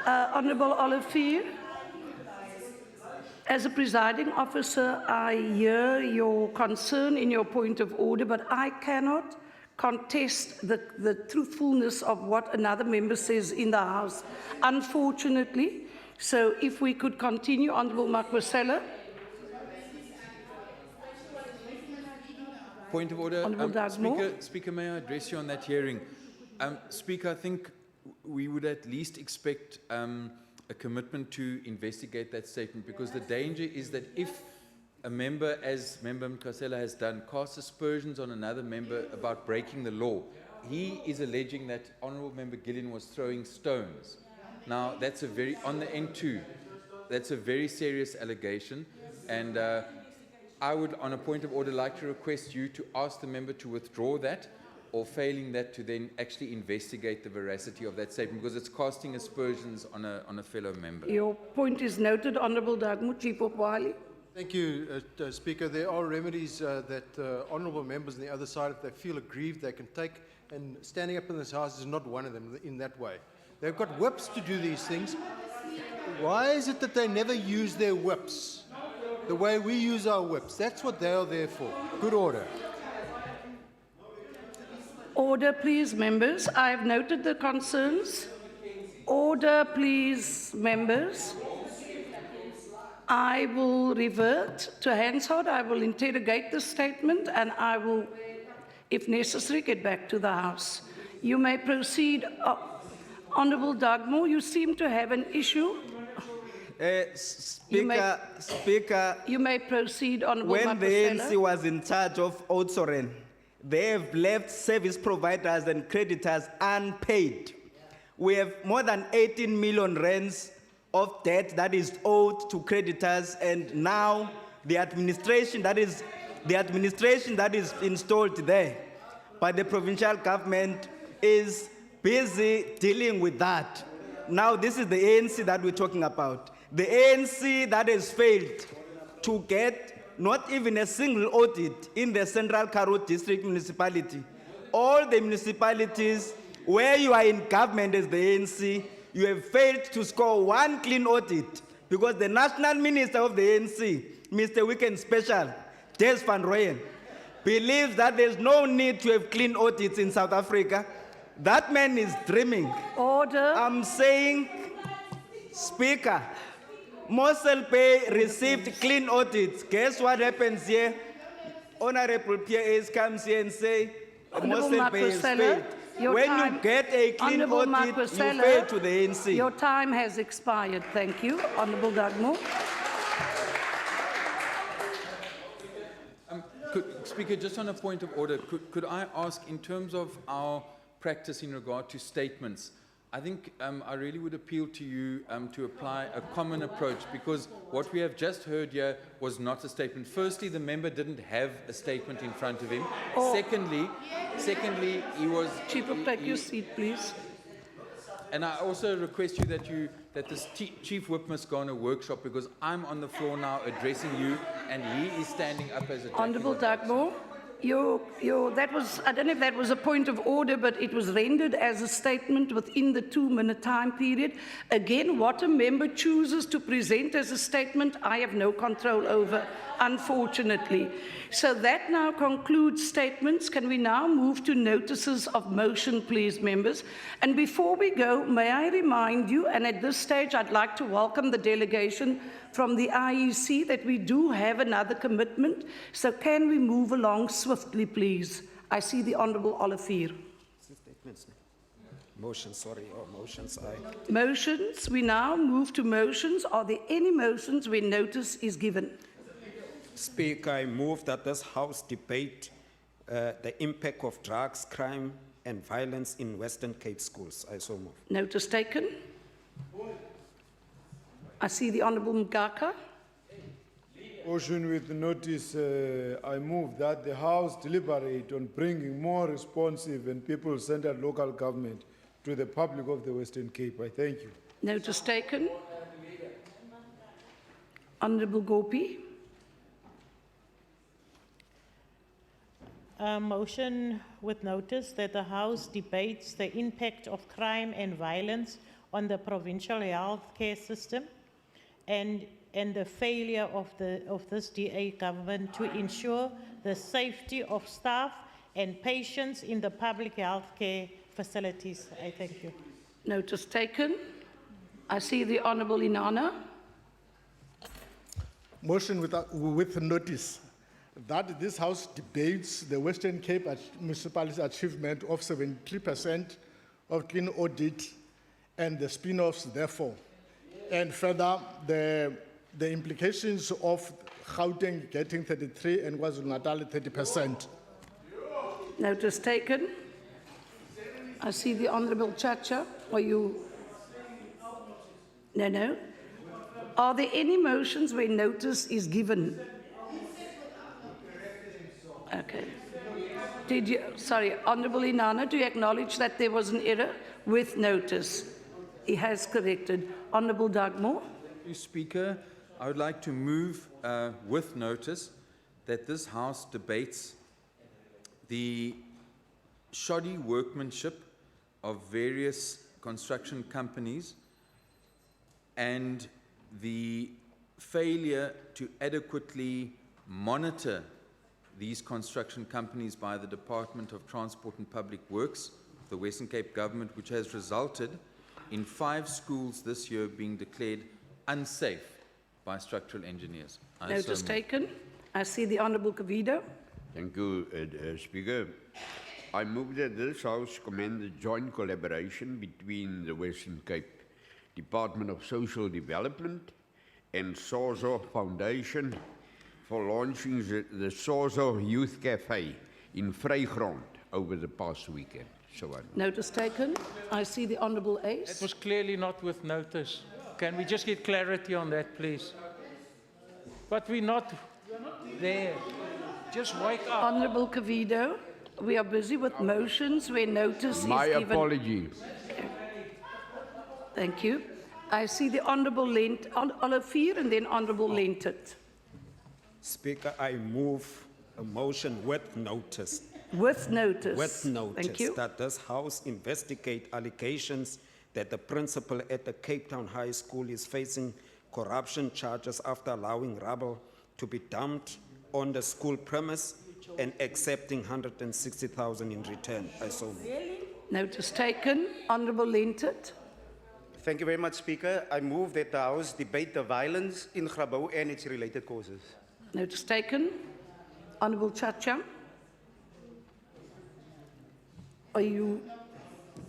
Honourable Olivier, as a presiding officer, I hear your concern in your point of order, but I cannot contest the truthfulness of what another member says in the House, unfortunately. So if we could continue, Honourable Mark Busella. Point of order. Honourable Dugmore. Speaker, may I address you on that hearing? Speaker, I think we would at least expect a commitment to investigate that statement, because the danger is that if a member, as Member Mkhasela has done, casts aspersions on another member about breaking the law, he is alleging that Honourable Member Gillian was throwing stones. Now, that's a very, on the N2, that's a very serious allegation, and I would, on a point of order, like to request you to ask the member to withdraw that, or failing that, to then actually investigate the veracity of that statement, because it's casting aspersions on a fellow member. Your point is noted, Honourable Dagmo. Chief Whip Wiley. Thank you, Speaker. There are remedies that honourable members on the other side, if they feel aggrieved, they can take, and standing up in this House is not one of them in that way. They've got whips to do these things. Why is it that they never use their whips the way we use our whips? That's what they are there for. Good order. Order, please, members. I have noted the concerns. Order, please, members. I will revert to Hansard. I will interrogate the statement, and I will, if necessary, get back to the House. You may proceed. Honourable Dugmore, you seem to have an issue. Speaker, you may proceed, Honourable when the Mapusela. ANC was in charge of Oudtshoorn, they have left service providers and creditors unpaid. We have more than 18 million rands of debt that is owed to creditors, and now the administration that is installed there by the provincial government is busy dealing with that. Now this is the ANC that we're talking about. The ANC that has failed to get not even a single audit in the Central Karoo District Municipality. All the municipalities where you are in government as the ANC, you have failed to score one clean audit, because the national minister of the ANC, Mr. Weekend Special, Des van Rooyen, believes that there's no need to have clean audits in South Africa. That man is dreaming. Order. I'm saying, Speaker, Mossel Bay received clean audits. Guess what happens here? Honorable Pierre comes here and say, Mossel Bay has failed. When you get a clean audit, you fail to the ANC. Your time has expired. Thank you. Honourable Dugmore. Speaker, just on a point of order, could I ask, in terms of our practice in regard to statements, I think I really would appeal to you to apply a common approach, because what we have just heard here was not a statement. Firstly, the member didn't have a statement in front of him. Oh. Secondly, he was... Chief, take your seat, please. And I also request you that this Chief Whip must go on a workshop, because I'm on the floor now addressing you, and he is standing up as a... Honourable Dugmore. That was, I don't know if that was a point of order, but it was rendered as a statement within the 2-minute time period. Again, what a member chooses to present as a statement, I have no control over, unfortunately. So that now concludes statements. Can we now move to notices of motion, please, members? And before we go, may I remind you, and at this stage I'd like to welcome the delegation from the IEC, that we do have another commitment. So can we move along swiftly, please? I see the Honourable Olivier. Motions, sorry, or motions, aye. Motions. We now move to motions. Are there any motions where notice is given? Speaker, I move that this House debate the impact of drugs, crime, and violence in Western Cape schools. I so move. Notice taken. I see the Honourable Mgaka. Motion with notice, I move that the House deliberate on bringing more responsive and people-centered local government to the public of the Western Cape. I thank you. Notice taken. Honourable Gopi. A motion with notice that the House debates the impact of crime and violence on the provincial healthcare system and the failure of this DA government to ensure the safety of staff and patients in the public healthcare facilities. I thank you. Notice taken. I see the Honourable Inanna. Motion with notice that this House debates the Western Cape municipality's achievement of 73% of clean audit and the spin-offs therefore, and further the implications of Gauteng getting 33 and KwaZulu-Natal 30%. Notice taken. I see the Honourable Chacha. Are you? No. Are there any motions where notice is given? Okay. Did you, sorry, Honourable Inanna, do you acknowledge that there was an error with notice? He has corrected. Honourable Dugmore. Speaker, I would like to move with notice that this House debates the shoddy workmanship of various construction companies and the failure to adequately monitor these construction companies by the Department of Transport and Public Works, the Western Cape Government, which has resulted in 5 schools this year being declared unsafe by structural engineers. Notice taken. I see the Honourable Kavido. Thank you, Speaker. I move that this House commend the joint collaboration between the Western Cape Department of Social Development and Sozo Foundation for launching the Sozo Youth Cafe in Vrygrond over the past weekend. So on. Notice taken. I see the Honourable Ace. It was clearly not with notice. Can we just get clarity on that, please? But we're not there. Just wake up. Honourable Kavido, we are busy with motions where notice is given. My apology. Okay. Thank you. I see the Honourable Olivier and then Honourable Lentet. Speaker, I move a motion with notice. With notice. With notice. Thank you. That this House investigate allegations that the principal at the Cape Town High School is facing corruption charges after allowing rubble to be dumped on the school premise and accepting 160,000 in return. I so move. Notice taken. Honourable Lentet. Thank you very much, Speaker. I move that the House debate the violence in Grabouw and its related causes. Notice taken. Honourable Chacha. Are you?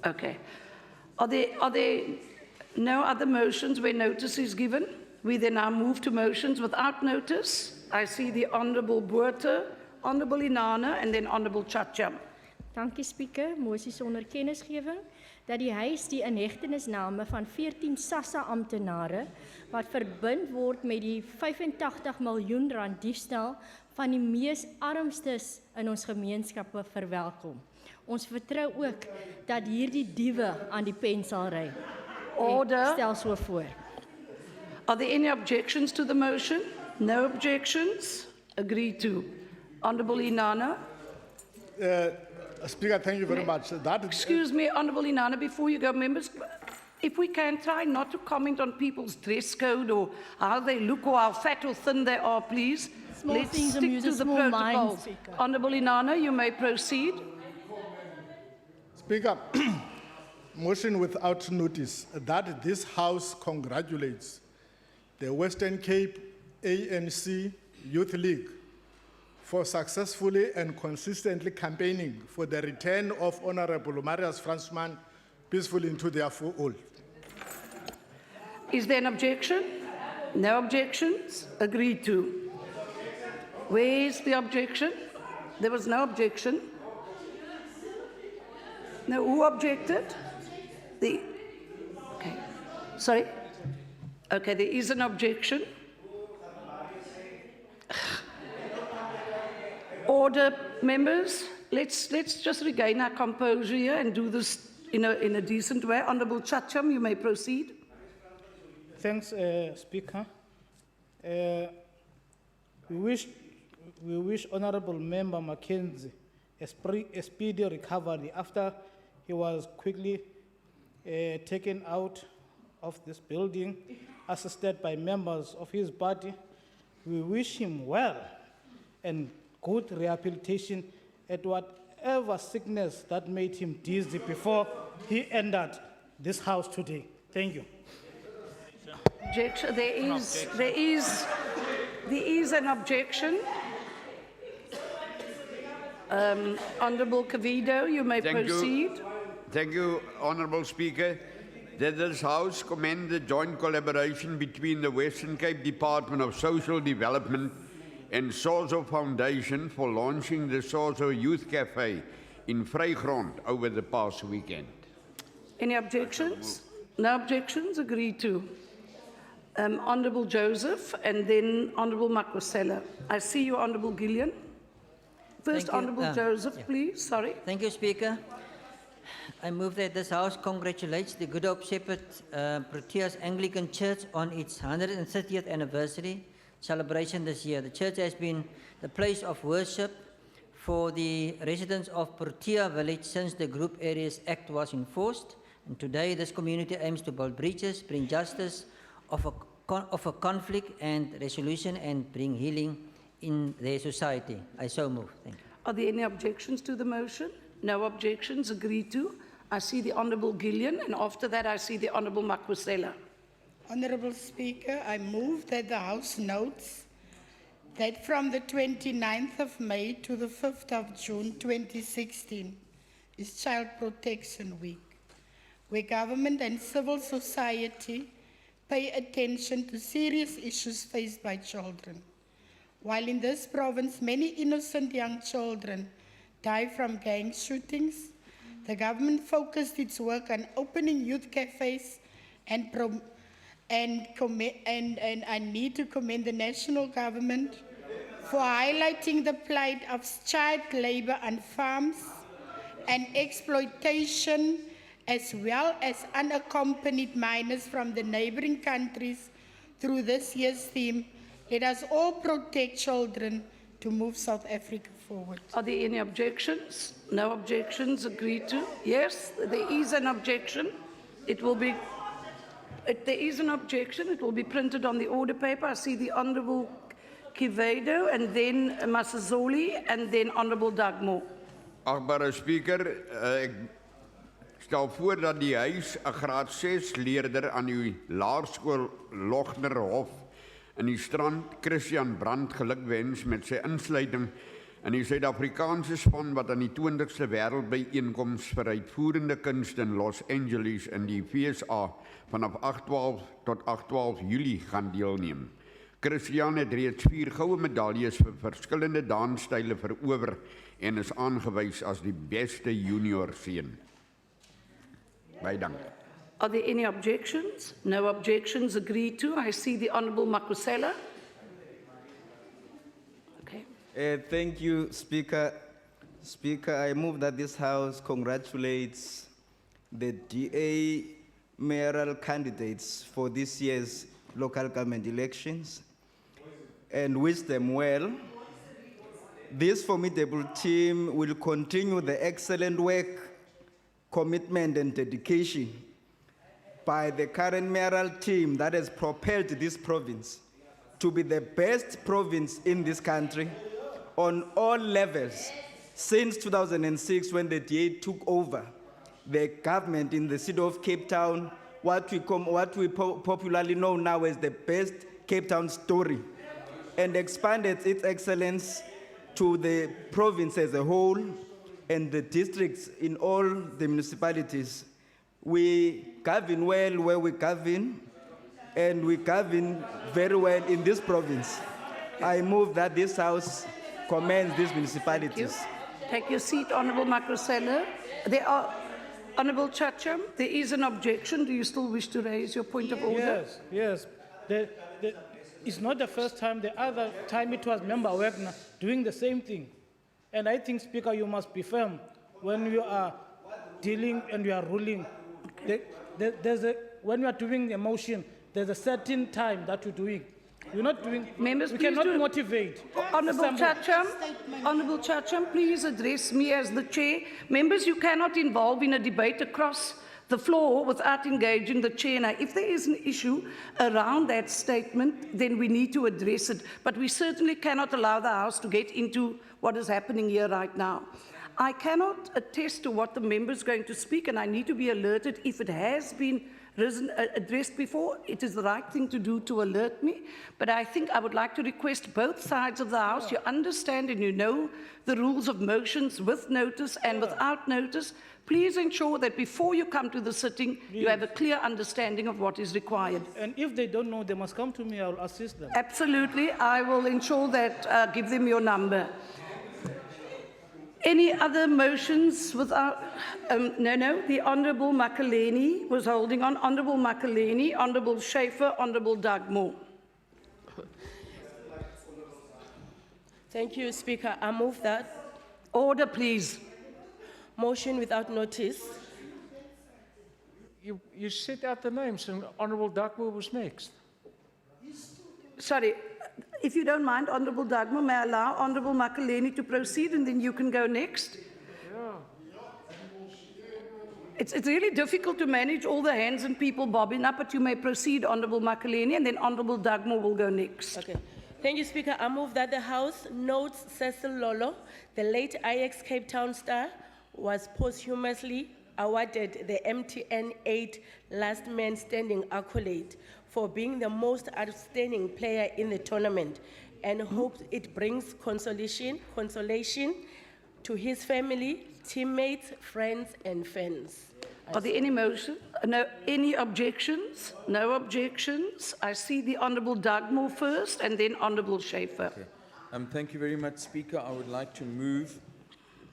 Okay. Are there no other motions where notice is given? We then now move to motions without notice. I see the Honourable Botha, Honourable Inanna, and then Honourable Chacha. Dankie Speaker, mosie sonder kennisgewing dat die huis die inhegtenisname van 14 SASSA amptenare wat verbind word met die 85 miljoen rand diefstal van die mees armstes in ons gemeenskappe verwelkom. Ons vertrou ook dat hierdie diewe aan die pen sal ry. Order. Stel so voor. Are there any objections to the motion? No objections. Agreed to. Honourable Inanna. Speaker, thank you very much. Excuse me, Honourable Inanna, before you go, members, if we can try not to comment on people's dress code or how they look or how fat or thin they are, please. Small Let's things stick amuse to a the small protocol. mind, Speaker. Honourable Inanna, you may proceed. Speaker, motion without notice that this House congratulates the Western Cape ANC Youth League for successfully and consistently campaigning for the return of Honourable Marius Fransman peacefully into their fold. Is there an objection? No objections? Agreed to. Where's the objection? There was no objection. No, who objected? Okay. Sorry? Okay, there is an objection. Order, members. Let's just regain our composure here and do this in a decent way. Honourable Chacham, you may proceed. Thanks, Speaker. We wish Honourable Member Mackenzie a speedy recovery after he was quickly taken out of this building, assisted by members of his party. We wish him well and good rehabilitation at whatever sickness that made him dizzy before he entered this house today. Thank you. Objection. There is an objection. Honourable Cavido, you may proceed. Thank you, Honourable Speaker. That this House commend the joint collaboration between the Western Cape Department of Social Development and Sozo Foundation for launching the Sozo Youth Cafe in Vrygrond over the past weekend. Any objections? No objections? Agreed to. Honourable Joseph and then Honourable Makwasela. I see you, Honourable Gillian. First, Honourable Joseph, please. Sorry. Thank you, Speaker. I move that this House congratulates the Good Hope Shepherd Proteas Anglican Church on its 130th anniversary celebration this year. The church has been the place of worship for the residents of Protea village since the Group Areas Act was enforced. And today, this community aims to build bridges, bring justice of a conflict and resolution, and bring healing in their society. I so move. Thank you. Are there any objections to the motion? No objections. Agreed to. I see the Honourable Gillian, and after that I see the Honourable Makwasela. Honourable Speaker, I move that the House notes that from the 29th of May to the 5th of June 2016 is Child Protection Week, where government and civil society pay attention to serious issues faced by children. While in this province many innocent young children die from gang shootings, the government focused its work on opening youth cafes and I need to commend the national government for highlighting the plight of child labor on farms and exploitation, as well as unaccompanied minors from the neighboring countries through this year's theme, let us all protect children to move South Africa forward. Are there any objections? No objections. Agreed to. Yes, there is an objection. It will be. There is an objection. It will be printed on the order paper. I see the Honourable Kivedo and then Masazoli and then Honourable Dagmo. Achtbare Speaker, ek stel voor dat die huis 'n graad 6 leerder aan die laerskool Lognerhof in die Strand, Christian Brandt, gelukwens met sy insluiting in die Suid-Afrikaanse span wat aan die 20ste wêreldbyeenkoms vir uitvoerende kunste in Los Angeles in die VSA vanaf 8/12 tot 8/12 Julie gaan deelneem. Christian het reeds 4 goue medaljes vir verskillende dansstyle verower en is aangewys as die beste junior seun. Baie dankie. Are there any objections? No objections. Agreed to. I see the Honourable Makwasela. Okay. Thank you, Speaker. Speaker, I move that this House congratulates the DA mayoral candidates for this year's local government elections and wish them well. This formidable team will continue the excellent work, commitment, and dedication by the current mayoral team that has propelled this province to be the best province in this country on all levels since 2006, when the DA took over the government in the city of Cape Town, what we popularly know now as the best Cape Town story, and expanded its excellence to the province as a whole and the districts in all the municipalities. We govern well where we govern, and we govern very well in this province. I move that this House commends these municipalities. Take your seat, Honourable Macrosella. There are, Honourable Chacham, there is an objection. Do you still wish to raise your point of order? Yes, yes. It's not the first time. The other time it was Member Wagner doing the same thing. And I think, Speaker, you must be firm when you are dealing and you are ruling. When you are doing a motion, there's a certain time that you're doing. You're not doing. Members, we please cannot do. motivate. Honourable Chacham, please address me as the chair. Members, you cannot involve in a debate across the floor without engaging the chair. Now, if there is an issue around that statement, then we need to address it. But we certainly cannot allow the House to get into what is happening here right now. I cannot attest to what the member is going to speak, and I need to be alerted if it has been addressed before. It is the right thing to do to alert me. But I think I would like to request both sides of the House, you understand and you know the rules of motions with notice and without notice. Please ensure that before you come to the sitting, you have a clear understanding of what is required. And if they don't know, they must come to me. I will assist them. Absolutely. I will ensure that, give them your number. Any other motions without? No. The Honourable Makaleni was holding on. Honourable Makaleni, Honourable Schaefer, Honourable Dugmore. Thank you, Speaker. I move that. Order, please. Motion without notice. You set out the names, and Honourable Dugmore was next. Sorry. If you don't mind, Honourable Dugmore, may I allow Honourable Makaleni to proceed and then you can go next? It's really difficult to manage all the hands and people bobbing up, but you may proceed, Honourable Makaleni, and then Honourable Dugmore will go next. Okay. Thank you, Speaker. I move that the House notes Cecil Lolo, the late IX Cape Town star, was posthumously awarded the MTN 8 Last Man Standing accolade for being the most outstanding player in the tournament, and hopes it brings consolation to his family, teammates, friends, and fans. Are there any motions? No. Any objections? No objections. I see the Honourable Dugmore first and then Honourable Schaefer. Okay. Thank you very much, Speaker. I would like to move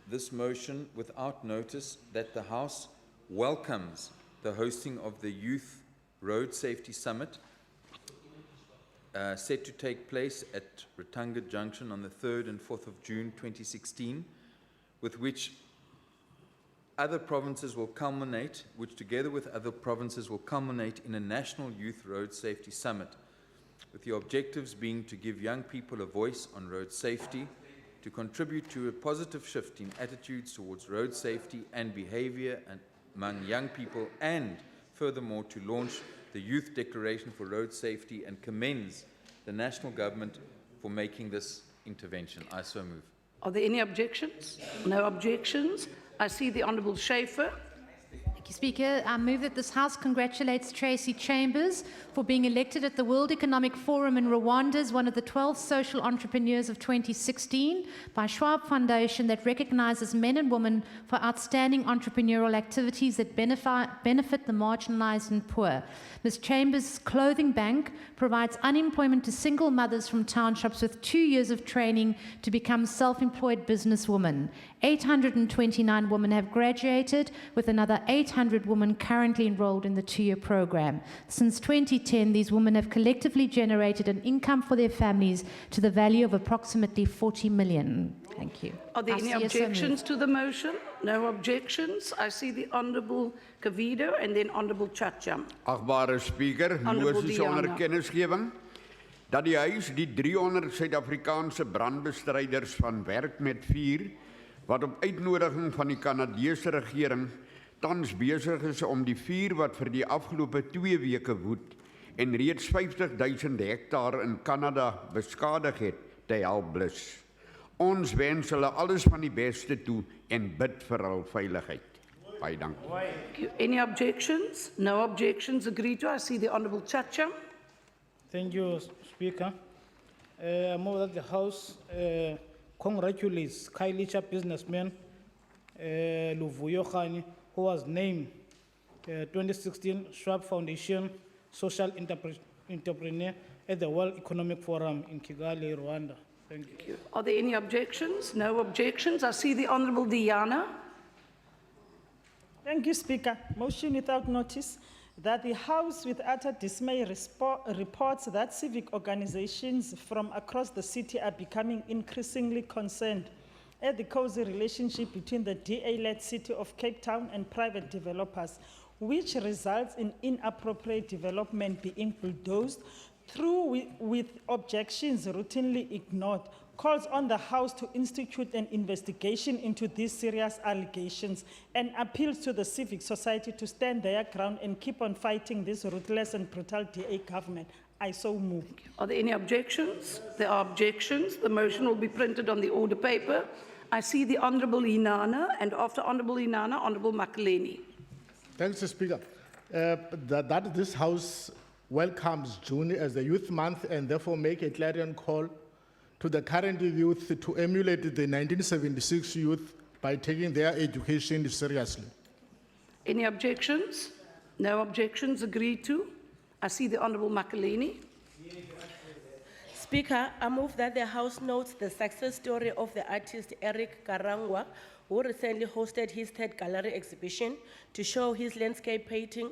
this motion without notice that the House welcomes the hosting of the Youth Road Safety Summit set to take place at Ratanga Junction on the 3rd and 4th of June 2016, with which other provinces will culminate, which together with other provinces will culminate in a National Youth Road Safety Summit, with the objectives being to give young people a voice on road safety, to contribute to a positive shift in attitudes towards road safety and behaviour among young people, and furthermore to launch the Youth Declaration for Road Safety and commends the national government for making this intervention. I so move. Are there any objections? No objections. I see the Honourable Schaefer. Thank you, Speaker. I move that this House congratulates Tracy Chambers for being elected at the World Economic Forum in Rwanda as one of the 12 social entrepreneurs of 2016 by Schwab Foundation that recognizes men and women for outstanding entrepreneurial activities that benefit the marginalized and poor. Ms. Chambers' clothing bank provides unemployment to single mothers from townships with 2 years of training to become self-employed businesswomen. 829 women have graduated, with another 800 women currently enrolled in the 2-year program. Since 2010, these women have collectively generated an income for their families to the value of approximately 40 million. Thank you. Are there any objections to the motion? No objections. I see the Honourable Cavido and then Honourable Chacham. Agbare Speaker, moties onder kennisgewing dat die huis die 300 Suid-Afrikaanse brandbestryders van werk met vuur wat op uitnodiging van die Kanadese regering tans besig is om die vuur wat vir die afgelope 2 weke woed en reeds 50,000 hektaar in Kanada beskadig het, te help blus. Ons wens hulle alles van die beste toe en bid vir hul veiligheid. Baie dankie. Any objections? No objections. Agreed to. I see the Honourable Chacham. Thank you, Speaker. I move that the House congratulates Kailicha businessman Luvuyo Khani, who was named 2016 Schwab Foundation Social entrepreneur at the World Economic Forum in Kigali, Rwanda. Thank you. Are there any objections? No objections. I see the Honourable Diana. Thank you, Speaker. Motion without notice that the House with utter dismay reports that civic organizations from across the city are becoming increasingly concerned at the cozy relationship between the DA-led city of Cape Town and private developers, which results in inappropriate development being bulldozed through with objections routinely ignored, calls on the House to institute an investigation into these serious allegations and appeals to the civic society to stand their ground and keep on fighting this ruthless and brutal DA government. I so move. Are there any objections? There are objections. The motion will be printed on the order paper. I see the Honourable Inana, and after Honourable Inana, Honourable Makaleni. Thanks, Speaker. That this House welcomes June as the Youth Month and therefore make a clarion call to the current youth to emulate the 1976 youth by taking their education seriously. Any objections? No objections. Agreed to. I see the Honourable Makaleni. Speaker, I move that the House notes the success story of the artist Eric Karangwa, who recently hosted his third gallery exhibition to show his landscape painting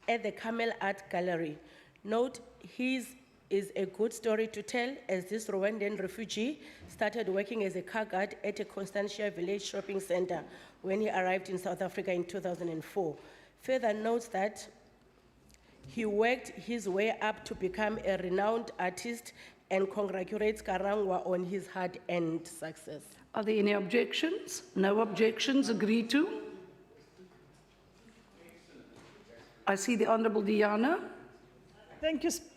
at the Camel Art Gallery. Note, his is a good story to tell, as this Rwandan refugee started working as a car guard at a Constantia village shopping center when he arrived in South Africa in 2004. Further notes that he worked his way up to become a renowned artist and congratulates Karangwa on his hard-earned success. Are there any objections? No objections. Agreed to. I see the Honourable Diana. Thank you, Speaker.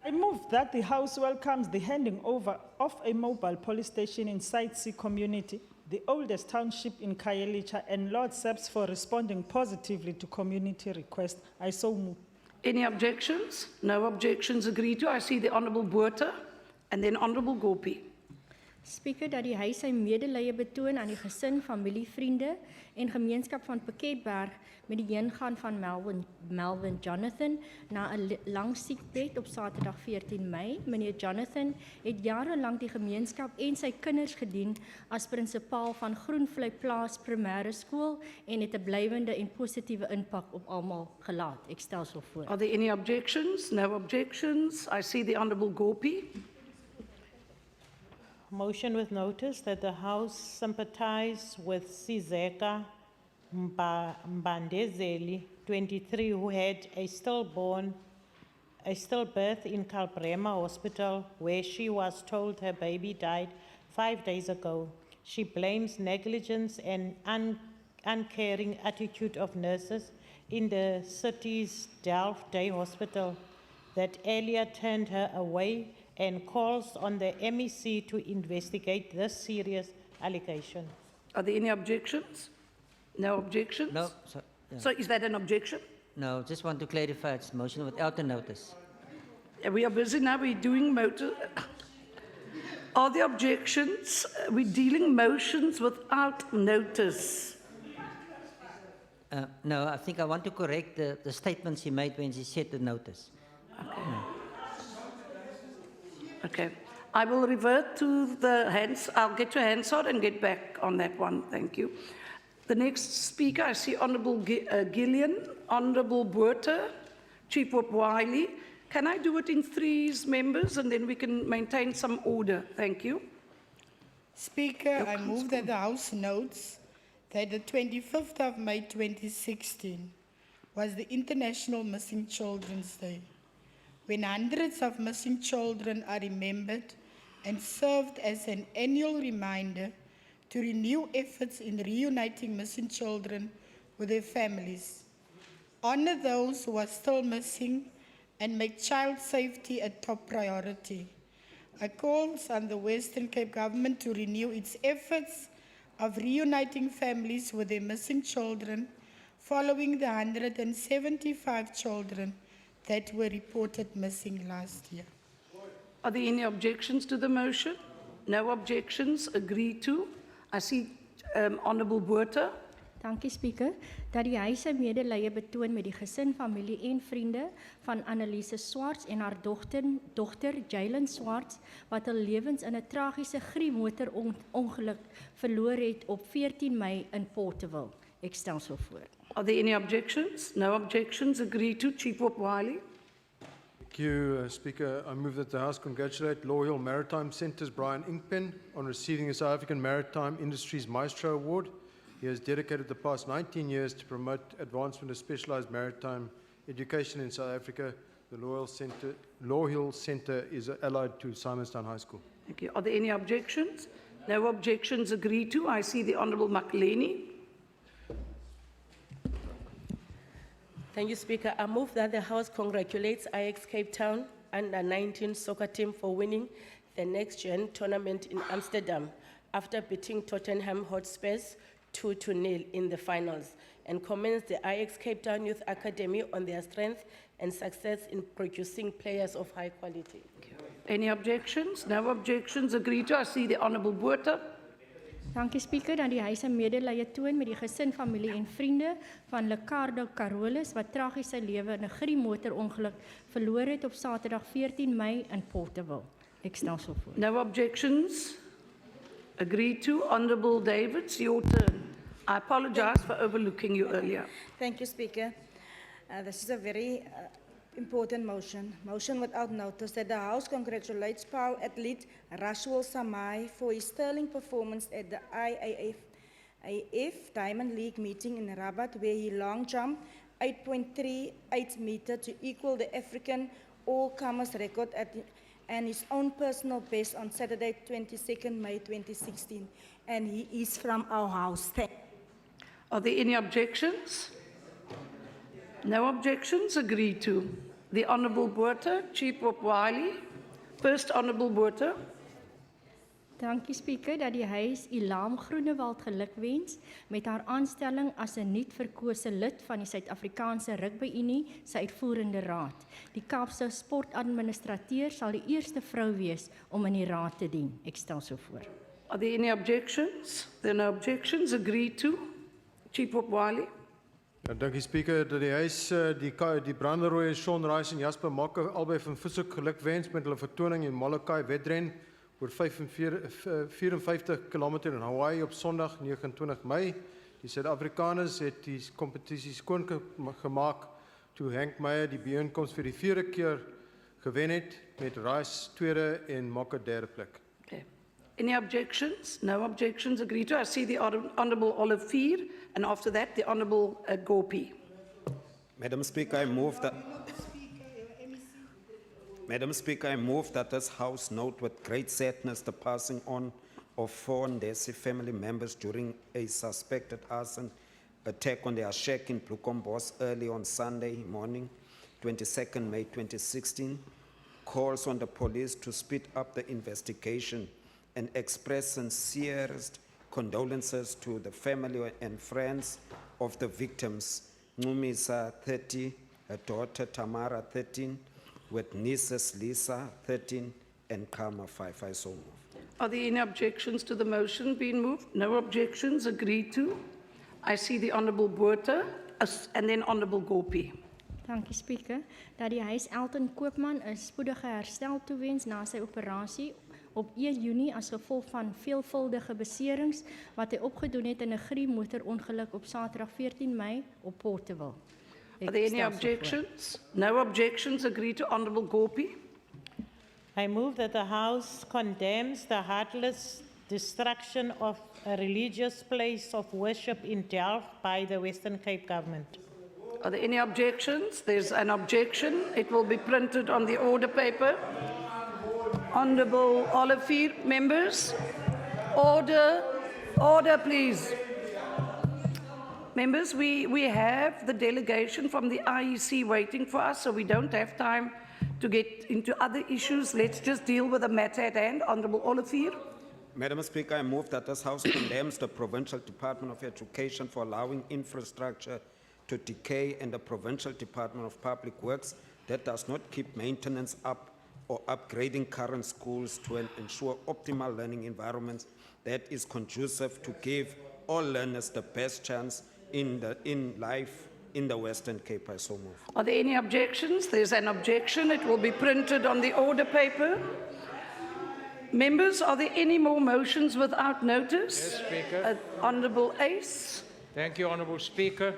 I move that the House welcomes the handing over of a mobile police station in Site C community, the oldest township in Khayelitsha, and Lord Seps for responding positively to community requests. I so move. Any objections? No objections. Agreed to. I see the Honourable Buerta and then Honourable Gopi. Speaker, dat die huis sy medelee betoon aan die gesin, familie, vriende en gemeenskap van Piketberg met die heengaan van Melvin Jonathan na 'n lang siekbed op Saterdag 14 Mei. Meneer Jonathan het jarelang die gemeenskap en sy kinders gedien as prinsipaal van Groenvlei Plaas Primêre Skool en het 'n blywende en positiewe impak op almal gelaat. Ek stel so voor. Are there any objections? No objections. I see the Honourable Gopi. Motion with notice that the House sympathize with Sizeka Mbandezeli, 23, who had a stillbirth in Kalbrema Hospital, where she was told her baby died 5 days ago. She blames negligence and uncaring attitude of nurses in the city's Delft Day Hospital that earlier turned her away, and calls on the MEC to investigate this serious allegation. Are there any objections? No objections? No. So, yeah. So is that an objection? No, just want to clarify, it's motion without a notice. We are busy now. We're doing motor. Are there objections? We're dealing motions without notice. No, I think I want to correct the statements he made when he said the notice. Okay. I will revert to the hands. I'll get to Hansard and get back on that one. Thank you. The next speaker, I see Honourable Gillian, Honourable Buerta, Chief Whip Wiley. Can I do it in threes, members, and then we can maintain some order? Thank you. Speaker, I move that the House notes that the 25th of May 2016 was the International Missing Children's Day, when hundreds of missing children are remembered and served as an annual reminder to renew efforts in reuniting missing children with their families, honor those who are still missing, and make child safety a top priority. I call on the Western Cape government to renew its efforts of reuniting families with their missing children following the 175 children that were reported missing last year. Are there any objections to the motion? No objections. Agreed to. I see Honourable Buerta. Dankie Speaker, dat die huis sy medelee betoon met die gesin, familie en vriende van Anneliese Swarts en haar dogter Jalen Swarts wat hul lewens in 'n tragiese motorongeluk verloor het op 14 Mei in Porterville. Ek stel so voor. Are there any objections? No objections. Agree to. Chief Whip Wiley. Thank you, Speaker. I move that the House congratulate Law Hill Maritime Centre's Brian Inkpen on receiving the South African Maritime Industries Maestro Award. He has dedicated the past 19 years to promote advancement of specialized maritime education in South Africa. The Law Hill Centre is allied to Simonstown High School. Thank you. Are there any objections? No objections. Agree to. I see the Honourable Makaleni. Thank you, Speaker. I move that the House congratulates IX Cape Town under-19 soccer team for winning the Next Gen tournament in Amsterdam after beating Tottenham Hotspurs 2-0 in the finals, and commends the IX Cape Town Youth Academy on their strength and success in producing players of high quality. Any objections? No objections. Agree to. I see the Honourable Botha. Dankie Speaker, dat die huis sy medelee toon met die gesin, familie en vriende van Ricardo Carolus wat tragies sy lewe in 'n motorongeluk verloor het op Saterdag 14 Mei in Porterville. Ek stel so voor. No objections. Agree to. Honourable Davids, your turn. I apologise for overlooking you earlier. Thank you, Speaker. This is a very important motion. Motion without notice that the House congratulates POW athlete Rashwal Samai for his sterling performance at the IAAF Diamond League meeting in Rabat, where he long jumped 8.38 meters to equal the African all-comers record and his own personal best on Saturday, 22nd May 2016. And he is from our house. Are there any objections? No objections. Agreed to. The Honourable Botha, Chief Whip Wiley. First Honourable Botha. Dankie Speaker, dat die huis Ilam Groenewald gelukwens met haar aanstelling as 'n nuut verkose lid van die Suid-Afrikaanse Rugby-Unie se uitvoerende raad. Die Kaapse sportadministrateur sal die eerste vrou wees om in die raad te dien. Ek stel so voor. Are there any objections? There are no objections. Agreed to. Chief Whip Wiley. Ja, dankie Speaker, dat die huis die Branderooie, Sean Rice en Jasper Makke albei van Foeshoek gelukwens met hulle vertoning in Molokai wedren oor 54 km in Hawaii op Sondag 29 Mei. Die Suid-Afrikaners het die kompetisie skoon gemaak toe Hank Meyer die bijeenkomst vir die 4de keer gewen het met Rice tweede en Makke derde plek. Okay. Any objections? No objections. Agreed to. I see the Honourable Olive Fear, and after that, the Honourable Gopi. Madam Speaker, I move that. Madam Speaker, I move that this House note with great sadness the passing on of 4 Ndesi family members during a suspected arson attack on their shack in Plukombos early on Sunday morning, 22nd May 2016. Calls on the police to speed up the investigation and express sincerest condolences to the family and friends of the victims, Numisa, 30, her daughter Tamara, 13, with nieces Lisa, 13, and Karma, 5. I so move. Are there any objections to the motion being moved? No objections. Agreed to. I see the Honourable Botha and then Honourable Gopi. Dankie Speaker, dat die huis Elton Koopman 'n spoedige herstel toewens na sy operasie op 1 Junie as gevolg van veelvuldige beserings wat hy opgedoen het in 'n motorongeluk op Saterdag 14 Mei op Porterville. Are there any objections? No objections. Agreed to. Honourable Gopi. I move that the House condemns the heartless destruction of a religious place of worship in Delft by the Western Cape government. Are there any objections? There's an objection. It will be printed on the order paper. Honourable Olivier, members. Order. Order, please. Members, we have the delegation from the IEC waiting for us, so we don't have time to get into other issues. Let's just deal with the matter at hand. Honourable Olivier. Madam Speaker, I move that this House condemns the Provincial Department of Education for allowing infrastructure to decay and the Provincial Department of Public Works that does not keep maintenance up or upgrading current schools to ensure optimal learning environments that is conducive to give all learners the best chance in life in the Western Cape. I so move. Are there any objections? There's an objection. It will be printed on the order paper. Members, are there any more motions without notice? Yes, Speaker. Honourable Ace. Thank you, Honourable Speaker.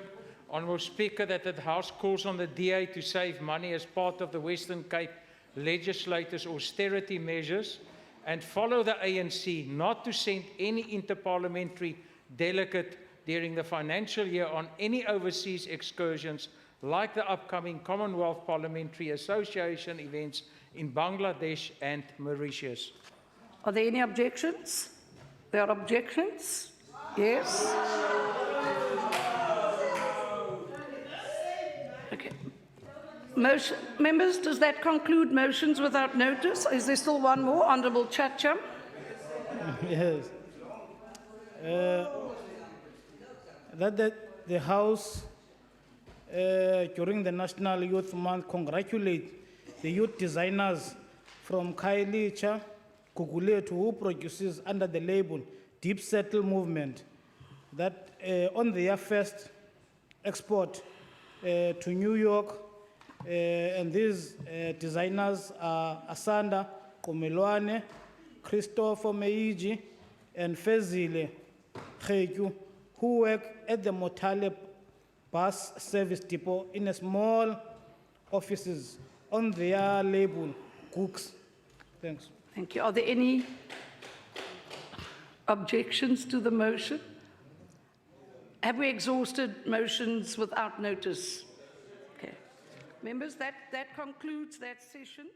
Honourable Speaker, that the House calls on the DA to save money as part of the Western Cape legislators' austerity measures and follow the ANC not to send any interparliamentary delegate during the financial year on any overseas excursions like the upcoming Commonwealth Parliamentary Association events in Bangladesh and Mauritius. Are there any objections? There are objections? Yes? Okay. Motion, members, does that conclude motions without notice? Is there still one more? Honourable Chacham. Yes. That the House, during the National Youth Month, congratulate the youth designers from Kailicha, Kukuletu, who produces under the label Deep Settle Movement, that on their first export to New York, and these designers are Asanda Komelwane, Christopher Meiji, and Fezile Khekyu, who work at the Motale bus service depot in a small offices on their label, Cooks. Thanks. Thank you. Are there any objections to the motion? Have we exhausted motions without notice? Okay. Members, that concludes that session.